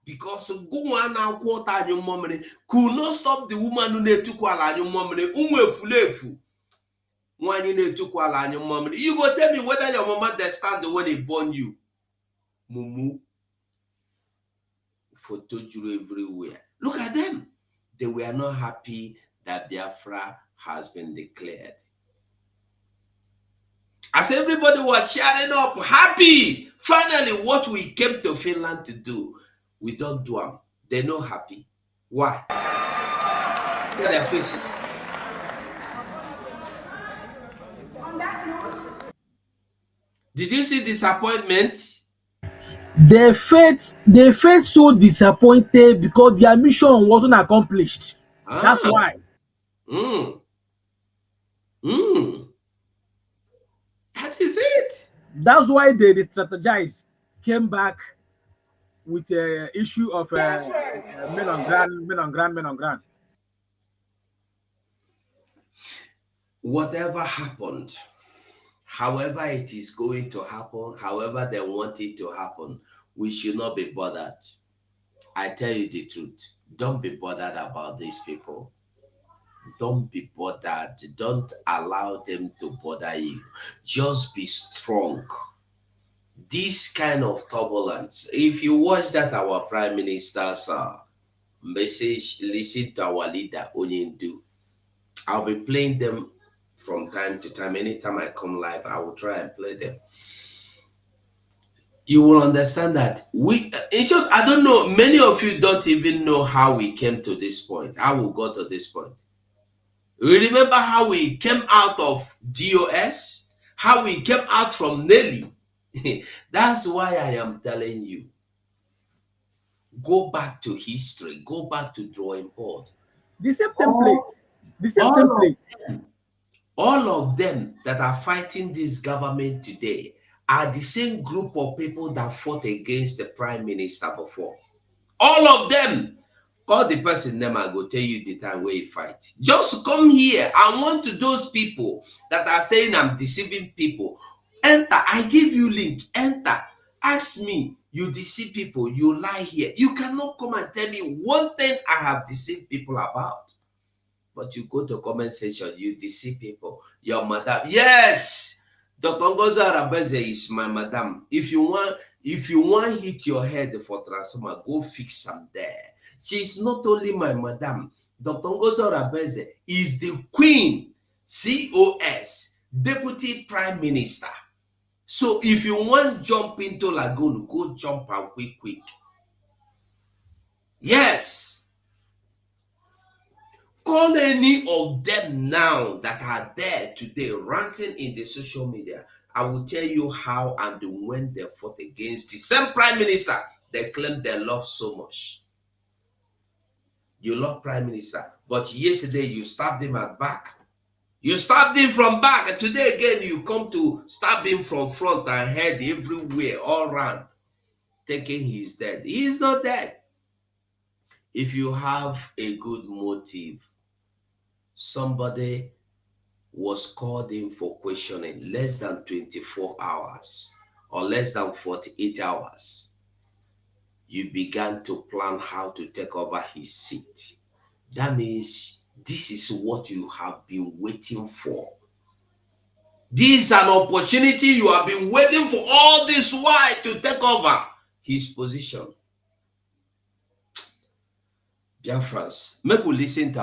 Because go on and quarter your mommy could not stop the woman who ne took while your mommy fulefu. When you ne took while your mommy, you go tell me whether your mama understand the when they born you. Mumu photo drew everywhere. Look at them. They were not happy that Biafra has been declared. As everybody was shouting up, happy! Finally, what we came to Finland to do, we don't do them. They're not happy. Why? Look at their faces. On that note, Did you see disappointment? They felt so disappointed because their mission wasn't accomplished. That's Ah. why. That is it. That's why they strategized, came back with the issue of men on ground. Whatever happened, however it is going to happen, however they want it to happen, we should not be bothered. I tell you the truth. Don't be bothered about these people. Don't be bothered. Don't allow them to bother you. Just be strong. This kind of turbulence, if you watch that our prime minister's message, listen to our leader, Onyindu. I'll be playing them from time to time. Anytime I come live, I will try and play them. You will understand that in short, I don't know, many of you don't even know how we came to this point, how we got to this point. We remember how we came out of DOS, how we came out from Nelly. That's why I am telling you, go back to history, go back to drawing board. The same template. The same template. All of them that are fighting this government today are the same group of people that fought against the prime minister before. All of them. Call the person name, I go tell you the time where you fight. Just come here. I want to those people that are saying I'm deceiving people. Enter. I give you link. Enter. Ask me. You deceive people. You lie here. You cannot come and tell me one thing I have deceived people about. But you go to comment section, you deceive people. Your madam. Yes. Dr. Ngozi Arabeze is my madam. If you want hit your head for transformer, go fix some there. She's not only my madam. Dr. Ngozi Arabeze is the Queen, COS, Deputy Prime Minister. So if you want jump into Lagoon, go jump and quick. Yes. Call any of them now that are there today ranting in the social media. I will tell you how and when they fought against the same prime minister they claim they love so much. You love prime minister, but yesterday you stabbed him at back. You stabbed him from back, and today again you come to stab him from front and head everywhere, all around, thinking he's dead. He is not dead. If you have a good motive, somebody was called in for questioning less than 24 hours or less than 48 hours. You began to plan how to take over his seat. That means this is what you have been waiting for. This is an opportunity you have been waiting for all this while to take over his position. Biafrans, make we listen to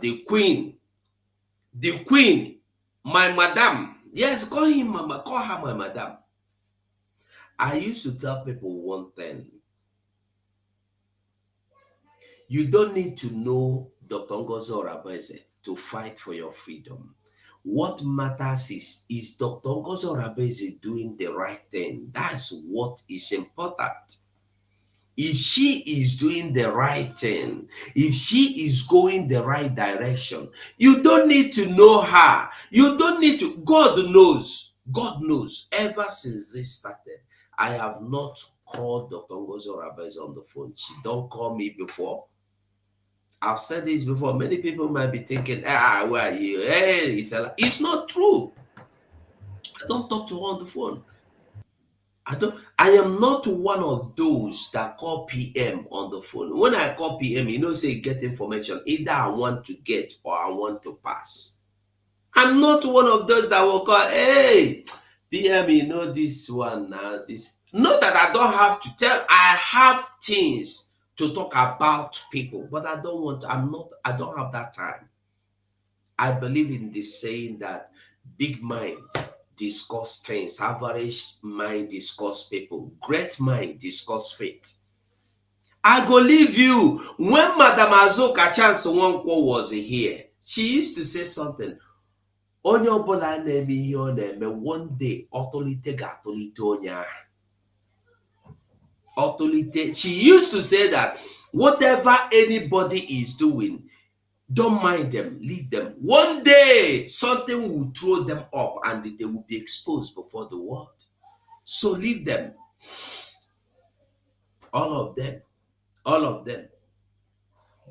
the queen, my madam. Yes, call him mama, call her my madam. I used to tell people one thing. You don't need to know Dr. Ngozi Arabeze to fight for your freedom. What matters is Dr. Ngozi Arabeze doing the right thing. That's what is important. If she is doing the right thing, if she is going the right direction, you don't need to know her. You don't need to. God knows. God knows. Ever since this started, I have not called Dr. Ngozi Arabeze on the phone. She don't call me before. I've said this before. Many people might be thinking, where are you? Hey, it's not true. I don't talk to her on the phone. I am not one of those that call PM on the phone. When I call PM, say get information. Either I want to get or I want to pass. I'm not one of those that will call, hey, PM, this one now, this. Not that I don't have to tell, I have things to talk about people, but I don't have that time. I believe in this saying that big mind discuss things, average mind discuss people, great mind discuss faith. I go leave you. When Madam Azoka Chance Nwankwo was here, she used to say something. Onye ọbụla na-eme ihe ọ na-eme, one day ọtọlite ga-atọlite onye ahụ. Ọtọlite. She used to say that whatever anybody is doing, don't mind them, leave them. One day something will throw them up and they will be exposed before the world. So leave them. All of them.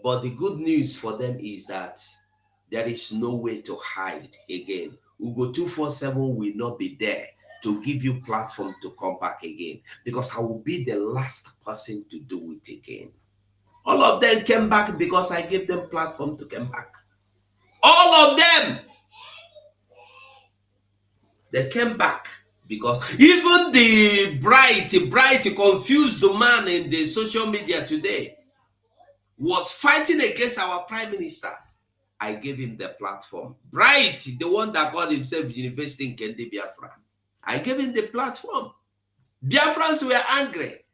But the good news for them is that there is no way to hide again. Ugo 247 will not be there to give you platform to come back again, because I will be the last person to do it again. All of them came back because I gave them platform to come back. All of them. They came back because even the bright confused man in the social media today was fighting against our prime minister. I gave him the platform. Bright, the one that called himself University in Kende Biafra. I gave him the platform. Biafrans were angry.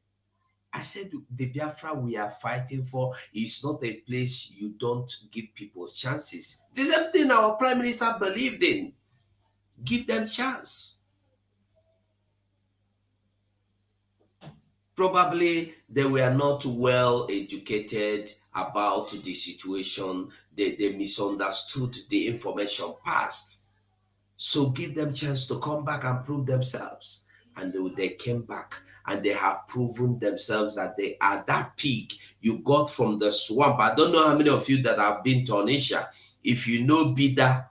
I said, the Biafra we are fighting for is not a place you don't give people chances. The same thing our prime minister believed in. Give them chance. Probably they were not well educated about the situation. They misunderstood the information passed. So give them chance to come back and prove themselves. And they came back and they have proven themselves that they are that pig you got from the swamp. I don't know how many of you that have been to Onisha. If you know Bida,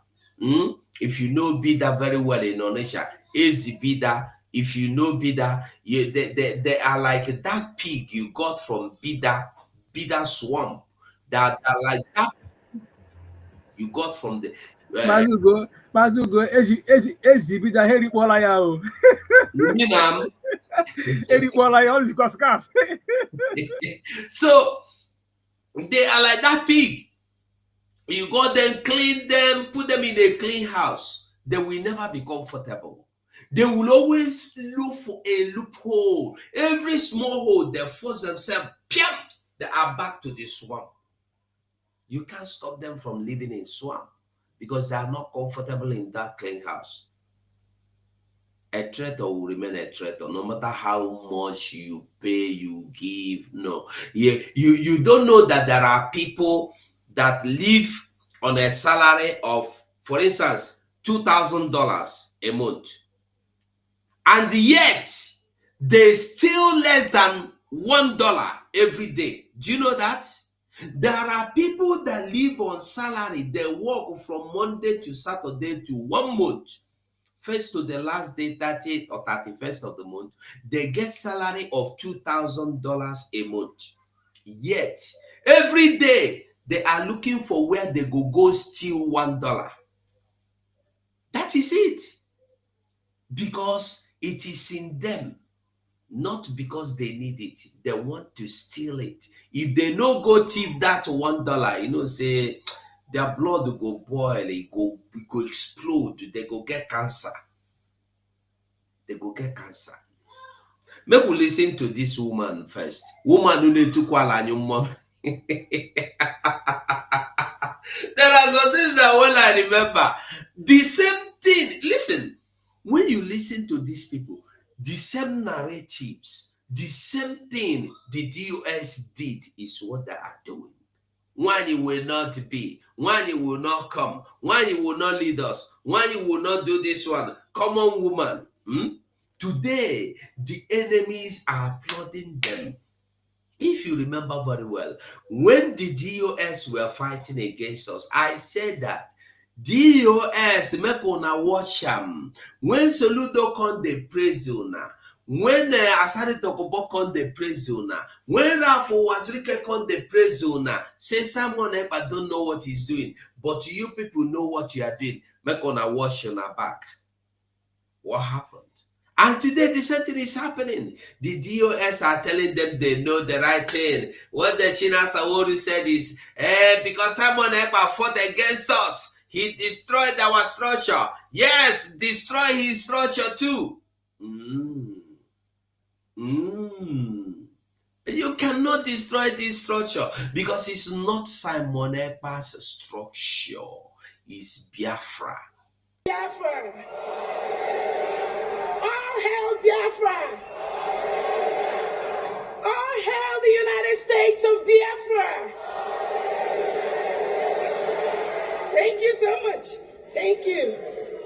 if you know Bida very well in Onisha, Ezi Bida, if you know Bida, they are like that pig you got from Bida swamp. That are like that you got from the Mazugo, Ezi Bida, Harry Polaya. So they are like that pig. You got them, clean them, put them in a clean house. They will never be comfortable. They will always look for a loophole. Every small hole, they force themselves, they are back to the swamp. You can't stop them from living in swamp because they are not comfortable in that clean house. A traitor will remain a traitor, no matter how much you pay, you give. No, you don't know that there are people that live on a salary of, for instance, $2,000 a month, and yet they steal less than $1 every day. Do you know that? There are people that live on salary. They work from Monday to Saturday to 1 month. First to the last day, 30th or 31st of the month, they get salary of $2,000 a month. Yet, every day, they are looking for where they go steal $1. That is it. Because it is in them, not because they need it. They want to steal it. If they no go thief that $1, say their blood will go boil, it go explode, they go get cancer. They go get cancer. Make we listen to this woman first. Woman who need to call on your mom. There are some things that when I remember, the same thing. Listen, when you listen to these people, the same narratives, the same thing the DOS did is what they are doing. One you will not be, one you will not come, one you will not lead us, one you will not do this one. Come on, woman. Today, the enemies are applauding them. If you remember very well, when the DOS were fighting against us, I said that DOS make una watch am. When Soludo come dey praise una, when Asari Tokobo come dey praise una, when Rafo Wazirike come dey praise una, say Simon Ekpa don't know what he's doing, but you people know what you are doing. Make una watch una back. What happened? And today the same thing is happening. The DOS are telling them they know the right thing. What the China Sawori said is, because Simon Ekpa fought against us, he destroyed our structure. Yes, destroy his structure too. You cannot destroy this structure because it's not Simon Ekpa's structure. It's Biafra. Biafra. All hail Biafra. All hail the United States of Biafra. Thank you so much. Thank you.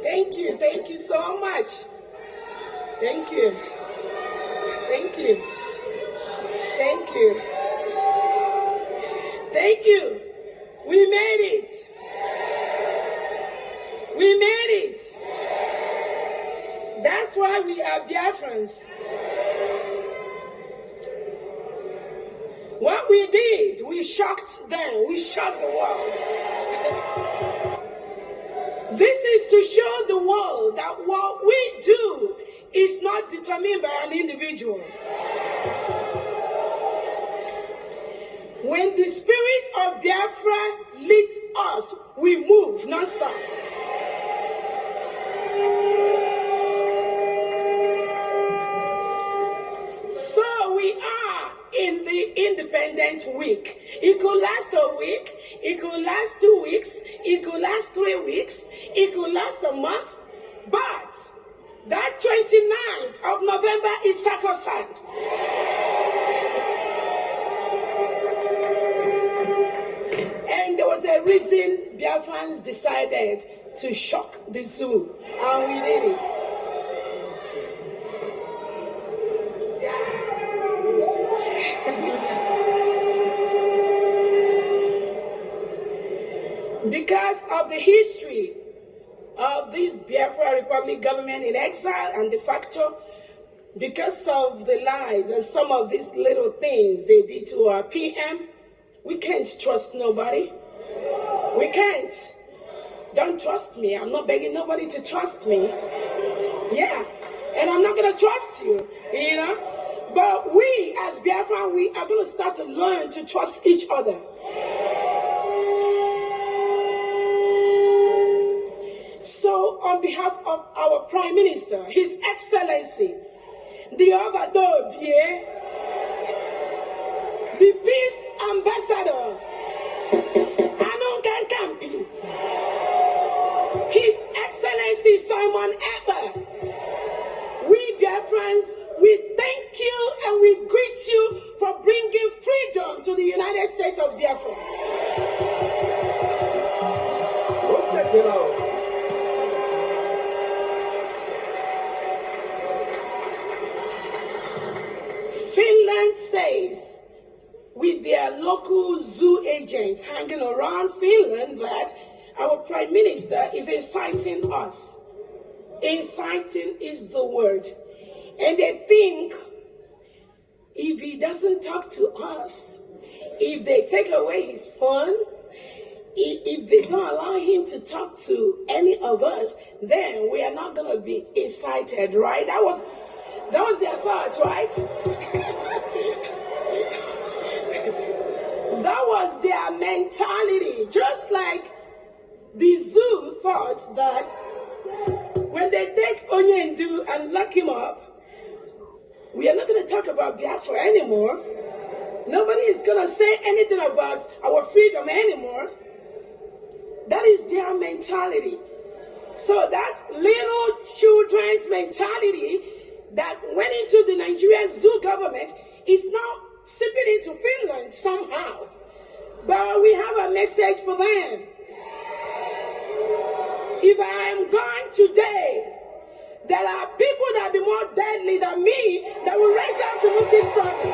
Thank you. Thank you so much. Thank you. Thank you. Thank you. Thank you. We made it. We made it. That's why we are Biafrans. What we did, we shocked them. We shocked the world. This is to show the world that what we do is not determined by an individual. When the spirit of Biafra leads us, we move non-stop. So we are in the Independence Week. It could last a week, it could last 2 weeks, it could last 3 weeks, it could last a month, but that 29th of November is sacrosanct. And there was a reason Biafrans decided to shock the zoo, and we did it. Because of the history of this Biafra Republic government in exile and de facto, because of the lies and some of these little things they did to our PM, we can't trust nobody. We can't. Don't trust me. I'm not begging nobody to trust me. Yeah. And I'm not going to trust you, you know. But we, as Biafra, we are going to start to learn to trust each other. So, on behalf of our Prime Minister, His Excellency, the Obadobie, the Peace Ambassador, Anon Kankampi, His Excellency Simon Ekpa, we Biafrans, we thank you and we greet you for bringing freedom to the United States of Biafra. Finland says, with their local zoo agents hanging around Finland, that our Prime Minister is inciting us. Inciting is the word. And they think if he doesn't talk to us, if they take away his phone, if they don't allow him to talk to any of us, then we are not going to be incited, right? That was their thought, right? That was their mentality. Just like the zoo thought that when they take Onyendu and lock him up, we are not going to talk about Biafra anymore. Nobody is going to say anything about our freedom anymore. That is their mentality. So that little children's mentality that went into the Nigerian zoo government is now seeping into Finland somehow. But we have a message for them. If I am gone today, there are people that will be more deadly than me that will rise up to move this struggle.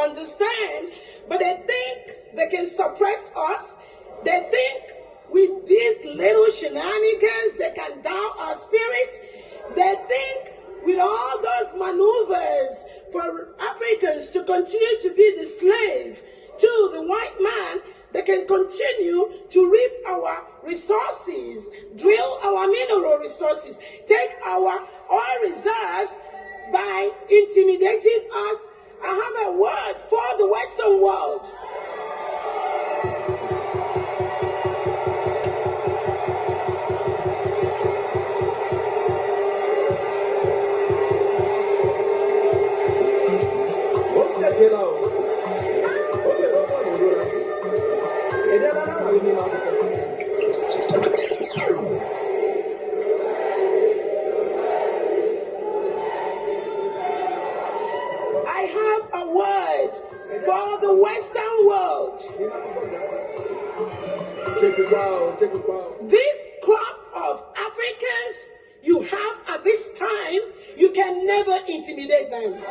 understand, but they think they can suppress us. They think with these little shenanigans they can down our spirit. They think with all those maneuvers for Africans to continue to be the slave to the white man, they can continue to reap our resources, drill our mineral resources, take our oil reserves by intimidating us. I have a word for the Western world. I have a word for the Western world. This crop of Africans you have at this time, you can never intimidate them.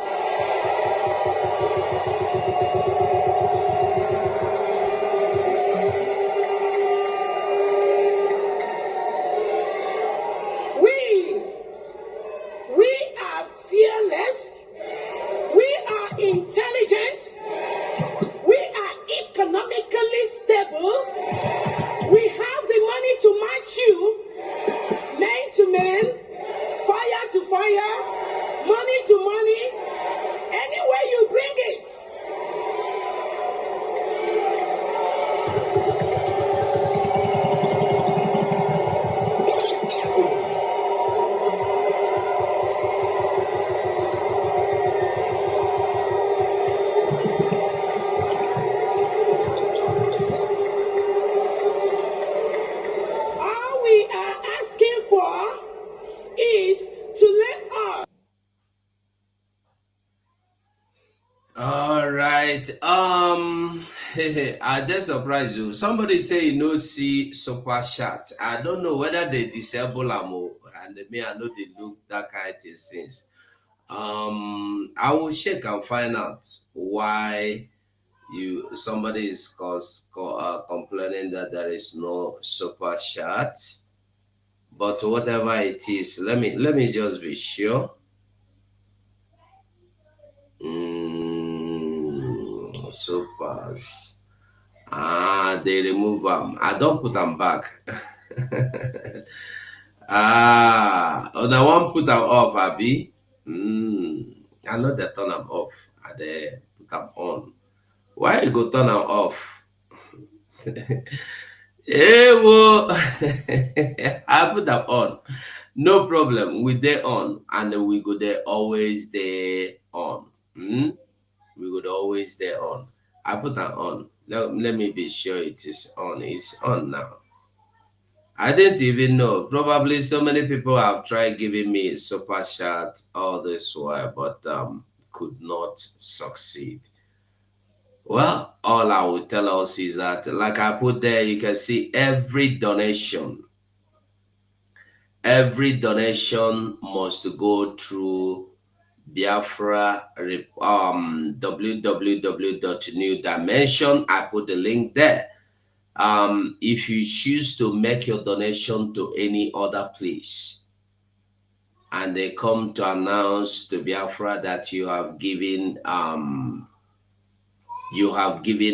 We are fearless. We are intelligent. We are economically stable. We have the money to match you, men to men, fire to fire, money to money, anywhere you bring it. All we are asking for is to let us. All right. I just surprised you. Somebody say you know see super chat. I don't know whether they disable them or and me I know they look that kind of things. I will check and find out why somebody is complaining that there is no super chat. But whatever it is, let me just be sure. Supers. They remove them. I don't put them back. I want put them off, Abby. I know they turn them off. I they put them on. Why you go turn them off? Well, I put them on. No problem. We there on, and we go there always there on. We would always there on. I put that on. Let me be sure it is on. It's on now. I didn't even know. Probably so many people have tried giving me super chat all this while, but could not succeed. Well, all I will tell us is that, like I put there, you can see every donation must go through Biafra www.new dimension. I put the link there. If you choose to make your donation to any other place and they come to announce to Biafra that you have given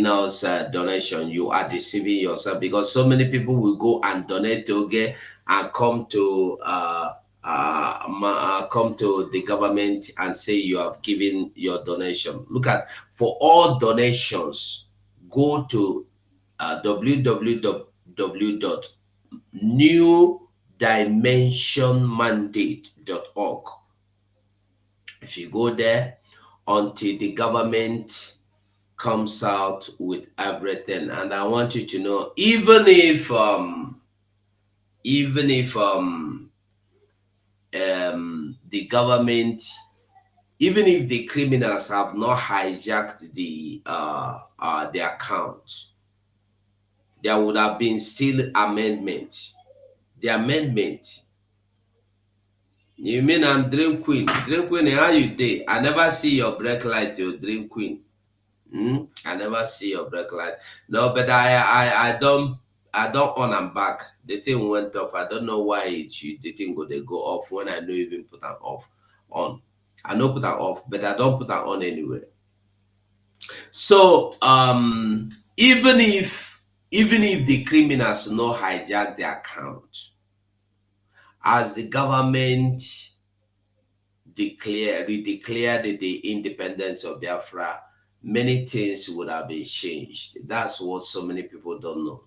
us a donation, you are deceiving yourself, because so many people will go and donate to Oge and come to the government and say you have given your donation. Look at, for all donations, go to www.newdimensionmandate.org. If you go there, until the government comes out with everything. And I want you to know, even if the government, even if the criminals have not hijacked the accounts, there would have been still amendment. The amendment. You mean I'm Dream Queen? Dream Queen, how you day? I never see your break light, your Dream Queen. I never see your brake light. No, but I don't on and back. The thing went off. I don't know why the thing they go off when I know even put an off on. I know put an off, but I don't put an on anyway. So even if the criminals no hijack the account, as the government redeclared the independence of Biafra, many things would have been changed. That's what so many people don't know.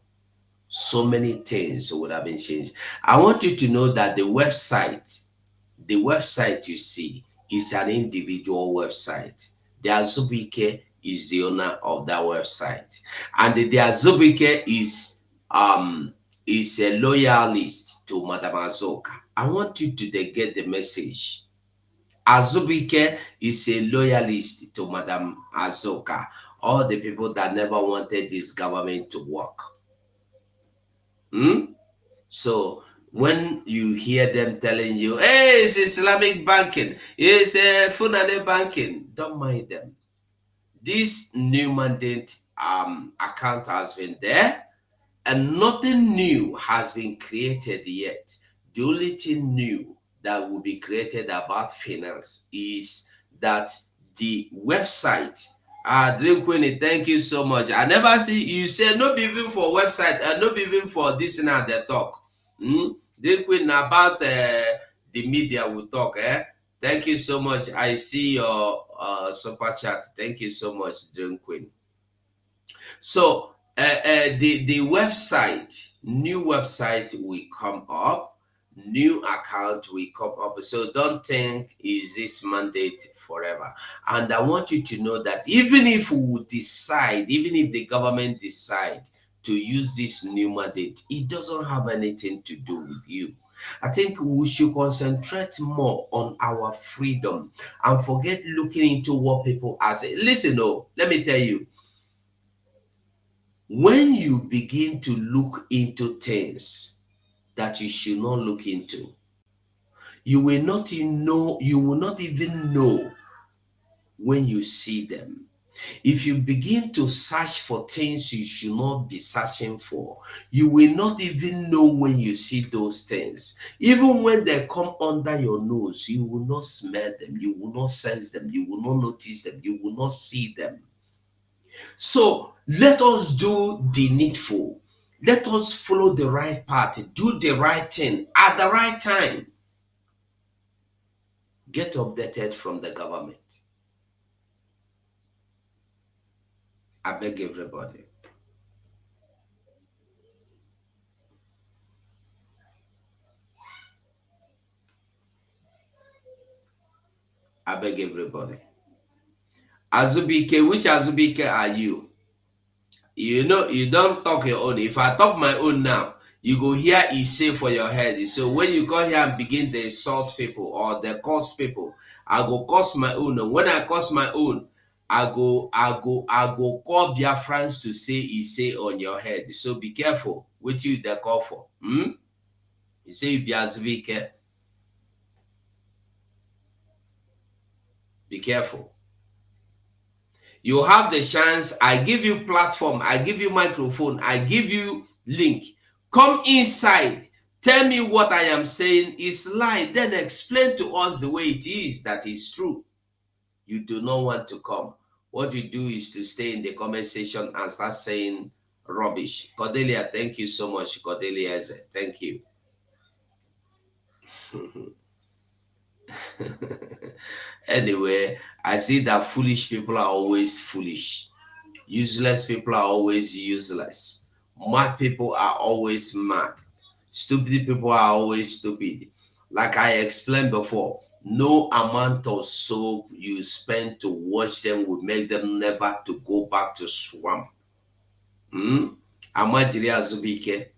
So many things would have been changed. I want you to know that the website you see is an individual website. The Azubike is the owner of that website, and the Azubike is a loyalist to Madam Azoka. I want you to get the message. Azubike is a loyalist to Madam Azoka. All the people that never wanted this government to work. So when you hear them telling you, hey, it's Islamic banking, it's Funane banking, don't mind them. This new mandate account has been there, and nothing new has been created yet. The only thing new that will be created about finance is that the website. Dream Queen, thank you so much. I never see you say no be even for website and no be even for this and the talk. Dream Queen about the media will talk. Thank you so much. I see your super chat. Thank you so much, Dream Queen. So the website, new website will come up, new account will come up. So don't think is this mandate forever. And I want you to know that even if we decide, even if the government decide to use this new mandate, it doesn't have anything to do with you. I think we should concentrate more on our freedom and forget looking into what people are saying. Listen, let me tell you, when you begin to look into things that you should not look into, you will not even know when you see them. If you begin to search for things you should not be searching for, you will not even know when you see those things. Even when they come under your nose, you will not smell them, you will not sense them, you will not notice them, you will not see them. So let us do the needful. Let us follow the right path, do the right thing at the right time. Get updated from the government. I beg everybody. I beg everybody. Azubike, which Azubike are you? You know, you don't talk your own. If I talk my own now, you go hear it say for your head. So when you come here and begin to insult people or the curse people, I go curse my own. And when I curse my own, I go call Biafrans to say he say on your head. So be careful what you they call for. You say you be Azubike. Be careful. You have the chance. I give you platform. I give you microphone. I give you link. Come inside. Tell me what I am saying is lie. Then explain to us the way it is that is true. You do not want to come. What you do is to stay in the comment section and start saying rubbish. Cordelia, thank you so much. Cordelia, thank you. Anyway, I see that foolish people are always foolish. Useless people are always useless. Mad people are always mad. Stupid people are always stupid. Like I explained before, no amount of soap you spend to wash them will make them never to go back to swamp. Amajiri Azubike.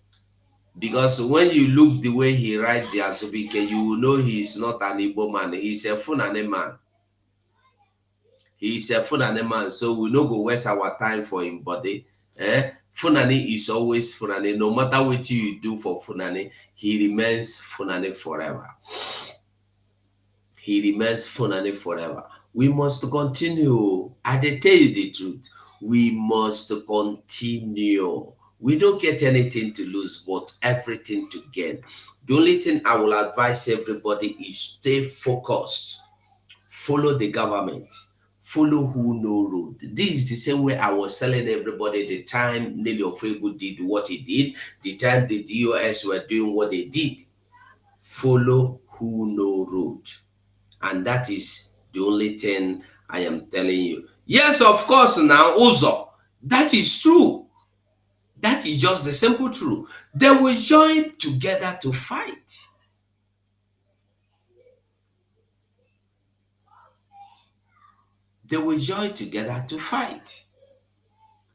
Because when you look the way he write the Azubike, you will know he is not an Igbo man. He's a Funane man. He's a Funane man, so we no go waste our time for him body. Funani is always Funani. No matter what you do for Funani, he remains Funani forever. He remains Funani forever. We must continue. I dey tell you the truth. We must continue. We don't get anything to lose, but everything to gain. The only thing I will advise everybody is stay focused. Follow the government. Follow who know road. This is the same way I was telling everybody the time Nelly Ofego did what he did, the time the DOS were doing what they did. Follow who know road. And that is the only thing I am telling you. Yes, of course, now, Uzo, that is true. That is just the simple truth. They will join together to fight. They will join together to fight.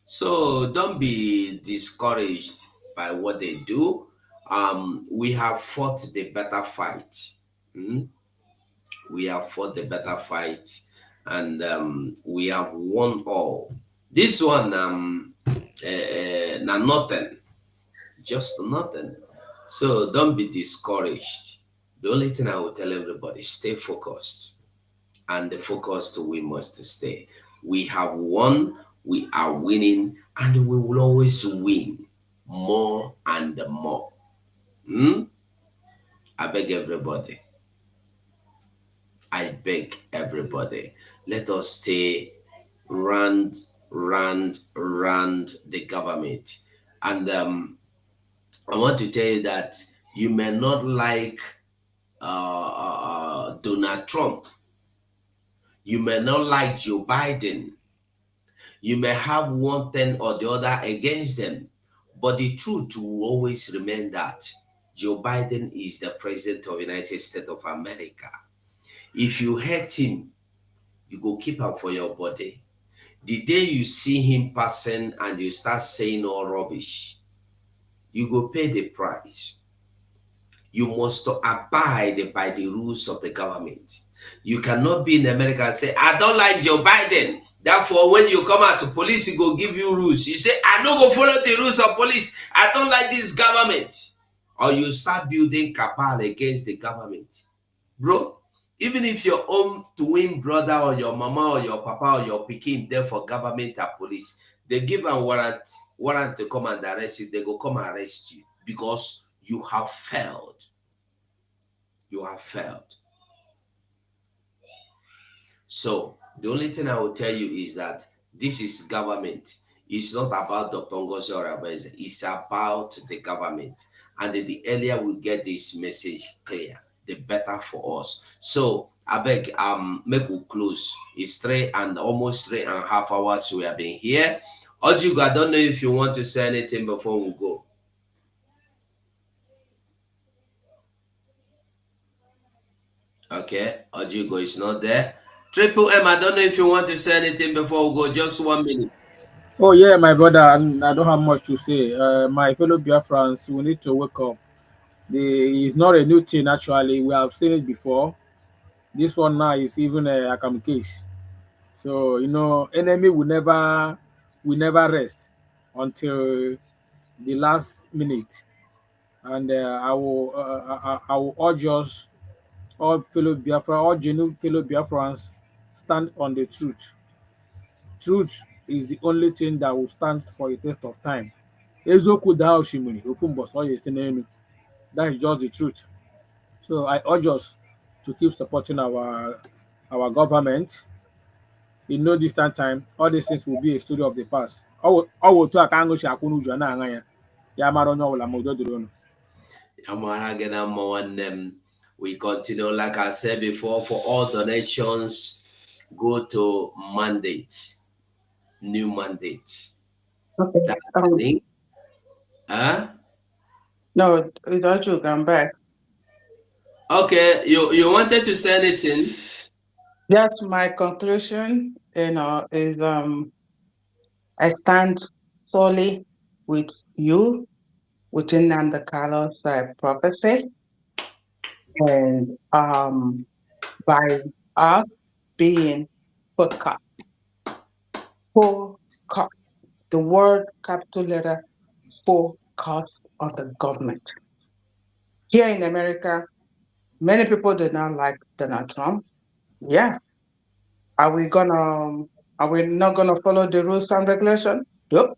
So don't be discouraged by what they do. We have fought the better fight. Mm? We have fought the better fight, and we have won all. This one, now nothing, just nothing. So don't be discouraged. The only thing I will tell everybody: stay focused, and the focused we must stay. We have won. We are winning, and we will always win more and more. Hmm? I beg everybody. I beg everybody. Let us stay rand the government. And I want to tell you that you may not like Donald Trump. You may not like Joe Biden. You may have one thing or the other against them. But the truth will always remain that Joe Biden is the president of the United States of America. If you hate him, you go keep him for your body. The day you see him passing and you start saying all rubbish, you go pay the price. You must abide by the rules of the government. You cannot be in America and say, I don't like Joe Biden. Therefore, when you come out to police, he go give you rules. You say, I don't go follow the rules of police. I don't like this government. Or you start building cabal against the government. Bro, even if your own twin brother or your mama or your papa or your pikin there for government and police, they give a warrant to come and arrest you, they go come and arrest you because you have failed. You have failed. So the only thing I will tell you is that this is government. It's not about Dr. Ngozi Orebeze. It's about the government. And the earlier we get this message clear, the better for us. So I beg, make we close. It's almost 3.5 hours we have been here. Ojugo, I don't know if you want to say anything before we go. Okay, Ojugo is not there. Triple M, I don't know if you want to say anything before we go. Just 1 minute. Oh yeah, my brother, I don't have much to say. My fellow Biafrans, we need to wake up. It's not a new thing actually. We have seen it before. This one now is even a Akam case. So enemy will never rest until the last minute. And I will urge us, all fellow Biafra, all genuine fellow Biafrans, stand on the truth. Truth is the only thing that will stand for a test of time. Eziokwu daa osimiri, ofu mbọsị ọ ga-esi n'elu. That is just the truth. So I urge us to keep supporting our government. In no distant time, all these things will be a story of the past. Ọ wụ otu a ka aṅụ si akwụ n'uju na-aṅa ya. Ya mara onye ọbụla ma udo dịrị unu. We continue, like I said before, for all donations, go to mandate, new mandate. Okay. That's the link. Huh? No, don't you come back. Okay, you wanted to say anything? Yes, my conclusion, is I stand solely with you within the Carlos prophecy, and by us being focused, the word capital letter focus on the government. Here in America, many people did not like Donald Trump. Yeah, Are we not gonna follow the rules and regulations? Nope.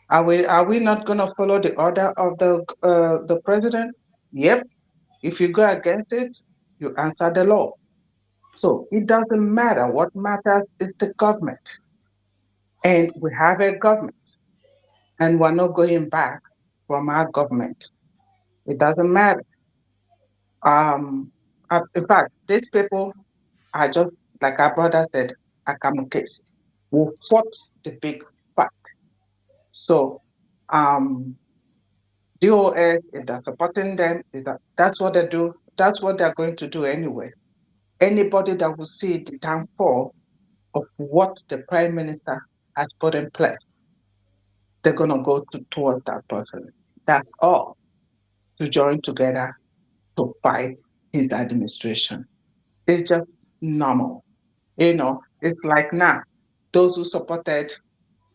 Are we not gonna follow the order of the president? Yep. If you go against it, you answer the law. So it doesn't matter. What matters is the government. And we have a government, and we're not going back from our government. It doesn't matter. In fact, these people are just, like our brother said, Akamuke, who fought the big fight. So, DOS, if they're supporting them, that's what they do. That's what they're going to do anyway. Anybody that will see the downfall of what the prime minister has put in place, they're going to go towards that person. That's all, to join together to fight his administration. It's just normal. It's like now, those who supported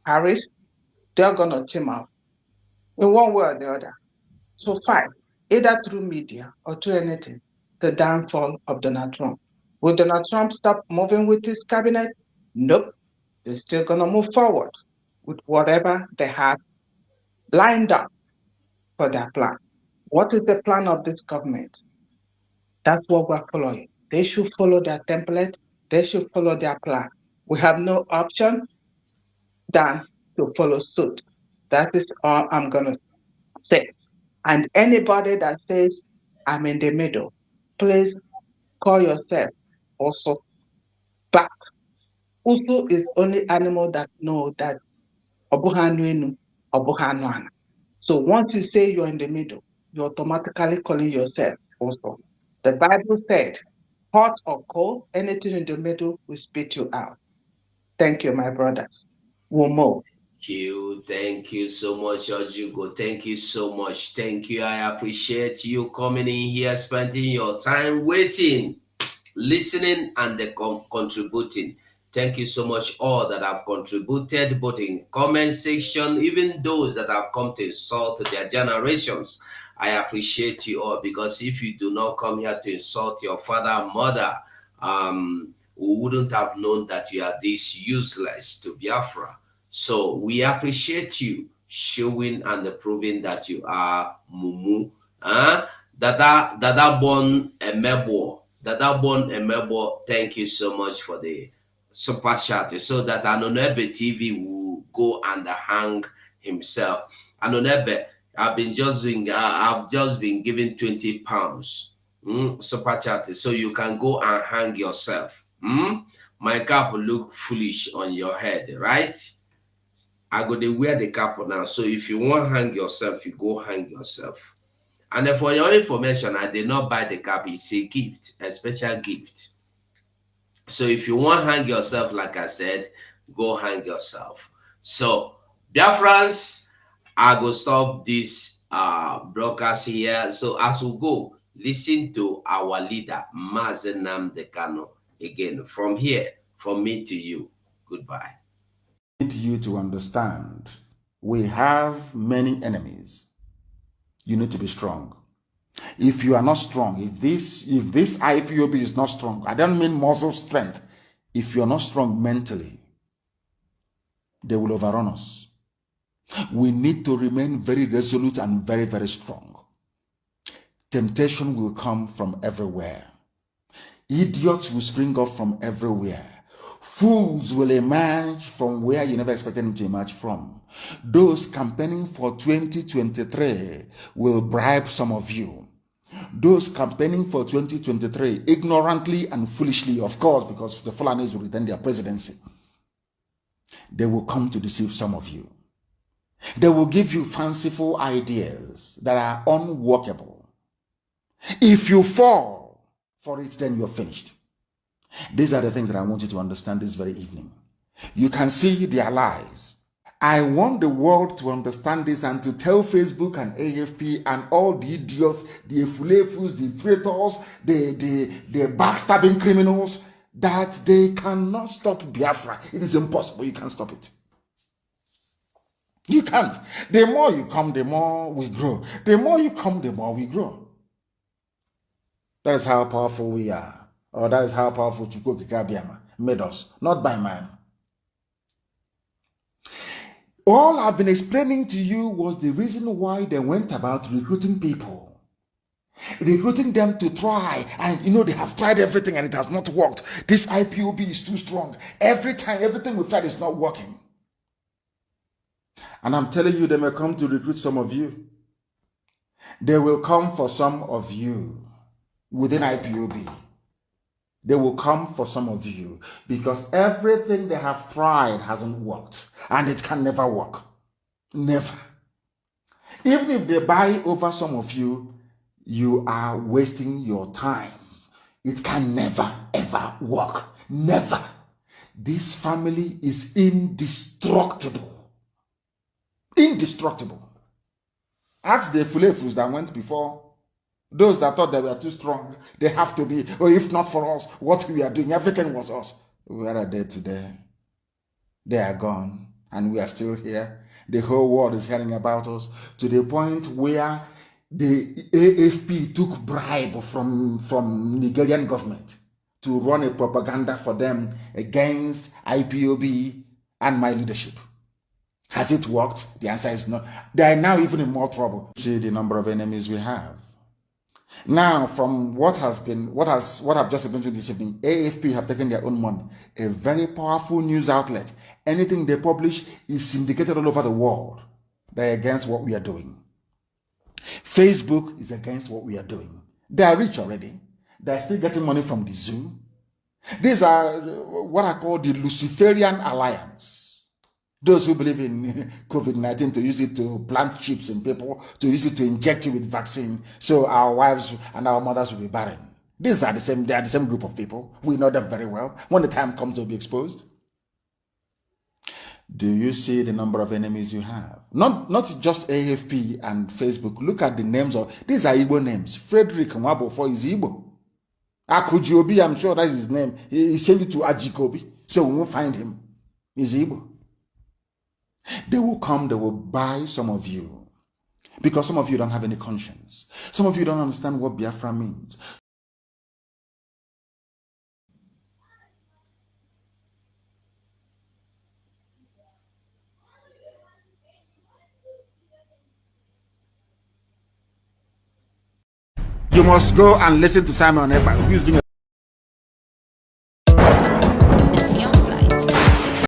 Harris, they're going to team up in one way or the other. So fight, either through media or through anything, the downfall of Donald Trump. Will Donald Trump stop moving with his cabinet? Nope. They're still going to move forward with whatever they have lined up for their plan. What is the plan of this government? That's what we're following. They should follow their template. They should follow their plan. We have no option than to follow suit. That is all I'm going to say. And anybody that says, I'm in the middle, please call yourself also back. Usu is only animal that know that obuhanuenu, obuhanuana. So once you say you're in the middle, you're automatically calling yourself also. The Bible said, hot or cold, anything in the middle will spit you out. Thank you, my brothers. We'll move. Thank you so much, Ojugo. Thank you so much. Thank you. I appreciate you coming in here, spending your time waiting, listening, and contributing. Thank you so much, all that have contributed, both in comment section, even those that have come to insult their generations. I appreciate you all, because if you do not come here to insult your father and mother, we wouldn't have known that you are this useless to Biafra. So we appreciate you showing and proving that you are Mumu. Dada Bon Emebo. Dada Bon Emebo, thank you so much for the super chat, so that Anonebe TV will go and hang himself. Anonebe, I've just been given £20 super chat, so you can go and hang yourself. My cap will look foolish on your head, right? I go to wear the cap now. So if you want to hang yourself, you go hang yourself. And then for your information, I did not buy the cap. It's a gift, a special gift. So if you want to hang yourself, like I said, go hang yourself. So, Biafrans, I go stop this broadcast here. So as we go, listen to our leader, Mazen Nnamdi Kanu, again from here, from me to you. Goodbye. Need you to understand, we have many enemies. You need to be strong. If you are not strong, if this IPOB is not strong, I don't mean muscle strength. If you're not strong mentally, they will overrun us. We need to remain very resolute and very, very strong. Temptation will come from everywhere. Idiots will spring up from everywhere. Fools will emerge from where you never expected them to emerge from. Those campaigning for 2023 will bribe some of you. Those campaigning for 2023 ignorantly and foolishly, of course, because the Fulanis will retain their presidency, they will come to deceive some of you. They will give you fanciful ideas that are unworkable. If you fall for it, then you're finished. These are the things that I want you to understand this very evening. You can see their lies. I want the world to understand this and to tell Facebook and AFP and all the idiots, the efulefus, the traitors, the backstabbing criminals, that they cannot stop Biafra. It is impossible. You can't stop it. You can't. The more you come, the more we grow. The more you come, the more we grow. That is how powerful we are. Or that is how powerful Chukwuka Biama. made us, not by man. All I've been explaining to you was the reason why they went about recruiting people. Recruiting them to try, and they have tried everything and it has not worked. This IPOB is too strong. Every time, everything we tried is not working. And I'm telling you, they may come to recruit some of you. They will come for some of you within IPOB. They will come for some of you because everything they have tried hasn't worked, and it can never work. Never. Even if they buy over some of you, you are wasting your time. It can never, ever work. Never. This family is indestructible. Indestructible. Ask the Fulefus that went before. Those that thought they were too strong, they have to be. Or if not for us, what we are doing, everything was us. Where are they today? They are gone, and we are still here. The whole world is hearing about us to the point where the AFP took bribe from Nigerian government to run a propaganda for them against IPOB and my leadership. Has it worked? The answer is no. They are now even in more trouble. See the number of enemies we have. Now, from what I've just explained to this evening, AFP have taken their own money. A very powerful news outlet. Anything they publish is syndicated all over the world. They're against what we are doing. Facebook is against what we are doing. They are rich already. They're still getting money from the zoo. These are what I call the Luciferian Alliance. Those who believe in COVID-19 to use it to plant chips in people, to use it to inject you with vaccine, so our wives and our mothers will be barren. These are they are the same group of people. We know them very well. When the time comes, they'll be exposed. Do you see the number of enemies you have? Not just AFP and Facebook. Look at the names of these are Igbo names. Frederick Nwabofo is Igbo. Akujiobi, I'm sure that is his name. He changed it to Ajikobi, so we won't find him. He's Igbo. They will come, they will buy some of you. Because some of you don't have any conscience. Some of you don't understand what Biafra means. You must go and listen to Simon Ekpa, who is doing